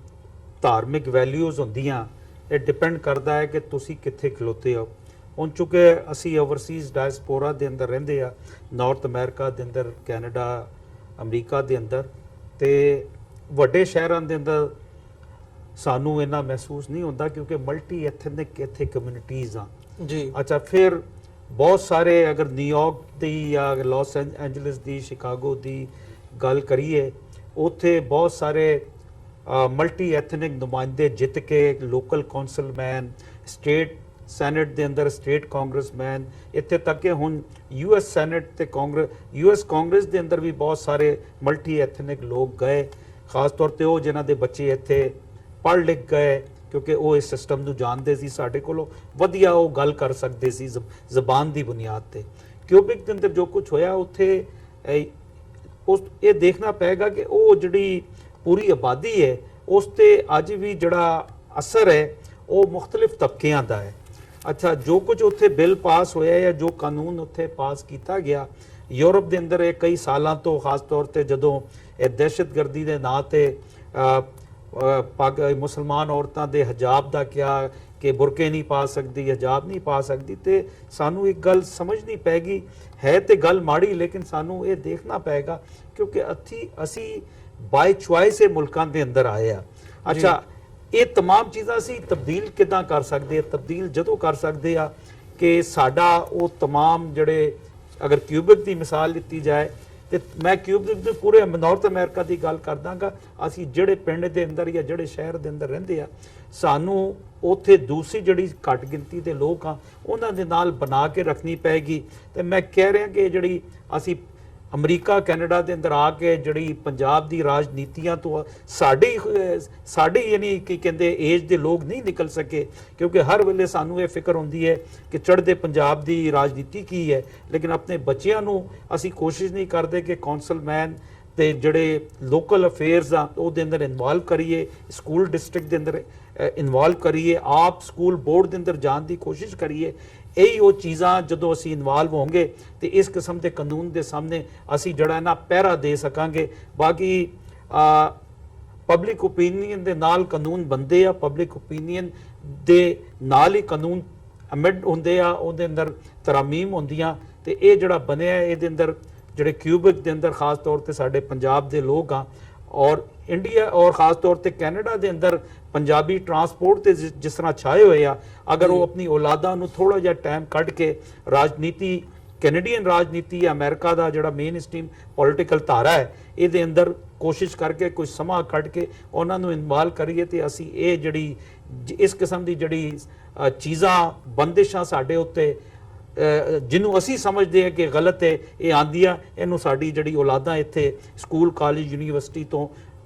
ਧਾਰਮਿਕ ਵੈਲਿਊਜ਼ ਹੁੰਦੀਆਂ, ਇਹ ਡਿਪੈਂਡ ਕਰਦਾ ਹੈ ਕਿ ਤੁਸੀਂ ਕਿੱਥੇ ਖਲੋਤੇ ਹੋ। ਹੁਣ ਚੁੱਕੇ ਅਸੀਂ ਓਵਰਸੀਜ਼ ਡਾਇਸਪੋਰਾ ਦੇ ਅੰਦਰ ਰਹਿੰਦੇ ਆ, ਨਾਰਥ ਅਮਰੀਕਾ ਦੇ ਅੰਦਰ, ਕੈਨੇਡਾ, ਅਮਰੀਕਾ ਦੇ ਅੰਦਰ, ਤੇ ਵੱਡੇ ਸ਼ਹਿਰਾਂ ਦੇ ਅੰਦਰ ਸਾਨੂੰ ਇੰਨਾ ਮਹਿਸੂਸ ਨਹੀਂ ਹੁੰਦਾ ਕਿਉਂਕਿ ਮਲਟੀ ਐਥਨਿਕ ਇੱਥੇ ਕਮਿਊਨਿਟੀਜ਼ ਆ ਜੀ। ਅੱਛਾ, ਫਿਰ ਬਹੁਤ ਸਾਰੇ ਅਗਰ ਨਿਊਯਾਰਕ ਦੀ ਜਾਂ ਲਾਸ ਐਂਜਲਸ ਦੀ, ਸ਼ਿਕਾਗੋ ਦੀ ਗੱਲ ਕਰੀਏ, ਉੱਥੇ ਬਹੁਤ ਸਾਰੇ ਮਲਟੀ ਐਥਨਿਕ ਨੁਮਾਇੰਦੇ ਜਿੱਤ ਕੇ ਲੋਕਲ ਕੌਂਸਲਮੈਨ, ਸਟੇਟ ਸੈਨੇਟ ਦੇ ਅੰਦਰ ਸਟੇਟ ਕਾਂਗਰਸਮੈਨ, ਇੱਥੇ ਤੱਕ ਕਿ ਹੁਣ US ਸੈਨੇਟ ਤੇ US ਕਾਂਗਰਸ ਦੇ ਅੰਦਰ ਵੀ ਬਹੁਤ ਸਾਰੇ ਮਲਟੀ ਐਥਨਿਕ ਲੋਕ ਗਏ, ਖਾਸ ਤੌਰ ਤੇ ਉਹ ਜਿਨ੍ਹਾਂ ਦੇ ਬੱਚੇ ਇੱਥੇ ਪੜ੍ਹ ਲਿਖ ਗਏ ਕਿਉਂਕਿ ਉਹ ਇਸ ਸਿਸਟਮ ਨੂੰ ਜਾਣਦੇ ਸੀ, ਸਾਡੇ ਕੋਲੋਂ ਵਧੀਆ ਉਹ ਗੱਲ ਕਰ ਸਕਦੇ ਸੀ ਜ਼ਬਾਨ ਦੀ ਬੁਨਿਆਦ ਤੇ। ਕਿਊਬਿਕ ਦੇ ਅੰਦਰ ਜੋ ਕੁਝ ਹੋਇਆ ਉੱਥੇ ਇਹ ਦੇਖਣਾ ਪਏਗਾ ਕਿ ਉਹ ਜਿਹੜੀ ਪੂਰੀ ਆਬਾਦੀ ਹੈ ਉਸ ਤੇ ਅੱਜ ਵੀ ਜਿਹੜਾ ਅਸਰ ਹੈ ਉਹ ਮੁxtਲਿਫ ਤਬਕਿਆਂ ਦਾ ਹੈ। ਅੱਛਾ, ਜੋ ਕੁਝ ਉੱਥੇ ਬਿੱਲ ਪਾਸ ਹੋਇਆ ਜਾਂ ਜੋ ਕਾਨੂੰਨ ਉੱਥੇ ਪਾਸ ਕੀਤਾ ਗਿਆ, ਯੂਰਪ ਦੇ ਅੰਦਰ ਇਹ ਕਈ ਸਾਲਾਂ ਤੋਂ, ਖਾਸ ਤੌਰ ਤੇ ਜਦੋਂ ਇਹ ਦਹਿਸ਼ਤਗਰਦੀ ਦੇ ਨਾਂ ਤੇ ਮੁਸਲਮਾਨ ਔਰਤਾਂ ਦੇ ਹਿਜਾਬ ਦਾ ਕਿਹਾ ਕਿ ਬੁਰਕੇ ਨਹੀਂ ਪਾ ਸਕਦੀ, ਹਿਜਾਬ ਨਹੀਂ ਪਾ ਸਕਦੀ, ਤੇ ਸਾਨੂੰ ਇੱਕ ਗੱਲ ਸਮਝਣੀ ਪੈਗੀ, ਹੈ ਤੇ ਗੱਲ ਮਾੜੀ, ਲੇਕਿਨ ਸਾਨੂੰ ਇਹ ਦੇਖਣਾ ਪਏਗਾ ਕਿਉਂਕਿ ਅਸੀਂ ਬਾਈ ਚੁਆਇਸ ਇਹ ਮੁਲਕਾਂ ਦੇ ਅੰਦਰ ਆਏ ਆ। ਅੱਛਾ, ਇਹ तमाम ਚੀਜ਼ਾਂ ਅਸੀਂ ਤਬਦੀਲ ਕਿੱਦਾਂ ਕਰ ਸਕਦੇ ਆ? ਤਬਦੀਲ ਜਦੋਂ ਕਰ ਸਕਦੇ ਆ ਕਿ ਸਾਡਾ ਉਹ तमाम ਜਿਹੜੇ, ਅਗਰ ਕਿਊਬਿਕ ਦੀ ਮਿਸਾਲ ਲਿੱਤੀ ਜਾਏ ਤੇ ਮੈਂ ਕਿਊਬਿਕ ਦੇ ਪੂਰੇ ਨਾਰਥ ਅਮਰੀਕਾ ਦੀ ਗੱਲ ਕਰਦਾਂਗਾ, ਅਸੀਂ ਜਿਹੜੇ ਪਿੰਡ ਦੇ ਅੰਦਰ ਜਾਂ ਜਿਹੜੇ ਸ਼ਹਿਰ ਦੇ ਅੰਦਰ ਰਹਿੰਦੇ ਆ, ਸਾਨੂੰ ਉੱਥੇ ਦੂਸਰੀ ਜਿਹੜੀ ਘੱਟ ਗਿਣਤੀ ਦੇ ਲੋਕ ਆ ਉਹਨਾਂ ਦੇ ਨਾਲ ਬਣਾ ਕੇ ਰੱਖਣੀ ਪਏਗੀ। ਤੇ ਮੈਂ ਕਹਿ ਰਿਹਾ ਕਿ ਜਿਹੜੀ ਅਸੀਂ ਅਮਰੀਕਾ, ਕੈਨੇਡਾ ਦੇ ਅੰਦਰ ਆ ਕੇ ਜਿਹੜੀ ਪੰਜਾਬ ਦੀ ਰਾਜਨੀਤੀਆਂ ਤੋਂ ਸਾਡੀ ਯਾਨੀ ਕੀ ਕਹਿੰਦੇ ਏਜ ਦੇ ਲੋਕ ਨਹੀਂ ਨਿਕਲ ਸਕੇ ਕਿਉਂਕਿ ਹਰ ਵੇਲੇ ਸਾਨੂੰ ਇਹ ਫਿਕਰ ਹੁੰਦੀ ਹੈ ਕਿ ਚੜ੍ਹਦੇ ਪੰਜਾਬ ਦੀ ਰਾਜਨੀਤੀ ਕੀ ਹੈ, ਲੇਕਿਨ ਆਪਣੇ ਬੱਚਿਆਂ ਨੂੰ ਅਸੀਂ ਕੋਸ਼ਿਸ਼ ਨਹੀਂ ਕਰਦੇ ਕਿ ਕੌਂਸਲਮੈਨ ਤੇ ਜਿਹੜੇ ਲੋਕਲ ਅਫੇਅਰਸ ਆ ਉਹਦੇ ਅੰਦਰ ਇਨਵੋਲਵ ਕਰੀਏ, ਸਕੂਲ ਡਿਸਟ੍ਰਿਕਟ ਦੇ ਅੰਦਰ ਇਨਵੋਲਵ ਕਰੀਏ, ਆਪ ਸਕੂਲ ਬੋਰਡ ਦੇ ਅੰਦਰ ਜਾਣ ਦੀ ਕੋਸ਼ਿਸ਼ ਕਰੀਏ। ਇਹੀ ਉਹ ਚੀਜ਼ਾਂ ਜਦੋਂ ਅਸੀਂ ਇਨਵੋਲਵ ਹੋਵਾਂਗੇ ਤੇ ਇਸ ਕਿਸਮ ਦੇ ਕਾਨੂੰਨ ਦੇ ਸਾਹਮਣੇ ਅਸੀਂ ਜਿਹੜਾ ਨਾ ਪਹਿਰਾ ਦੇ ਸਕਾਂਗੇ। ਬਾਕੀ ਪਬਲਿਕ ਓਪੀਨੀਅਨ ਦੇ ਨਾਲ ਕਾਨੂੰਨ ਬਣਦੇ ਆ, ਪਬਲਿਕ ਓਪੀਨੀਅਨ ਦੇ ਨਾਲ ਹੀ ਕਾਨੂੰਨ ਅਮੈਂਡ ਹੁੰਦੇ ਆ, ਉਹਦੇ ਅੰਦਰ ਤਰਾਮੀਮ ਹੁੰਦੀਆਂ, ਤੇ ਇਹ ਜਿਹੜਾ ਬਣਿਆ ਇਹਦੇ ਅੰਦਰ ਜਿਹੜੇ ਕਿਊਬਿਕ ਦੇ ਅੰਦਰ ਖਾਸ ਤੌਰ ਤੇ ਸਾਡੇ ਪੰਜਾਬ ਦੇ ਲੋਕ ਆ ਔਰ ਇੰਡੀਆ ਔਰ ਖਾਸ ਤੌਰ ਤੇ ਕੈਨੇਡਾ ਦੇ ਅੰਦਰ ਪੰਜਾਬੀ ਟਰਾਂਸਪੋਰਟ ਤੇ ਜਿਸ ਤਰ੍ਹਾਂ ਛਾਏ ਹੋਏ ਆ, ਅਗਰ ਉਹ ਆਪਣੀ ਔਲਾਦਾਂ ਨੂੰ ਥੋੜਾ ਜਿਹਾ ਟਾਈਮ ਕੱਢ ਕੇ ਰਾਜਨੀਤੀ, ਕੈਨੇਡੀਅਨ ਰਾਜਨੀਤੀ, ਅਮਰੀਕਾ ਦਾ ਜਿਹੜਾ ਮੇਨ ਸਟ੍ਰੀਮ ਪੋਲੀਟੀਕਲ ਧਾਰਾ ਹੈ, ਇਹਦੇ ਅੰਦਰ ਕੋਸ਼ਿਸ਼ ਕਰਕੇ ਕੁਝ ਸਮਾਂ ਕੱਢ ਕੇ ਉਹਨਾਂ ਨੂੰ ਇਨਵੋਲਵ ਕਰੀਏ ਤੇ ਅਸੀਂ ਇਹ ਜਿਹੜੀ ਇਸ ਕਿਸਮ ਦੀ ਜਿਹੜੀ ਚੀਜ਼ਾਂ, ਬੰਦਿਸ਼ਾਂ ਸਾਡੇ ਉੱਤੇ ਜਿਹਨੂੰ ਅਸੀਂ ਸਮਝਦੇ ਹਾਂ ਕਿ ਗਲਤ ਹੈ, ਇਹ ਆਂਦੀਆਂ, ਇਹਨੂੰ ਸਾਡੀ ਜਿਹੜੀ ਔਲਾਦਾਂ ਇੱਥੇ ਸਕੂਲ, ਕਾਲਜ, ਯੂਨੀਵਰਸਿਟੀ ਤੋਂ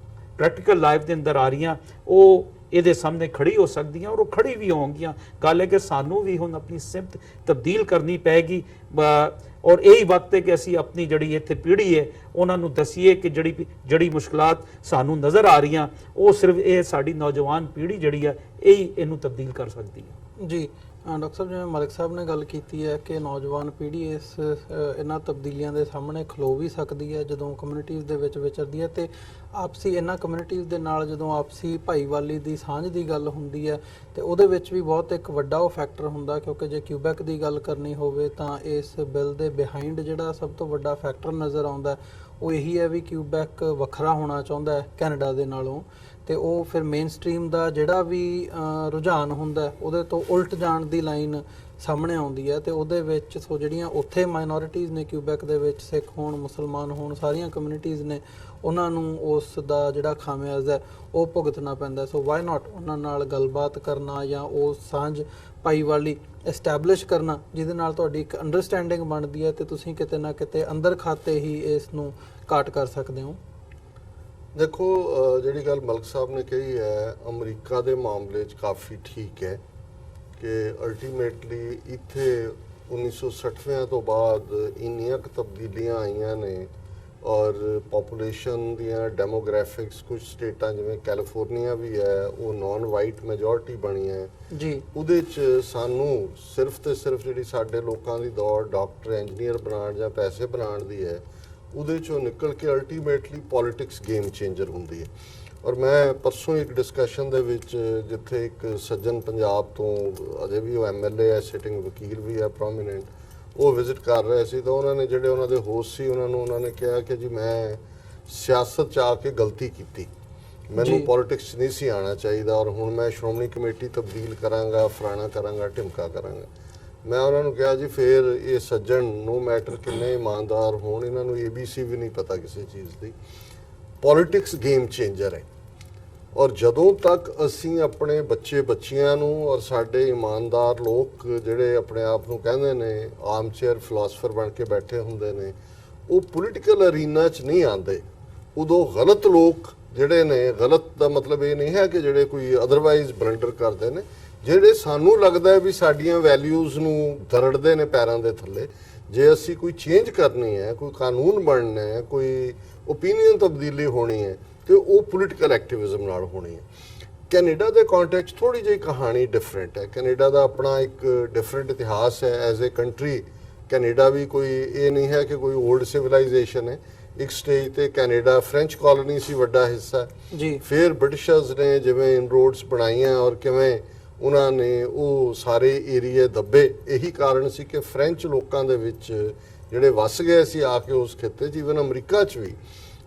ਪ੍ਰੈਕਟੀਕਲ ਲਾਈਫ ਦੇ ਅੰਦਰ ਆ ਰਹੀਆਂ, ਉਹ ਇਹਦੇ ਸਾਹਮਣੇ ਖੜੀ ਹੋ ਸਕਦੀਆਂ ਔਰ ਉਹ ਖੜੀ ਵੀ ਹੋਣਗੀਆਂ। ਗੱਲ ਹੈ ਕਿ ਸਾਨੂੰ ਵੀ ਹੁਣ ਆਪਣੀ ਸਿਮਤ ਤਬਦੀਲ ਕਰਨੀ ਪਏਗੀ ਔਰ ਇਹੀ ਵਕਤ ਹੈ ਕਿ ਅਸੀਂ ਆਪਣੀ ਜਿਹੜੀ ਇੱਥੇ ਪੀੜ੍ਹੀ ਹੈ ਉਹਨਾਂ ਨੂੰ ਦਸੀਏ ਕਿ ਜਿਹੜੀ ਮੁਸ਼ਕਲਾਤ ਸਾਨੂੰ ਨਜ਼ਰ ਆ ਰਹੀਆਂ ਉਹ ਸਿਰਫ ਇਹ ਸਾਡੀ ਨੌਜਵਾਨ ਪੀੜ੍ਹੀ ਜਿਹੜੀ ਹੈ ਇਹਨੂੰ ਤਬਦੀਲ ਕਰ ਸਕਦੀ ਹੈ। ਜੀ ਡਾਕਟਰ ਸਾਹਿਬ, ਜਿਵੇਂ ਮਲਿਕ ਸਾਹਿਬ ਨੇ ਗੱਲ ਕੀਤੀ ਹੈ ਕਿ ਨੌਜਵਾਨ ਪੀੜ੍ਹੀ ਇਹਨਾਂ ਤਬਦੀਲੀਆਂ ਦੇ ਸਾਹਮਣੇ ਖਲੋ ਵੀ ਸਕਦੀ ਹੈ ਜਦੋਂ ਕਮਿਊਨਿਟੀਜ਼ ਦੇ ਵਿੱਚ ਵਿਚਰਦੀ ਹੈ, ਤੇ ਆਪਸੀ ਇਹਨਾਂ ਕਮਿਊਨਿਟੀਜ਼ ਦੇ ਨਾਲ ਜਦੋਂ ਆਪਸੀ ਭਾਈਵਾਲੀ ਦੀ ਸਾਂਝ ਦੀ ਗੱਲ ਹੁੰਦੀ ਹੈ ਤੇ ਉਹਦੇ ਵਿੱਚ ਵੀ ਬਹੁਤ ਇੱਕ ਵੱਡਾ ਉਹ ਫੈਕਟਰ ਹੁੰਦਾ, ਕਿਉਂਕਿ ਜੇ ਕਿਊਬੈਕ ਦੀ ਗੱਲ ਕਰਨੀ ਹੋਵੇ ਤਾਂ ਇਸ ਬਿੱਲ ਦੇ ਬਿਹਾਈਂਡ ਜਿਹੜਾ ਸਭ ਤੋਂ ਵੱਡਾ ਫੈਕਟਰ ਨਜ਼ਰ ਆਉਂਦਾ ਉਹ ਇਹੀ ਹੈ ਵੀ ਕਿਊਬੈਕ ਵੱਖਰਾ ਹੋਣਾ ਚਾਹੁੰਦਾ ਹੈ ਕੈਨੇਡਾ ਦੇ ਨਾਲੋਂ, ਤੇ ਉਹ ਫਿਰ ਮੇਨ ਸਟ੍ਰੀਮ ਦਾ ਜਿਹੜਾ ਵੀ ਰੁਝਾਨ ਹੁੰਦਾ ਉਹਦੇ ਤੋਂ ਉਲਟ ਜਾਣ ਦੀ ਲਾਈਨ ਸਾਹਮਣੇ ਆਉਂਦੀ ਹੈ। ਤੇ ਉਹਦੇ ਵਿੱਚ ਸੋ ਜਿਹੜੀਆਂ ਉੱਥੇ ਮਾਈਨੋਰਿਟੀਜ਼ ਨੇ ਕਿਊਬੈਕ ਦੇ ਵਿੱਚ, ਸਿੱਖ ਹੋਣ ਮੁਸਲਮਾਨ ਹੋਣ, ਸਾਰੀਆਂ ਕਮਿਊਨਿਟੀਜ਼ ਨੇ, ਉਹਨਾਂ ਨੂੰ ਉਸ ਦਾ ਜਿਹੜਾ ਖਾਮਿਆਜ਼ਾ ਹੈ ਉਹ ਭੁਗਤਣਾ ਪੈਂਦਾ। ਸੋ ਵਾਈ ਨਾਟ ਉਹਨਾਂ ਨਾਲ ਗੱਲਬਾਤ ਕਰਨਾ ਜਾਂ ਉਹ ਸਾਂਝ ਭਾਈਵਾਲੀ ਐਸਟੈਬਲਿਸ਼ ਕਰਨਾ ਜਿਹਦੇ ਨਾਲ ਤੁਹਾਡੀ ਇੱਕ ਅੰਡਰਸਟੈਂਡਿੰਗ ਬਣਦੀ ਹੈ ਤੇ ਤੁਸੀਂ ਕਿਤੇ ਨਾ ਕਿਤੇ ਅੰਦਰ ਖਾਤੇ ਹੀ ਇਸ ਨੂੰ ਕਾਟ ਕਰ ਸਕਦੇ ਹੋ। ਦੇਖੋ, ਜਿਹੜੀ ਗੱਲ ਮਲਕ ਸਾਹਿਬ ਨੇ ਕਹੀ ਹੈ ਅਮਰੀਕਾ ਦੇ ਮਾਮਲੇ 'ਚ ਕਾਫੀ ਠੀਕ ਹੈ ਕਿ ਅਲਟੀਮੇਟਲੀ ਇੱਥੇ 1960 ਤੋਂ ਬਾਅਦ ਇੰਨੀਆਂ ਕੁ ਤਬਦੀਲੀਆਂ ਆਈਆਂ ਨੇ ਔਰ ਪੋਪੂਲੇਸ਼ਨ ਦੀਆਂ ਡੈਮੋਗ੍ਰਾਫਿਕਸ ਕੁਝ ਸਟੇਟਾਂ ਜਿਵੇਂ ਕੈਲੀਫੋਰਨੀਆ ਵੀ ਹੈ ਉਹ ਨਾਨ ਵਾਈਟ ਮੈਜੋਰਿਟੀ ਬਣੀ ਹੈ ਜੀ। ਉਹਦੇ 'ਚ ਸਾਨੂੰ ਸਿਰਫ ਤੇ ਸਿਰਫ ਜਿਹੜੀ ਸਾਡੇ ਲੋਕਾਂ ਦੀ ਦੌੜ ਡਾਕਟਰ ਇੰਜੀਨੀਅਰ ਬਣਾਉਣ ਜਾਂ ਪੈਸੇ ਬਣਾਉਣ ਦੀ ਹੈ ਉਹਦੇ 'ਚੋਂ ਨਿਕਲ ਕੇ ਅਲਟੀਮੇਟਲੀ ਪੋਲਿਟਿਕਸ ਗੇਮ ਚੇਂਜਰ ਹੁੰਦੀ ਹੈ। ਔਰ ਮੈਂ ਪਰਸੋਂ ਇੱਕ ਡਿਸਕਸ਼ਨ ਦੇ ਵਿੱਚ ਜਿੱਥੇ ਇੱਕ ਸੱਜਣ ਪੰਜਾਬ ਤੋਂ ਅਜੇ ਵੀ ਉਹ ਐਮਐਲਏ ਹੈ, ਸਿਟਿੰਗ ਵਕੀਲ ਵੀ ਹੈ ਪ੍ਰੋਮੀਨੈਂਟ, ਉਹ ਵਿਜ਼ਿਟ ਕਰ ਰਹੇ ਸੀ ਤਾਂ ਉਹਨਾਂ ਨੇ ਜਿਹੜੇ ਉਹਨਾਂ ਦੇ ਹੋਸਟ ਸੀ ਉਹਨਾਂ ਨੇ ਕਿਹਾ ਕਿ ਜੀ ਮੈਂ ਸਿਆਸਤ 'ਚ ਆ ਕੇ ਗਲਤੀ ਕੀਤੀ, ਮੈਨੂੰ ਪੋਲਿਟਿਕਸ 'ਚ ਨਹੀਂ ਸੀ ਆਉਣਾ ਚਾਹੀਦਾ ਔਰ ਹੁਣ ਮੈਂ ਸ਼੍ਰੋਮਣੀ ਕਮੇਟੀ ਤਬਦੀਲ ਕਰਾਂਗਾ, ਫਲਾਣਾ ਕਰਾਂਗਾ, ਢਿਮਕਾ ਕਰਾਂਗਾ। ਮੈਂ ਉਹਨਾਂ ਨੂੰ ਕਿਹਾ ਜੀ ਫਿਰ ਇਹ ਸੱਜਣ ਨੋ ਮੈਟਰ ਕਿੰਨੇ ਇਮਾਨਦਾਰ ਹੋਣ ਇਹਨਾਂ ਨੂੰ ABC ਵੀ ਨਹੀਂ ਪਤਾ ਕਿਸੇ ਚੀਜ਼ ਦੀ। ਪੋਲਿਟਿਕਸ ਗੇਮ ਚੇਂਜਰ ਹੈ ਔਰ ਜਦੋਂ ਤੱਕ ਅਸੀਂ ਆਪਣੇ ਬੱਚਿਆਂ ਨੂੰ ਔਰ ਸਾਡੇ ਇਮਾਨਦਾਰ ਲੋਕ ਜਿਹੜੇ ਆਪਣੇ ਆਪ ਨੂੰ ਕਹਿੰਦੇ ਨੇ ਆਰਮਚੇਅਰ ਫਿਲਾਸਫਰ ਬਣ ਕੇ ਬੈਠੇ ਹੁੰਦੇ ਨੇ ਉਹ ਪੋਲੀਟੀਕਲ ਅਰੀਨਾ 'ਚ ਨਹੀਂ ਆਉਂਦੇ, ਉਦੋਂ ਗਲਤ ਲੋਕ ਜਿਹੜੇ ਨੇ, ਗਲਤ ਦਾ ਮਤਲਬ ਇਹ ਨਹੀਂ ਹੈ ਕਿ ਜਿਹੜੇ ਕੋਈ ਅਦਰਵਾਈਜ਼ ਬਲੰਡਰ ਕਰਦੇ ਨੇ, ਜਿਹੜੇ ਸਾਨੂੰ ਲੱਗਦਾ ਹੈ ਵੀ ਸਾਡੀਆਂ ਵੈਲਿਊਜ਼ ਨੂੰ ਦਰੜਦੇ ਨੇ ਪੈਰਾਂ ਦੇ ਥੱਲੇ, ਜੇ ਅਸੀਂ ਕੋਈ ਚੇਂਜ ਕਰਨੀ ਹੈ, ਕੋਈ ਕਾਨੂੰਨ ਬਣਨਾ ਹੈ, ਕੋਈ ਓਪੀਨੀਅਨ ਤਬਦੀਲੀ ਹੋਣੀ ਹੈ ਤੇ ਉਹ ਪੋਲੀਟੀਕਲ ਐਕਟਿਵਿਜ਼ਮ ਨਾਲ ਹੋਣੀ ਹੈ। ਕੈਨੇਡਾ ਦੇ ਕੰਟੈਕਸਟ ਥੋੜੀ ਜਿਹੀ ਕਹਾਣੀ ਡਿਫਰੈਂਟ ਹੈ। ਕੈਨੇਡਾ ਦਾ ਆਪਣਾ ਇੱਕ ਡਿਫਰੈਂਟ ਇਤਿਹਾਸ ਹੈ ਐਜ਼ ਏ ਕੰਟਰੀ। ਕੈਨੇਡਾ ਵੀ ਕੋਈ ਇਹ ਨਹੀਂ ਹੈ ਕਿ ਕੋਈ ਓਲਡ ਸਿਵਲਾਈਜੇਸ਼ਨ ਹੈ। ਇੱਕ ਸਟੇਜ ਤੇ ਕੈਨੇਡਾ ਫ੍ਰੈਂਚ ਕਾਲੋਨੀ ਸੀ, ਵੱਡਾ ਹਿੱਸਾ ਜੀ। ਫਿਰ ਬ੍ਰਿਟਿਸ਼ਰਸ ਨੇ ਜਿਵੇਂ ਇਨਰੋਡਸ ਬਣਾਈਆਂ ਔਰ ਕਿਵੇਂ ਉਹਨਾਂ ਨੇ ਉਹ ਸਾਰੇ ਏਰੀਏ ਦੱਬੇ, ਇਹੀ ਕਾਰਨ ਸੀ ਕਿ ਫ੍ਰੈਂਚ ਲੋਕਾਂ ਦੇ ਵਿੱਚ ਜਿਹੜੇ ਵਸ ਗਏ ਸੀ ਆ ਕੇ ਉਸ ਖਿੱਤੇ 'ਚ, ਈਵਨ ਅਮਰੀਕਾ 'ਚ ਵੀ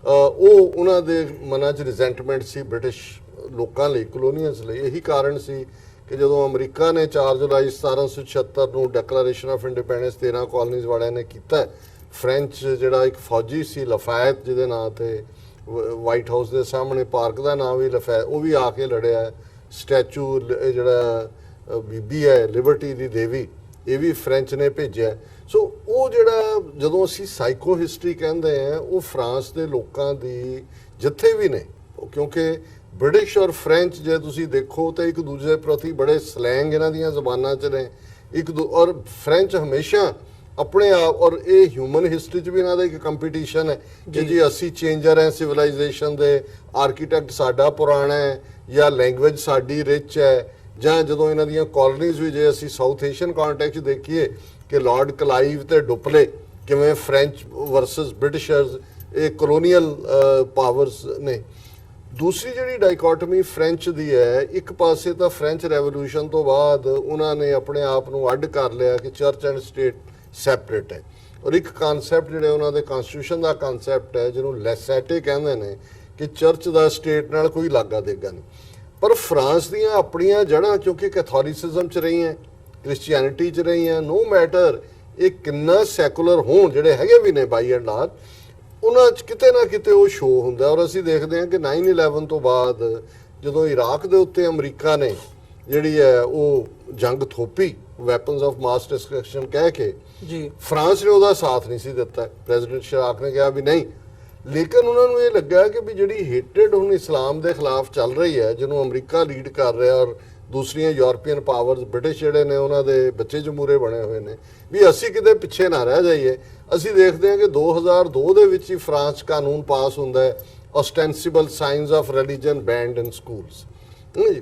ਉਹ ਉਹਨਾਂ ਦੇ ਮਨਾਂ 'ਚ ਰਿਜ਼ੈਂਟਮੈਂਟ ਸੀ ਬ੍ਰਿਟਿਸ਼ ਲੋਕਾਂ ਲਈ, ਕਲੋਨੀਅਲਸ ਲਈ। ਇਹੀ ਕਾਰਨ ਸੀ ਕਿ ਜਦੋਂ ਅਮਰੀਕਾ ਨੇ 4 ਜੁਲਾਈ 1776 ਨੂੰ ਡੈਕਲੇਰੇਸ਼ਨ ਆਫ ਇੰਡੀਪੈਂਡੈਂਸ 13 ਕਾਲੋਨੀਜ਼ ਵਾਲਿਆਂ ਨੇ ਕੀਤਾ, ਫ੍ਰੈਂਚ ਜਿਹੜਾ ਇੱਕ ਫੌਜੀ ਸੀ ਲਫਾਇਤ ਜਿਹਦੇ ਨਾਂ ਤੇ ਵਾਈਟ ਹਾਊਸ ਦੇ ਸਾਹਮਣੇ ਪਾਰਕ ਦਾ ਨਾਮ ਵੀ ਲਫਾਇਤ, ਉਹ ਵੀ ਆ ਕੇ ਲੜਿਆ। ਸਟੈਚੂ ਜਿਹੜਾ ਬੀਬੀ ਹੈ ਲਿਬਰਟੀ ਦੀ ਦੇਵੀ, ਇਹ ਵੀ ਫ੍ਰੈਂਚ ਨੇ ਭੇਜਿਆ। ਸੋ ਉਹ ਜਿਹੜਾ ਜਦੋਂ ਅਸੀਂ ਸਾਈਕੋ ਹਿਸਟਰੀ ਕਹਿੰਦੇ ਆ ਉਹ ਫਰਾਂਸ ਦੇ ਲੋਕਾਂ ਦੀ ਜਿੱਥੇ ਵੀ ਨੇ, ਕਿਉਂਕਿ ਬ੍ਰਿਟਿਸ਼ ਔਰ ਫ੍ਰੈਂਚ ਜੇ ਤੁਸੀਂ ਦੇਖੋ ਤਾਂ ਇੱਕ ਦੂਜੇ ਪ੍ਰਤੀ ਬੜੇ ਸਲੈਂਗ ਇਹਨਾਂ ਦੀਆਂ ਜ਼ਬਾਨਾਂ 'ਚ ਨੇ ਔਰ ਫ੍ਰੈਂਚ ਹਮੇਸ਼ਾ ਆਪਣੇ ਆਪ, ਔਰ ਇਹ ਹਿਊਮਨ ਹਿਸਟਰੀ 'ਚ ਵੀ ਇਹਨਾਂ ਦਾ ਇੱਕ ਕੰਪੀਟੀਸ਼ਨ ਹੈ ਕਿ ਜੀ ਅਸੀਂ ਚੇਂਜਰ ਹੈ ਸਿਵਲਾਈਜੇਸ਼ਨ ਦੇ, ਆਰਕੀਟੈਕਟ ਸਾਡਾ ਪੁਰਾਣਾ ਹੈ ਜਾਂ ਲੈਂਗੁਏਜ ਸਾਡੀ ਰਿਚ ਹੈ। ਜਾਂ ਜਦੋਂ ਇਹਨਾਂ ਦੀਆਂ ਕਾਲੋਨੀਜ਼ ਵੀ ਜੇ ਅਸੀਂ ਸਾਊਥ ਏਸ਼ੀਅਨ ਕੰਟੈਕਸਟ ਦੇਖੀਏ ਕਿ ਲਾਰਡ ਕਲਾਈਵ ਤੇ ਡੁਪਲੇ ਕਿਵੇਂ ਫ੍ਰੈਂਚ ਵਰਸਸ ਬ੍ਰਿਟਿਸ਼ਰਸ ਇਹ ਕਲੋਨੀਅਲ ਪਾਵਰਸ ਨੇ। ਦੂਸਰੀ ਜਿਹੜੀ ਡਾਈਕੋਟਮੀ ਫ੍ਰੈਂਚ ਦੀ ਹੈ, ਇੱਕ ਪਾਸੇ ਤਾਂ ਫ੍ਰੈਂਚ ਰੈਵੋਲੂਸ਼ਨ ਤੋਂ ਬਾਅਦ ਉਹਨਾਂ ਨੇ ਆਪਣੇ ਆਪ ਨੂੰ ਅੱਡ ਕਰ ਲਿਆ ਕਿ ਚਰਚ ਐਂਡ ਸਟੇਟ ਸੈਪਰੇਟ ਹੈ, ਔਰ ਇੱਕ ਕਨਸੈਪਟ ਜਿਹੜੇ ਉਹਨਾਂ ਦੇ ਕਨਸਟੀਟਿਊਸ਼ਨ ਦਾ ਕਨਸੈਪਟ ਹੈ ਜਿਹਨੂੰ ਲੈਸੈਟੇ ਕਹਿੰਦੇ ਨੇ ਕਿ ਚਰਚ ਦਾ ਸਟੇਟ ਨਾਲ ਕੋਈ ਲਾਗਾ ਦੇਗਾ ਨਹੀਂ। ਪਰ ਫਰਾਂਸ ਦੀਆਂ ਆਪਣੀਆਂ ਜੜ੍ਹਾਂ ਕਿਉਂਕਿ ਕੈਥੋਲਿਸਿਜ਼ਮ 'ਚ ਰਹੀਆਂ, ਕ੍ਰਿਸਚੀਅਨਿਟੀ 'ਚ ਰਹੀਆਂ, ਨੋ ਮੈਟਰ ਇਹ ਕਿੰਨਾ ਸੈਕੂਲਰ ਹੋਣ, ਜਿਹੜੇ ਹੈਗੇ ਵੀ ਨੇ ਬਾਈ ਐਂਡ ਲਾਰਜ, ਉਹਨਾਂ 'ਚ ਕਿਤੇ ਨਾ ਕਿਤੇ ਉਹ ਸ਼ੋਅ ਹੁੰਦਾ। ਔਰ ਅਸੀਂ ਦੇਖਦੇ ਹਾਂ ਕਿ 9/11 ਤੋਂ ਬਾਅਦ ਜਦੋਂ ਇਰਾਕ ਦੇ ਉੱਤੇ ਅਮਰੀਕਾ ਨੇ ਜਿਹੜੀ ਹੈ ਉਹ ਜੰਗ ਥੋਪੀ, ਵੈਪਨਸ ਆਫ ਮਾਸ ਡਿਸਟਰਕਸ਼ਨ ਕਹਿ ਕੇ ਜੀ, ਫਰਾਂਸ ਨੇ ਉਹਦਾ ਸਾਥ ਨਹੀਂ ਸੀ ਦਿੱਤਾ। ਪ੍ਰੈਜ਼ੀਡੈਂਟ ਸ਼ਿਰਾਕ ਨੇ ਕਿਹਾ ਵੀ ਨਹੀਂ, ਲੇਕਿਨ ਉਹਨਾਂ ਨੂੰ ਇਹ ਲੱਗਾ ਕਿ ਵੀ ਜਿਹੜੀ ਹੇਟਡ ਹੁਣ ਇਸਲਾਮ ਦੇ ਖਿਲਾਫ ਚੱਲ ਰਹੀ ਹੈ, ਜਿਹਨੂੰ ਅਮਰੀਕਾ ਲੀਡ ਕਰ ਰਿਹਾ ਔਰ ਦੂਸਰੀਆਂ ਯੂਰਪੀਅਨ ਪਾਵਰਸ, ਬ੍ਰਿਟਿਸ਼ ਜਿਹੜੇ ਨੇ ਉਹਨਾਂ ਦੇ ਬੱਚੇ ਜਮੂਰੇ ਬਣੇ ਹੋਏ ਨੇ, ਵੀ ਅਸੀਂ ਕਿਤੇ ਪਿੱਛੇ ਨਾ ਰਹਿ ਜਾਈਏ। ਅਸੀਂ ਦੇਖਦੇ ਹਾਂ ਕਿ 2002 ਦੇ ਵਿੱਚ ਹੀ ਫਰਾਂਸ 'ਚ ਕਾਨੂੰਨ ਪਾਸ ਹੁੰਦਾ ਹੈ, ostensible signs of religion banned in schools,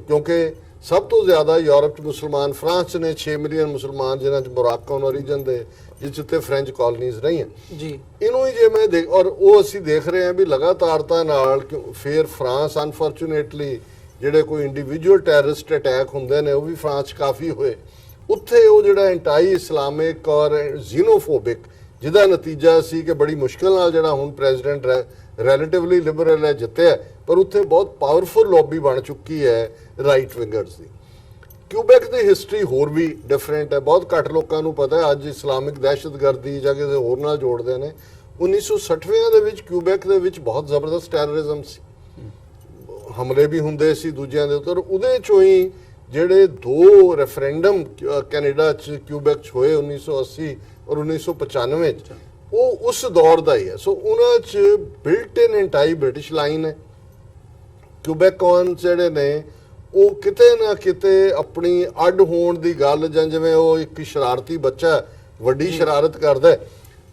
ਕਿਉਂਕਿ ਸਭ ਤੋਂ ਜ਼ਿਆਦਾ ਯੂਰਪ 'ਚ ਮੁਸਲਮਾਨ ਫਰਾਂਸ 'ਚ ਨੇ, 6 ਮਿਲੀਅਨ ਮੁਸਲਮਾਨ, ਜਿਨ੍ਹਾਂ 'ਚ ਮੋਰਾਕਨ ਓਰੀਜਨ ਦੇ, ਜਿਸ ਉੱਤੇ ਫ੍ਰੈਂਚ ਕਾਲੋਨੀਜ਼ ਰਹੀਆਂ ਜੀ। ਇਹਨੂੰ ਹੀ ਜੇ ਮੈਂ ਦੇਖ, ਔਰ ਉਹ ਅਸੀਂ ਦੇਖ ਰਹੇ ਹਾਂ ਵੀ ਲਗਾਤਾਰਤਾ ਨਾਲ ਫਿਰ ਫਰਾਂਸ ਅਨਫੋਰਚੂਨੇਟਲੀ ਜਿਹੜੇ ਕੋਈ ਇੰਡੀਵਿਜੂਅਲ ਟੈਰਰਿਸਟ ਅਟੈਕ ਹੁੰਦੇ ਨੇ ਉਹ ਵੀ ਫਰਾਂਸ 'ਚ ਕਾਫੀ ਹੋਏ। ਉੱਥੇ ਉਹ ਜਿਹੜਾ ਐਂਟਾਈ ਇਸਲਾਮਿਕ ਔਰ ਜ਼ੀਨੋਫੋਬਿਕ, ਜਿਹਦਾ ਨਤੀਜਾ ਸੀ ਕਿ ਬੜੀ ਮੁਸ਼ਕਿਲ ਨਾਲ ਜਿਹੜਾ ਹੁਣ ਪ੍ਰੈਜ਼ੀਡੈਂਟ ਰਿਲੇਟਿਵਲੀ ਲਿਬਰਲ ਹੈ ਜਿੱਤਿਆ, ਪਰ ਉੱਥੇ ਬਹੁਤ ਪਾਵਰਫੁਲ ਲੌਬੀ ਬਣ ਚੁੱਕੀ ਹੈ ਰਾਈਟ ਵਿੰਗਰਸ ਦੀ। ਕਿਊਬੈਕ ਦੀ ਹਿਸਟਰੀ ਹੋਰ ਵੀ ਡਿਫਰੈਂਟ ਹੈ, ਬਹੁਤ ਘੱਟ ਲੋਕਾਂ ਨੂੰ ਪਤਾ ਹੈ। ਅੱਜ ਇਸਲਾਮਿਕ ਦਹਿਸ਼ਤਗਰਦੀ ਜਾਂ ਕਿਸੇ ਹੋਰ ਨਾਲ ਜੋੜਦੇ ਨੇ। 1960ਵਿਆਂ ਦੇ ਵਿੱਚ ਕਿਊਬੈਕ ਦੇ ਵਿੱਚ ਬਹੁਤ ਜ਼ਬਰਦਸਤ ਟੈਰਰਿਜ਼ਮ ਸੀ, ਹਮਲੇ ਵੀ ਹੁੰਦੇ ਸੀ ਦੂਜਿਆਂ ਦੇ ਉੱਤੇ। ਉਹਦੇ ਚੋਂ ਹੀ ਜਿਹੜੇ 2 ਰੈਫਰੈਂਡਮ ਕੈਨੇਡਾ 'ਚ ਕਿਊਬੈਕ 'ਚ ਹੋਏ 1980 ਔਰ 1995 'ਚ, ਉਹ ਉਸ ਦੌਰ ਦਾ ਹੀ ਹੈ। ਸੋ ਉਹਨਾਂ 'ਚ ਬਿਲਟ ਇਨ ਐਂਟਾਈ ਬ੍ਰਿਟਿਸ਼ ਲਾਈਨ ਹੈ। ਕਿਊਬੈਕਨ ਜਿਹੜੇ ਨੇ ਉਹ ਕਿਤੇ ਨਾ ਕਿਤੇ ਆਪਣੀ ਅੱਡ ਹੋਣ ਦੀ ਗੱਲ, ਜਾਂ ਜਿਵੇਂ ਉਹ ਇੱਕ ਸ਼ਰਾਰਤੀ ਬੱਚਾ ਵੱਡੀ ਸ਼ਰਾਰਤ ਕਰਦਾ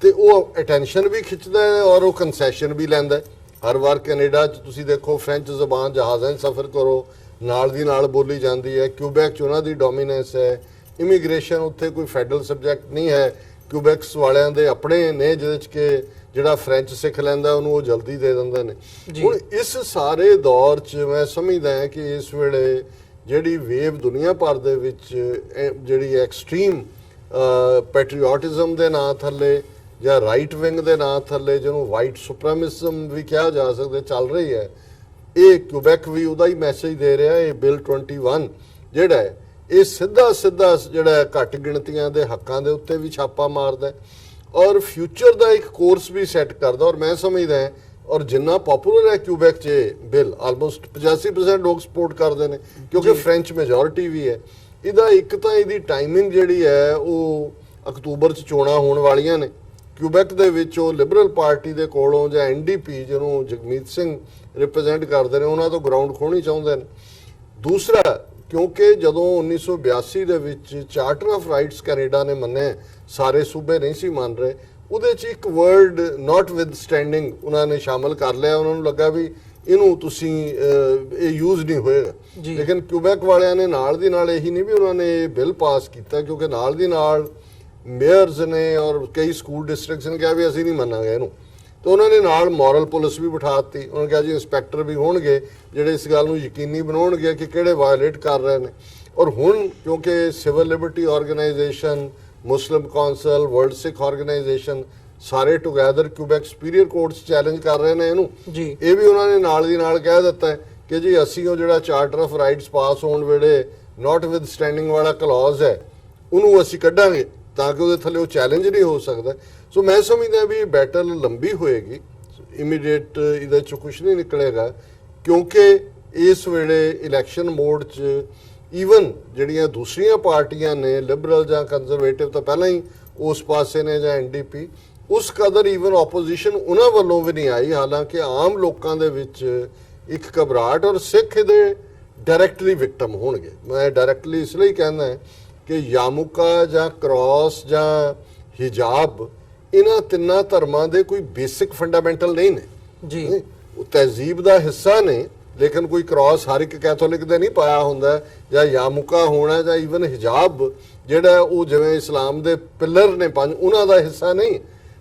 ਤੇ ਉਹ ਅਟੈਂਸ਼ਨ ਵੀ ਖਿੱਚਦਾ ਹੈ ਔਰ ਉਹ ਕੰਸੈਸ਼ਨ ਵੀ ਲੈਂਦਾ ਹੈ। ਹਰ ਵਾਰ ਕੈਨੇਡਾ 'ਚ ਤੁਸੀਂ ਦੇਖੋ ਫ੍ਰੈਂਚ ਜ਼ਬਾਨ ਜਹਾਜ਼ਾਂ 'ਚ ਸਫ਼ਰ ਕਰੋ, ਨਾਲ ਦੀ ਨਾਲ ਬੋਲੀ ਜਾਂਦੀ ਹੈ। ਕਿਊਬੈਕ 'ਚ ਉਹਨਾਂ ਦੀ ਡੋਮੀਨੈਂਸ ਹੈ। ਇਮੀਗ੍ਰੇਸ਼ਨ ਉੱਥੇ ਕੋਈ ਫੈਡਰਲ ਸਬਜੈਕਟ ਨਹੀਂ ਹੈ, ਕਿਊਬੈਕਸ ਵਾਲਿਆਂ ਦੇ ਆਪਣੇ ਨੇ, ਜਿਹਦੇ 'ਚ ਕਿ ਜਿਹੜਾ ਫ੍ਰੈਂਚ ਸਿੱਖ ਲੈਂਦਾ ਉਹਨੂੰ ਉਹ ਜਲਦੀ ਦੇ ਦਿੰਦੇ ਨੇ। ਹੁਣ ਇਸ ਸਾਰੇ ਦੌਰ 'ਚ ਮੈਂ ਸਮਝਦਾ ਹਾਂ ਕਿ ਇਸ ਵੇਲੇ ਜਿਹੜੀ ਵੇਵ ਦੁਨੀਆ ਭਰ ਦੇ ਵਿੱਚ ਜਿਹੜੀ ਐਕਸਟ੍ਰੀਮ ਪੈਟਰੀਓਟਿਜ਼ਮ ਦੇ ਨਾਂ ਥੱਲੇ ਜਾਂ ਰਾਈਟ ਵਿੰਗ ਦੇ ਨਾਂ ਥੱਲੇ, ਜਿਹਨੂੰ ਵਾਈਟ ਸੁਪਰੀਮਿਜ਼ਮ ਵੀ ਕਿਹਾ ਜਾ ਸਕਦਾ, ਚੱਲ ਰਹੀ ਹੈ, ਇਹ ਕਿਊਬੈਕ ਵੀ ਉਹਦਾ ਹੀ ਮੈਸੇਜ ਦੇ ਰਿਹਾ। ਇਹ ਬਿੱਲ 21 ਜਿਹੜਾ ਹੈ ਇਹ ਸਿੱਧਾ ਜਿਹੜਾ ਘੱਟ ਗਿਣਤੀਆਂ ਦੇ ਹੱਕਾਂ ਦੇ ਉੱਤੇ ਵੀ ਛਾਪਾ ਮਾਰਦਾ ਔਰ ਫਿਊਚਰ ਦਾ ਇੱਕ ਕੋਰਸ ਵੀ ਸੈੱਟ ਕਰਦਾ। ਔਰ ਮੈਂ ਸਮਝਦਾ ਹਾਂ, ਔਰ ਜਿੰਨਾ ਪਪੂਲਰ ਹੈ ਕਿਊਬੈਕ 'ਚ ਬਿੱਲ, ਆਲਮੋਸਟ 85% ਲੋਕ ਸਪੋਰਟ ਕਰਦੇ ਨੇ ਕਿਉਂਕਿ ਫ੍ਰੈਂਚ ਮੈਜੋਰਿਟੀ ਵੀ ਹੈ। ਇਹਦਾ ਇੱਕ ਤਾਂ ਇਹਦੀ ਟਾਈਮਿੰਗ ਜਿਹੜੀ ਹੈ ਉਹ ਅਕਤੂਬਰ 'ਚ ਚੋਣਾਂ ਹੋਣ ਵਾਲੀਆਂ ਨੇ। ਕਿਊਬੈਕ ਦੇ ਵਿੱਚ ਉਹ ਲਿਬਰਲ ਪਾਰਟੀ ਦੇ ਕੋਲੋਂ ਜਾਂ NDP, ਜਿਹਨੂੰ ਜਗਮੀਤ ਸਿੰਘ ਰਿਪਰੈਜ਼ੈਂਟ ਕਰਦੇ ਨੇ, ਉਹਨਾਂ ਤੋਂ ਗਰਾਊਂਡ ਖੋਣੀ ਚਾਹੁੰਦੇ ਨੇ। ਦੂਸਰਾ, ਕਿਉਂਕਿ ਜਦੋਂ 1982 ਦੇ ਵਿੱਚ ਚਾਰਟਰ ਆਫ ਰਾਈਟਸ ਕੈਨੇਡਾ ਨੇ ਮੰਨਿਆ, ਸਾਰੇ ਸੂਬੇ ਨਹੀਂ ਸੀ ਮੰਨ ਰਹੇ, ਉਹਦੇ 'ਚ ਇੱਕ ਵਰਡ ਨਾਟ ਵਿਦ ਸਟੈਂਡਿੰਗ ਉਹਨਾਂ ਨੇ ਸ਼ਾਮਲ ਕਰ ਲਿਆ। ਉਹਨਾਂ ਨੂੰ ਲੱਗਾ ਵੀ ਇਹਨੂੰ ਤੁਸੀਂ ਇਹ ਯੂਜ਼ ਨਹੀਂ ਹੋਏਗਾ। ਲੇਕਿਨ ਕਿਊਬੈਕ ਵਾਲਿਆਂ ਨੇ ਨਾਲ ਦੀ ਨਾਲ ਇਹੀ ਨਹੀਂ ਵੀ ਉਹਨਾਂ ਨੇ ਇਹ ਬਿੱਲ ਪਾਸ ਕੀਤਾ, ਕਿਉਂਕਿ ਨਾਲ ਦੀ ਨਾਲ ਮੇਅਰਸ ਨੇ ਔਰ ਕਈ ਸਕੂਲ ਡਿਸਟ੍ਰਿਕਟਸ ਨੇ ਕਿਹਾ ਵੀ ਅਸੀਂ ਨਹੀਂ ਮੰਨਾਂਗੇ ਇਹਨੂੰ। ਤਾਂ ਉਹਨਾਂ ਨੇ ਨਾਲ ਮੋਰਲ ਪੁਲਿਸ ਵੀ ਬਿਠਾ ਦਿੱਤੀ। ਉਹਨਾਂ ਨੇ ਕਿਹਾ ਜੀ ਇੰਸਪੈਕਟਰ ਵੀ ਹੋਣਗੇ ਜਿਹੜੇ ਇਸ ਗੱਲ ਨੂੰ ਯਕੀਨੀ ਬਣਾਉਣਗੇ ਕਿ ਕਿਹੜੇ ਵਾਇਲੇਟ ਕਰ ਰਹੇ ਨੇ। ਔਰ ਹੁਣ ਕਿਉਂਕਿ ਸਿਵਲ ਲਿਬਰਟੀ ਆਰਗੇਨਾਈਜੇਸ਼ਨ, ਮੁਸਲਿਮ ਕੌਂਸਲ, ਵਰਲਡ ਸਿੱਖ ਆਰਗੇਨਾਈਜੇਸ਼ਨ ਸਾਰੇ ਟੁਗੈਦਰ ਕਿਊਬੈਕ ਸੁਪੀਰੀਅਰ ਕੋਰਟਸ ਚੈਲੰਜ ਕਰ ਰਹੇ ਨੇ ਇਹਨੂੰ। ਇਹ ਵੀ ਉਹਨਾਂ ਨੇ ਨਾਲ ਦੀ ਨਾਲ ਕਹਿ ਦਿੱਤਾ ਕਿ ਜੀ ਅਸੀਂ ਉਹ ਜਿਹੜਾ ਚਾਰਟਰ ਆਫ ਰਾਈਟਸ ਪਾਸ ਹੋਣ ਵੇਲੇ ਨਾਟ ਵਿਦ ਸਟੈਂਡਿੰਗ ਵਾਲਾ ਕਲੌਜ਼ ਹੈ ਉਹਨੂੰ ਅਸੀਂ ਕੱਢਾਂਗੇ ਤਾਂ ਕਿ ਉਹਦੇ ਥੱਲੇ ਉਹ ਚੈਲੰਜ ਨਹੀਂ ਹੋ ਸਕਦਾ। ਸੋ ਮੈਂ ਸਮਝਦਾ ਵੀ ਬੈਟਲ ਲੰਬੀ ਹੋਏਗੀ, ਇਮੀਡੀਏਟ ਇਹਦੇ 'ਚ ਕੁਝ ਨਹੀਂ ਨਿਕਲੇਗਾ, ਕਿਉਂਕਿ ਇਸ ਵੇਲੇ ਇਲੈਕਸ਼ਨ ਮੋਡ 'ਚ ਈਵਨ ਜਿਹੜੀਆਂ ਦੂਸਰੀਆਂ ਪਾਰਟੀਆਂ ਨੇ, ਲਿਬਰਲ ਜਾਂ ਕੰਜ਼ਰਵੇਟਿਵ ਤਾਂ ਪਹਿਲਾਂ ਹੀ ਉਸ ਪਾਸੇ ਨੇ, ਜਾਂ NDP, ਉਸ ਕਦਰ ਈਵਨ ਆਪੋਜੀਸ਼ਨ ਉਹਨਾਂ ਵੱਲੋਂ ਵੀ ਨਹੀਂ ਆਈ। ਹਾਲਾਂਕਿ ਆਮ ਲੋਕਾਂ ਦੇ ਵਿੱਚ ਇੱਕ ਘਬਰਾਹਟ, ਔਰ ਸਿੱਖ ਇਹਦੇ ਡਾਇਰੈਕਟਲੀ ਵਿਕਟਮ ਹੋਣਗੇ। ਮੈਂ ਡਾਇਰੈਕਟਲੀ ਇਸ ਲਈ ਕਹਿੰਦਾ ਕਿ ਯਾਮੁਕਾ ਜਾਂ ਕ੍ਰਾਸ ਜਾਂ ਹਿਜਾਬ ਇਹਨਾਂ ਤਿੰਨਾਂ ਧਰਮਾਂ ਦੇ ਕੋਈ ਬੇਸਿਕ ਫੰਡਾਮੈਂਟਲ ਨਹੀਂ ਨੇ ਜੀ। ਉਹ ਤਹਿਜ਼ੀਬ ਦਾ ਹਿੱਸਾ ਨੇ, ਲੇਕਿਨ ਕੋਈ ਕ੍ਰਾਸ ਹਰ ਇੱਕ ਕੈਥੋਲਿਕ ਦੇ ਨਹੀਂ ਪਾਇਆ ਹੁੰਦਾ, ਜਾਂ ਯਾਮੁਕਾ ਹੋਣਾ ਜਾਂ ਈਵਨ ਹਿਜਾਬ ਜਿਹੜਾ ਉਹ ਜਿਵੇਂ ਇਸਲਾਮ ਦੇ ਪਿਲਰ ਨੇ 5 ਉਹਨਾਂ ਦਾ ਹਿੱਸਾ ਨਹੀਂ।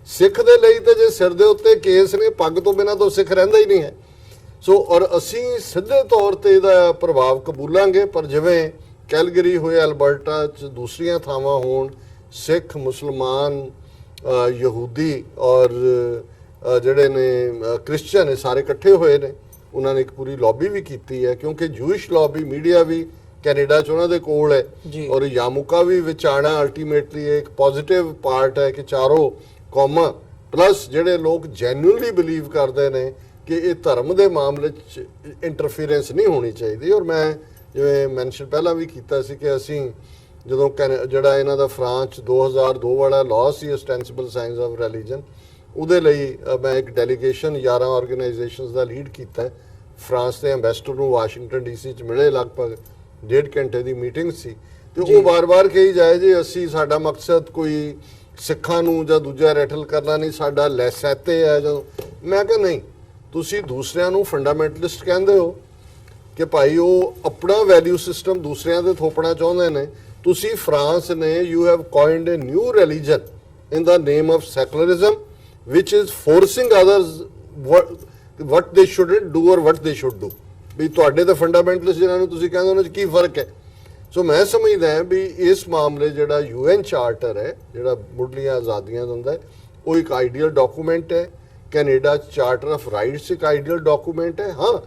ਸਿੱਖ ਦੇ ਲਈ ਤਾਂ ਜੇ ਸਿਰ ਦੇ ਉੱਤੇ ਕੇਸ ਨੇ, ਪੱਗ ਤੋਂ ਬਿਨਾਂ ਤਾਂ ਸਿੱਖ ਰਹਿੰਦਾ ਹੀ ਨਹੀਂ ਹੈ। ਸੋ ਔਰ ਅਸੀਂ ਸਿੱਧੇ ਤੌਰ ਤੇ ਇਹਦਾ ਪ੍ਰਭਾਵ ਕਬੂਲਾਂਗੇ, ਪਰ ਜਿਵੇਂ ਕੈਲਗਰੀ ਹੋਇਆ, ਅਲਬਰਟਾ 'ਚ ਦੂਸਰੀਆਂ ਥਾਵਾਂ ਹੋਣ, ਸਿੱਖ, ਮੁਸਲਮਾਨ, ਯਹੂਦੀ ਔਰ ਜਿਹੜੇ ਨੇ ਕ੍ਰਿਸਚਨ, ਸਾਰੇ ਇਕੱਠੇ ਹੋਏ ਨੇ। ਉਹਨਾਂ ਨੇ ਇੱਕ ਪੂਰੀ ਲੌਬੀ ਵੀ ਕੀਤੀ ਹੈ, ਕਿਉਂਕਿ ਜੂਇਸ਼ ਲੌਬੀ ਮੀਡੀਆ ਵੀ ਕੈਨੇਡਾ 'ਚ ਉਹਨਾਂ ਦੇ ਕੋਲ ਹੈ, ਔਰ ਯਾਮੁਕਾ ਵੀ ਵਿੱਚ ਆਣਾ ਅਲਟੀਮੇਟਲੀ ਇੱਕ ਪੋਜ਼ਿਟਿਵ ਪਾਰਟ ਹੈ ਕਿ ਚਾਰੋਂ ਕੌਮਾਂ ਪਲੱਸ ਜਿਹੜੇ ਲੋਕ ਜੈਨੂਇਨਲੀ ਬਿਲੀਵ ਕਰਦੇ ਨੇ ਕਿ ਇਹ ਧਰਮ ਦੇ ਮਾਮਲੇ 'ਚ ਇੰਟਰਫੀਰੈਂਸ ਨਹੀਂ ਹੋਣੀ ਚਾਹੀਦੀ। ਔਰ ਮੈਂ ਜਿਵੇਂ ਮੈਂਸ਼ਨ ਪਹਿਲਾਂ ਵੀ ਕੀਤਾ ਸੀ ਕਿ ਅਸੀਂ ਜਦੋਂ ਜਿਹੜਾ ਇਹਨਾਂ ਦਾ ਫਰਾਂਸ 2002 ਵਾਲਾ ਲਾਅ ਸੀ, ਓਸਟੈਂਸਿਬਲ ਸਾਈਨਸ ਆਫ ਰਿਲੀਜਨ, ਉਹਦੇ ਲਈ ਮੈਂ ਇੱਕ ਡੈਲੀਗੇਸ਼ਨ 11 ਆਰਗੇਨਾਈਜੇਸ਼ਨਸ ਦਾ ਲੀਡ ਕੀਤਾ ਹੈ। ਫਰਾਂਸ ਦੇ ਐਮਬੈਸਡਰ ਨੂੰ ਵਾਸ਼ਿੰਗਟਨ ਡੀਸੀ 'ਚ ਮਿਲੇ, ਲਗਭਗ 1.5 ਘੰਟੇ ਦੀ ਮੀਟਿੰਗ ਸੀ ਤੇ ਉਹ ਵਾਰ-ਵਾਰ ਕਹੀ ਜਾਏ ਜੀ ਅਸੀਂ ਸਾਡਾ ਮਕਸਦ ਕੋਈ ਸਿੱਖਾਂ ਨੂੰ ਜਾਂ ਦੂਜਾ ਰੈਟਲ ਕਰਨਾ ਨਹੀਂ, ਸਾਡਾ ਲੈਸੈਤੇ ਹੈ। ਜਦੋਂ ਮੈਂ ਕਿਹਾ ਨਹੀਂ, ਤੁਸੀਂ ਦੂਸਰਿਆਂ ਨੂੰ ਫੰਡਾਮੈਂਟਲਿਸਟ ਕਹਿੰਦੇ ਹੋ ਕਿ ਭਾਈ ਉਹ ਆਪਣਾ ਵੈਲਿਊ ਸਿਸਟਮ ਦੂਸਰਿਆਂ ਦੇ ਥੋਪਣਾ ਚਾਹੁੰਦੇ ਨੇ। ਤੁਸੀਂ ਫਰਾਂਸ ਨੇ you have coined a new religion in the name of secularism which is forcing others what they shouldn't do or what they should do। ਵੀ ਤੁਹਾਡੇ ਤਾਂ ਫੰਡਾਮੈਂਟਲਿਸਟ ਜਿਹਨਾਂ ਨੂੰ ਤੁਸੀਂ ਕਹਿੰਦੇ ਉਹਨਾਂ 'ਚ ਕੀ ਫਰਕ ਹੈ। ਸੋ ਮੈਂ ਸਮਝਦਾ ਹਾਂ ਵੀ ਇਸ ਮਾਮਲੇ ਜਿਹੜਾ UN ਚਾਰਟਰ ਹੈ, ਜਿਹੜਾ ਮੁੱਢਲੀਆਂ ਆਜ਼ਾਦੀਆਂ ਦਿੰਦਾ ਹੈ, ਉਹ ਇੱਕ ਆਈਡੀਅਲ ਡਾਕੂਮੈਂਟ ਹੈ। ਕੈਨੇਡਾ ਚਾਰਟਰ ਆਫ ਰਾਈਟਸ ਇੱਕ ਆਈਡੀਅਲ ਡਾਕੂਮੈਂਟ ਹੈ। ਹਾਂ,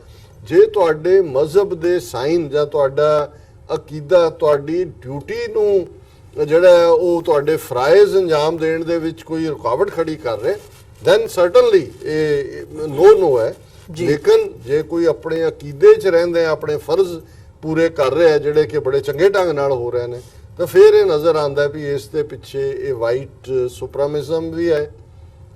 ਜੇ ਤੁਹਾਡੇ ਮਜ਼ਹਬ ਦੇ ਸਾਈਨ ਜਾਂ ਤੁਹਾਡਾ ਅਕੀਦਾ ਤੁਹਾਡੀ ਡਿਊਟੀ ਨੂੰ ਜਿਹੜਾ ਉਹ ਤੁਹਾਡੇ ਫਰਾਇਜ਼ ਅੰਜਾਮ ਦੇਣ ਦੇ ਵਿੱਚ ਕੋਈ ਰੁਕਾਵਟ ਖੜੀ ਕਰ ਰਹੇ, ਦੈਨ ਸਰਟਨਲੀ ਇਹ ਨੋ ਹੈ। ਲੇਕਿਨ ਜੇ ਕੋਈ ਆਪਣੇ ਅਕੀਦੇ 'ਚ ਰਹਿੰਦੇ ਆ, ਆਪਣੇ ਫਰਜ਼ ਪੂਰੇ ਕਰ ਰਿਹਾ ਜਿਹੜੇ ਕਿ ਬੜੇ ਚੰਗੇ ਢੰਗ ਨਾਲ ਹੋ ਰਹੇ ਨੇ, ਤਾਂ ਫਿਰ ਇਹ ਨਜ਼ਰ ਆਉਂਦਾ ਵੀ ਇਸ ਦੇ ਪਿੱਛੇ ਇਹ ਵਾਈਟ ਸੁਪਰਾਮਿਜ਼ਮ ਵੀ ਹੈ,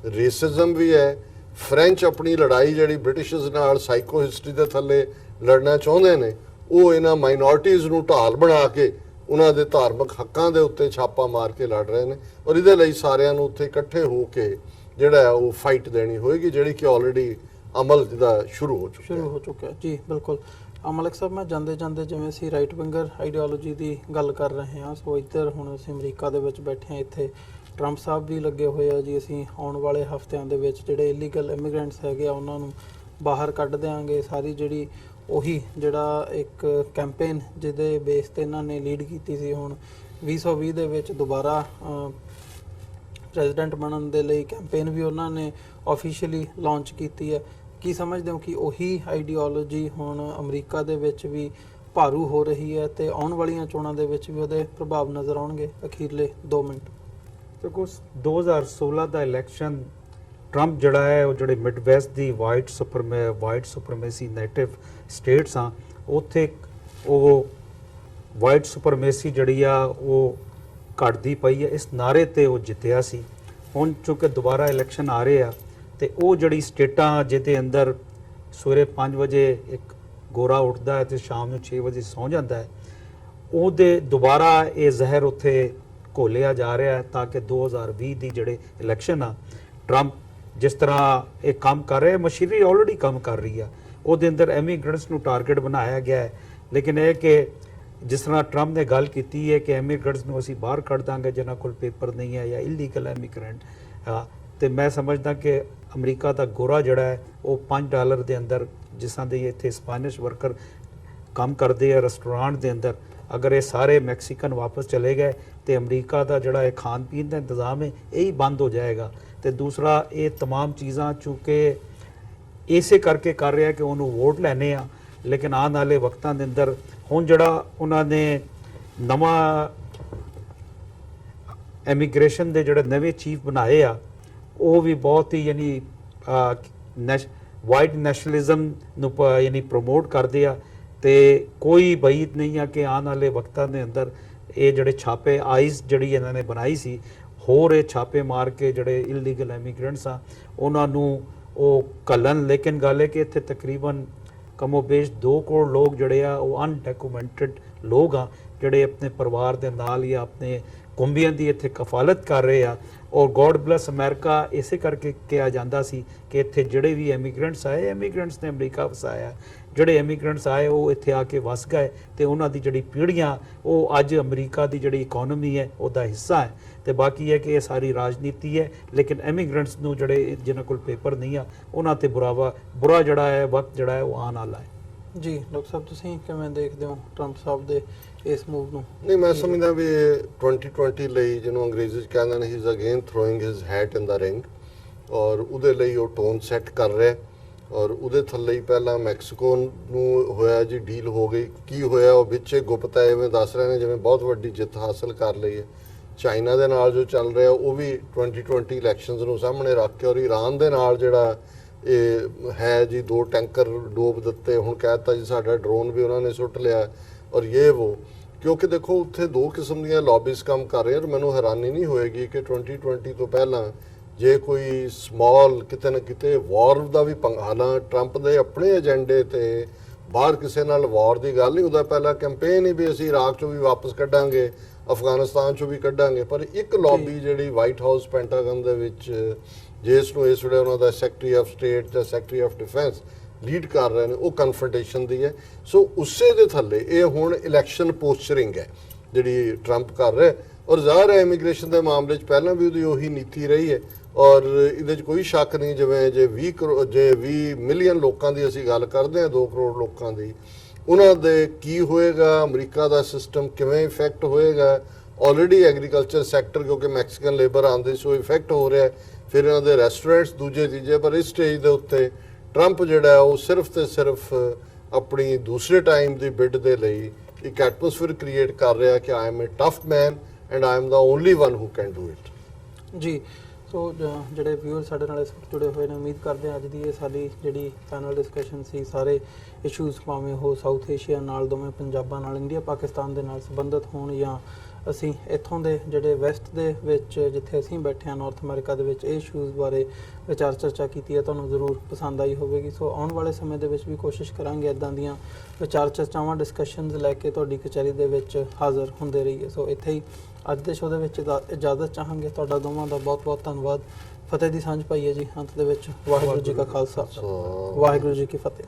ਰੇਸਿਜ਼ਮ ਵੀ ਹੈ। ਫ੍ਰੈਂਚ ਆਪਣੀ ਲੜਾਈ ਜਿਹੜੀ ਬ੍ਰਿਟਿਸ਼ਰਸ ਨਾਲ ਸਾਈਕੋ ਹਿਸਟਰੀ ਦੇ ਥੱਲੇ ਲੜਨਾ ਚਾਹੁੰਦੇ ਨੇ, ਉਹ ਇਹਨਾਂ ਮਾਈਨੋਰਟੀਜ਼ ਨੂੰ ਢਾਲ ਬਣਾ ਕੇ ਉਹਨਾਂ ਦੇ ਧਾਰਮਿਕ ਹੱਕਾਂ ਦੇ ਉੱਤੇ ਛਾਪਾ ਮਾਰ ਕੇ ਲੜ ਰਹੇ ਨੇ। ਔਰ ਇਹਦੇ ਲਈ ਸਾਰਿਆਂ ਨੂੰ ਉੱਥੇ ਇਕੱਠੇ ਹੋ ਕੇ ਜਿਹੜਾ ਉਹ ਫਾਈਟ ਦੇਣੀ ਹੋਏਗੀ, ਜਿਹੜੀ ਕਿ ਆਲਰੇਡੀ ਅਮਲ ਦਾ ਸ਼ੁਰੂ ਹੋ ਚੁੱਕਾ ਹੈ। ਜੀ ਬਿਲਕੁਲ। ਮਲਿਕ ਸਾਹਿਬ, ਮੈਂ ਜਾਂਦੇ ਜਿਵੇਂ ਅਸੀਂ ਰਾਈਟ ਵਿੰਗਰ ਆਈਡੀਓਲੋਜੀ ਦੀ ਗੱਲ ਕਰ ਰਹੇ ਹਾਂ, ਸੋ ਇੱਧਰ ਹੁਣ ਅਸੀਂ ਅਮਰੀਕਾ ਦੇ ਵਿੱਚ ਬੈਠੇ ਹਾਂ, ਇੱਥੇ ਟਰੰਪ ਸਾਹਿਬ ਵੀ ਲੱਗੇ ਹੋਏ ਆ ਜੀ। ਅਸੀਂ ਆਉਣ ਵਾਲੇ ਹਫ਼ਤਿਆਂ ਦੇ ਵਿੱਚ ਜਿਹੜੇ ਇਲੀਗਲ ਇਮੀਗ੍ਰੈਂਟਸ ਹੈਗੇ ਆ ਉਹਨਾਂ ਨੂੰ ਬਾਹਰ ਕੱਢ ਦਿਆਂਗੇ। ਸਾਰੀ ਜਿਹੜੀ ਉਹੀ ਜਿਹੜਾ ਇੱਕ ਕੈਂਪੇਨ ਜਿਹਦੇ ਬੇਸ ਤੇ ਇਹਨਾਂ ਨੇ ਲੀਡ ਕੀਤੀ ਸੀ, ਹੁਣ 2020 ਦੇ ਵਿੱਚ ਦੁਬਾਰਾ ਪ੍ਰੈਜ਼ੀਡੈਂਟ ਬਣਨ ਦੇ ਲਈ ਕੈਂਪੇਨ ਵੀ ਉਹਨਾਂ ਨੇ ਆਫੀਸ਼ੀਅਲੀ ਲਾਂਚ ਕੀਤੀ ਹੈ। ਕੀ ਸਮਝਦੇ ਹੋ ਕਿ ਉਹੀ ਆਈਡੀਓਲੋਜੀ ਹੁਣ ਅਮਰੀਕਾ ਦੇ ਵਿੱਚ ਵੀ ਭਾਰੂ ਹੋ ਰਹੀ ਹੈ ਤੇ ਆਉਣ ਵਾਲੀਆਂ ਚੋਣਾਂ ਦੇ ਵਿੱਚ ਵੀ ਉਹਦੇ ਪ੍ਰਭਾਵ ਨਜ਼ਰ ਆਉਣਗੇ? ਅਖੀਰਲੇ 2 ਮਿੰਟ। ਦੇਖੋ, 2016 ਦਾ ਇਲੈਕਸ਼ਨ ਟਰੰਪ ਜਿਹੜਾ ਹੈ ਉਹ ਜਿਹੜੇ ਮਿਡਵੈਸਟ ਦੀ ਵਾਈਟ ਸੁਪਰਮੇਸੀ ਨੇਟਿਵ ਸਟੇਟਸ ਆ, ਉੱਥੇ ਉਹ ਵਾਈਟ ਸੁਪਰਮੇਸੀ ਜਿਹੜੀ ਆ ਉਹ ਘਟਦੀ ਪਈ ਹੈ, ਇਸ ਨਾਰੇ ਤੇ ਉਹ ਜਿੱਤਿਆ ਸੀ। ਹੁਣ ਚੂੰਕਿ ਦੁਬਾਰਾ ਇਲੈਕਸ਼ਨ ਆ ਰਹੇ ਆ ਤੇ ਉਹ ਜਿਹੜੀ ਸਟੇਟਾਂ ਜਿਹਦੇ ਅੰਦਰ ਸਵੇਰੇ 5 ਵਜੇ ਇੱਕ ਗੋਰਾ ਉੱਠਦਾ ਹੈ ਤੇ ਸ਼ਾਮ ਨੂੰ 6 ਵਜੇ ਸੌਂ ਜਾਂਦਾ ਹੈ, ਉਹਦੇ ਦੁਬਾਰਾ ਇਹ ਜ਼ਹਿਰ ਉੱਥੇ ਘੋਲਿਆ ਜਾ ਰਿਹਾ ਹੈ ਤਾਂ ਕਿ 2020 ਦੀ ਜਿਹੜੇ ਇਲੈਕਸ਼ਨ ਆ, ਟਰੰਪ ਜਿਸ ਤਰ੍ਹਾਂ ਇਹ ਕੰਮ ਕਰ ਰਿਹਾ, ਮਸ਼ੀਨਰੀ ਆਲਰੇਡੀ ਕੰਮ ਕਰ ਰਹੀ ਆ, ਉਹਦੇ ਅੰਦਰ ਐਮੀਗ੍ਰੈਂਟਸ ਨੂੰ ਟਾਰਗੇਟ ਬਣਾਇਆ ਗਿਆ ਹੈ। ਲੇਕਿਨ ਇਹ ਕਿ ਜਿਸ ਤਰ੍ਹਾਂ ਟਰੰਪ ਨੇ ਗੱਲ ਕੀਤੀ ਹੈ ਕਿ ਐਮੀਗ੍ਰੈਂਟਸ ਨੂੰ ਅਸੀਂ ਬਾਹਰ ਕੱਢ ਦਾਂਗੇ ਜਿਨ੍ਹਾਂ ਕੋਲ ਪੇਪਰ ਨਹੀਂ ਹੈ ਜਾਂ ਇਲੀਗਲ ਐਮੀਗ੍ਰੈਂਟ, ਤੇ ਮੈਂ ਸਮਝਦਾ ਕਿ ਅਮਰੀਕਾ ਦਾ ਗੋਰਾ ਜਿਹੜਾ ਹੈ ਉਹ $5 ਦੇ ਅੰਦਰ, ਜਿਸਾਂ ਦੇ ਇੱਥੇ ਸਪੈਨਿਸ਼ ਵਰਕਰ ਕੰਮ ਕਰਦੇ ਆ ਰੈਸਟੋਰੈਂਟ ਦੇ ਅੰਦਰ, ਅਗਰ ਇਹ ਸਾਰੇ ਮੈਕਸੀਕਨ ਵਾਪਸ ਚਲੇ ਗਏ ਤੇ ਅਮਰੀਕਾ ਦਾ ਜਿਹੜਾ ਇਹ ਖਾਣ ਪੀਣ ਦਾ ਇੰਤਜ਼ਾਮ ਹੈ ਇਹ ਹੀ ਬੰਦ ਹੋ ਜਾਏਗਾ। ਤੇ ਦੂਸਰਾ, ਇਹ तमाम ਚੀਜ਼ਾਂ ਚੂੰਕਿ ਇਸੇ ਕਰਕੇ ਕਰ ਰਿਹਾ ਕਿ ਉਹਨੂੰ ਵੋਟ ਲੈਣੇ ਆ, ਲੇਕਿਨ ਆਉਣ ਵਾਲੇ ਵਕਤਾਂ ਦੇ ਅੰਦਰ ਹੁਣ ਜਿਹੜਾ ਉਹਨਾਂ ਨੇ ਨਵਾਂ ਐਮੀਗ੍ਰੇਸ਼ਨ ਦੇ ਜਿਹੜੇ ਨਵੇਂ ਚੀਫ ਬਣਾਏ ਆ, ਉਹ ਵੀ ਬਹੁਤ ਹੀ ਯਾਨੀ ਵਾਈਟ ਨੈਸ਼ਨਲਿਜ਼ਮ ਨੂੰ ਯਾਨੀ ਪ੍ਰਮੋਟ ਕਰਦੇ ਆ। ਤੇ ਕੋਈ ਬਈਤ ਨਹੀਂ ਆ ਕਿ ਆਉਣ ਵਾਲੇ ਵਕਤਾਂ ਦੇ ਅੰਦਰ ਇਹ ਜਿਹੜੇ ਛਾਪੇ ਆਈਸ ਜਿਹੜੀ ਇਹਨਾਂ ਨੇ ਬਣਾਈ ਸੀ, ਹੋਰ ਇਹ ਛਾਪੇ ਮਾਰ ਕੇ ਜਿਹੜੇ ਇਲੀਗਲ ਐਮੀਗ੍ਰੈਂਟਸ ਆ ਉਹਨਾਂ ਨੂੰ ਉਹ ਘੱਲਣ। ਲੇਕਿਨ ਗੱਲ ਹੈ ਕਿ ਇੱਥੇ ਤਕਰੀਬਨ ਕਮੋਬੇਸ਼ 2 ਕਰੋੜ ਲੋਕ ਜਿਹੜੇ ਆ ਉਹ ਅਨਡਾਕੂਮੈਂਟਡ ਲੋਕ ਆ, ਜਿਹੜੇ ਆਪਣੇ ਪਰਿਵਾਰ ਦੇ ਨਾਲ ਜਾਂ ਆਪਣੇ ਕੁੰਬੀਆਂ ਦੀ ਇੱਥੇ ਕਫਾਲਤ ਕਰ ਰਹੇ ਆ। ਔਰ ਗੋਡ ਬਲੈਸ ਅਮਰੀਕਾ ਇਸੇ ਕਰਕੇ ਕਿਹਾ ਜਾਂਦਾ ਸੀ ਕਿ ਇੱਥੇ ਜਿਹੜੇ ਵੀ ਐਮੀਗ੍ਰੈਂਟਸ ਆਏ, ਐਮੀਗ੍ਰੈਂਟਸ ਨੇ ਅਮਰੀਕਾ ਵਸਾਇਆ, ਜਿਹੜੇ ਐਮੀਗ੍ਰੈਂਟਸ ਆਏ ਉਹ ਇੱਥੇ ਆ ਕੇ ਵਸ ਗਏ ਤੇ ਉਹਨਾਂ ਦੀ ਜਿਹੜੀ ਪੀੜ੍ਹੀਆਂ ਉਹ ਅੱਜ ਅਮਰੀਕਾ ਦੀ ਜਿਹੜੀ ਇਕਨੋਮੀ ਹੈ ਉਹਦਾ ਹਿੱਸਾ ਹੈ। ਤੇ ਬਾਕੀ ਹੈ ਕਿ ਇਹ ਸਾਰੀ ਰਾਜਨੀਤੀ ਹੈ, ਲੇਕਿਨ ਐਮੀਗ੍ਰੈਂਟਸ ਨੂੰ ਜਿਹੜੇ ਜਿਨ੍ਹਾਂ ਕੋਲ ਪੇਪਰ ਨਹੀਂ ਆ ਉਹਨਾਂ ਤੇ ਬੁਰਾ ਜਿਹੜਾ ਹੈ ਵਕਤ ਜਿਹੜਾ ਹੈ ਉਹ ਆਉਣ ਵਾਲਾ ਹੈ। ਜੀ ਡਾਕਟਰ ਸਾਹਿਬ, ਤੁਸੀਂ ਕਿਵੇਂ ਦੇਖਦੇ ਹੋ ਟਰੰਪ ਸਾਹਿਬ ਦੇ ਇਸ ਮੂਵ ਨੂੰ? ਨਹੀਂ, ਮੈਂ ਸਮਝਦਾ ਵੀ 2020 ਲਈ ਜਿਹਨੂੰ ਅੰਗਰੇਜ਼ੀ ਚ ਕਹਿੰਦੇ ਨੇ, he is again throwing his hat in the ring, ਔਰ ਉਹਦੇ ਲਈ ਉਹ ਟੋਨ ਸੈੱਟ ਕਰ ਰਿਹਾ। ਔਰ ਉਹਦੇ ਥੱਲੇ ਹੀ ਪਹਿਲਾਂ ਮੈਕਸੀਕੋ ਨੂੰ ਹੋਇਆ ਜੀ, ਡੀਲ ਹੋ ਗਈ। ਕੀ ਹੋਇਆ ਉਹ ਵਿੱਚੇ ਗੁਪਤ ਹੈ, ਐਵੇਂ ਦੱਸ ਰਹੇ ਨੇ ਜਿਵੇਂ ਬਹੁਤ ਵੱਡੀ ਜਿੱਤ ਹਾਸਲ ਕਰ ਲਈ ਹੈ। ਚਾਈਨਾ ਦੇ ਨਾਲ ਜੋ ਚੱਲ ਰਿਹਾ ਉਹ ਵੀ 2020 ਇਲੈਕਸ਼ਨਸ ਨੂੰ ਸਾਹਮਣੇ ਰੱਖ ਕੇ, ਔਰ ਈਰਾਨ ਦੇ ਨਾਲ ਜਿਹੜਾ ਇਹ ਹੈ ਜੀ 2 ਟੈਂਕਰ ਡੋਬ ਦਿੱਤੇ, ਹੁਣ ਕਹਿਤਾ ਜੀ ਸਾਡਾ ਡਰੋਨ ਵੀ ਉਹਨਾਂ ਨੇ ਸੁੱਟ ਲਿਆ, ਔਰ ਇਹ ਉਹ। ਕਿਉਂਕਿ ਦੇਖੋ ਉੱਥੇ 2 ਕਿਸਮ ਦੀਆਂ ਲੌਬੀਜ਼ ਕੰਮ ਕਰ ਰਹੀਆਂ, ਔਰ ਮੈਨੂੰ ਹੈਰਾਨੀ ਨਹੀਂ ਹੋਏਗੀ ਕਿ 2020 ਤੋਂ ਪਹਿਲਾਂ ਜੇ ਕੋਈ ਸਮਾਲ ਕਿਤੇ ਨਾ ਕਿਤੇ ਵਾਰ ਦਾ ਵੀ ਪੰਗਾਣਾ ਟਰੰਪ ਦੇ ਆਪਣੇ ਏਜੰਡੇ ਤੇ ਬਾਹਰ ਕਿਸੇ ਨਾਲ ਵਾਰ ਦੀ ਗੱਲ ਨਹੀਂ, ਉਹਦਾ ਪਹਿਲਾ ਕੈਂਪੇਨ ਹੀ ਵੀ ਅਸੀਂ ਇਰਾਕ ਚੋਂ ਵੀ ਵਾਪਸ ਕੱਢਾਂਗੇ, ਅਫਗਾਨਿਸਤਾਨ ਚੋਂ ਵੀ ਕੱਢਾਂਗੇ। ਪਰ ਇੱਕ ਲੌਬੀ ਜਿਹੜੀ ਵਾਈਟ ਹਾਊਸ ਪੈਂਟਾਗਨ ਦੇ ਵਿੱਚ ਜਿਸ ਨੂੰ ਇਸ ਵੇਲੇ ਉਹਨਾਂ ਦਾ ਸੈਕਟਰੀ ਆਫ ਸਟੇਟ ਜਾਂ ਸੈਕਟਰੀ ਆਫ ਡਿਫੈਂਸ ਲੀਡ ਕਰ ਰਹੇ ਨੇ, ਉਹ ਕਨਫਰੰਟੇਸ਼ਨ ਦੀ ਹੈ। ਸੋ ਉਸੇ ਦੇ ਥੱਲੇ ਇਹ ਹੁਣ ਇਲੈਕਸ਼ਨ ਪੋਸਚਰਿੰਗ ਹੈ ਜਿਹੜੀ ਟਰੰਪ ਕਰ ਰਿਹਾ, ਔਰ ਜ਼ਾਹਰ ਹੈ ਇਮੀਗ੍ਰੇਸ਼ਨ ਦੇ ਮਾਮਲੇ 'ਚ ਪਹਿਲਾਂ ਵੀ ਉਹਦੀ ਉਹੀ ਨੀਤੀ ਰਹੀ ਹੈ, ਔਰ ਇਹਦੇ 'ਚ ਕੋਈ ਸ਼ੱਕ ਨਹੀਂ। ਜਿਵੇਂ ਜੇ 20 ਮਿਲੀਅਨ ਲੋਕਾਂ ਦੀ ਅਸੀਂ ਗੱਲ ਕਰਦੇ ਹਾਂ, 2 ਕਰੋੜ ਲੋਕਾਂ ਦੀ, ਉਹਨਾਂ ਦੇ ਕੀ ਹੋਏਗਾ, ਅਮਰੀਕਾ ਦਾ ਸਿਸਟਮ ਕਿਵੇਂ ਇਫੈਕਟ ਹੋਏਗਾ। ਆਲਰੇਡੀ ਐਗਰੀਕਲਚਰ ਸੈਕਟਰ ਕਿਉਂਕਿ ਮੈਕਸੀਕਨ ਲੇਬਰ ਆਉਂਦੀ ਸੀ ਉਹ ਇਫੈਕਟ ਹੋ ਰਿਹਾ, ਫਿਰ ਇਹਨਾਂ ਦੇ ਰੈਸਟੋਰੈਂਟਸ ਦੂਜੇ ਤੀਜੇ। ਪਰ ਇਸ ਸਟੇਜ ਦੇ ਉੱਤੇ ਟਰੰਪ ਜਿਹੜਾ ਉਹ ਸਿਰਫ ਤੇ ਸਿਰਫ ਆਪਣੀ ਦੂਸਰੇ ਟਾਈਮ ਦੀ ਬਿਡ ਦੇ ਲਈ ਇੱਕ ਐਟਮੋਸਫੇਅਰ ਕ੍ਰੀਏਟ ਕਰ ਰਿਹਾ ਕਿ I M A tough man and I am the only one who can do it. ਜੀ, ਸੋ ਜਿਹੜੇ ਵਿਊਅਰ ਸਾਡੇ ਨਾਲ ਇਸ ਵਕਤ ਜੁੜੇ ਹੋਏ ਨੇ, ਉਮੀਦ ਕਰਦੇ ਹਾਂ ਅੱਜ ਦੀ ਇਹ ਸਾਡੀ ਜਿਹੜੀ ਪੈਨਲ ਡਿਸਕਸ਼ਨ ਸੀ, ਸਾਰੇ ਇਸ਼ੂਜ਼ ਭਾਵੇਂ ਉਹ ਸਾਊਥ ਏਸ਼ੀਆ ਨਾਲ, ਦੋਵੇਂ ਪੰਜਾਬਾਂ ਨਾਲ, ਇੰਡੀਆ ਪਾਕਿਸਤਾਨ ਦੇ ਨਾਲ ਸੰਬੰਧਿਤ ਹੋਣ, ਜਾਂ ਅਸੀਂ ਇੱਥੋਂ ਦੇ ਜਿਹੜੇ ਵੈਸਟ ਦੇ ਵਿੱਚ ਜਿੱਥੇ ਅਸੀਂ ਬੈਠੇ ਹਾਂ ਨਾਰਥ ਅਮਰੀਕਾ ਦੇ ਵਿੱਚ, ਇਹ ਇਸ਼ੂਜ਼ ਬਾਰੇ ਵਿਚਾਰ ਚਰਚਾ ਕੀਤੀ ਹੈ, ਤੁਹਾਨੂੰ ਜ਼ਰੂਰ ਪਸੰਦ ਆਈ ਹੋਵੇਗੀ। ਸੋ ਆਉਣ ਵਾਲੇ ਸਮੇਂ ਦੇ ਵਿੱਚ ਵੀ ਕੋਸ਼ਿਸ਼ ਕਰਾਂਗੇ ਇੱਦਾਂ ਦੀਆਂ ਵਿਚਾਰ ਚਰਚਾਵਾਂ, ਡਿਸਕਸ਼ਨਸ ਲੈ ਕੇ ਤੁਹਾਡੀ ਕਚਹਿਰੀ ਦੇ ਵਿੱਚ ਹਾਜ਼ਰ ਹੁੰਦੇ ਰਹੀਏ। ਸੋ ਇੱਥੇ ਹੀ ਅੱਜ ਦੇ ਸ਼ੋਅ ਦੇ ਵਿੱਚ ਇਜਾਜ਼ਤ ਚਾਹਾਂਗੇ। ਤੁਹਾਡਾ ਦੋਵਾਂ ਦਾ ਬਹੁਤ ਬਹੁਤ ਧੰਨਵਾਦ। ਫਤਿਹ ਦੀ ਸਾਂਝ ਪਾਈਏ ਜੀ ਅੰਤ ਦੇ ਵਿੱਚ। ਵਾਹਿਗੁਰੂ ਜੀ ਕਾ ਖਾਲਸਾ, ਵਾਹਿਗੁਰੂ ਜੀ ਕੀ ਫਤਿਹ।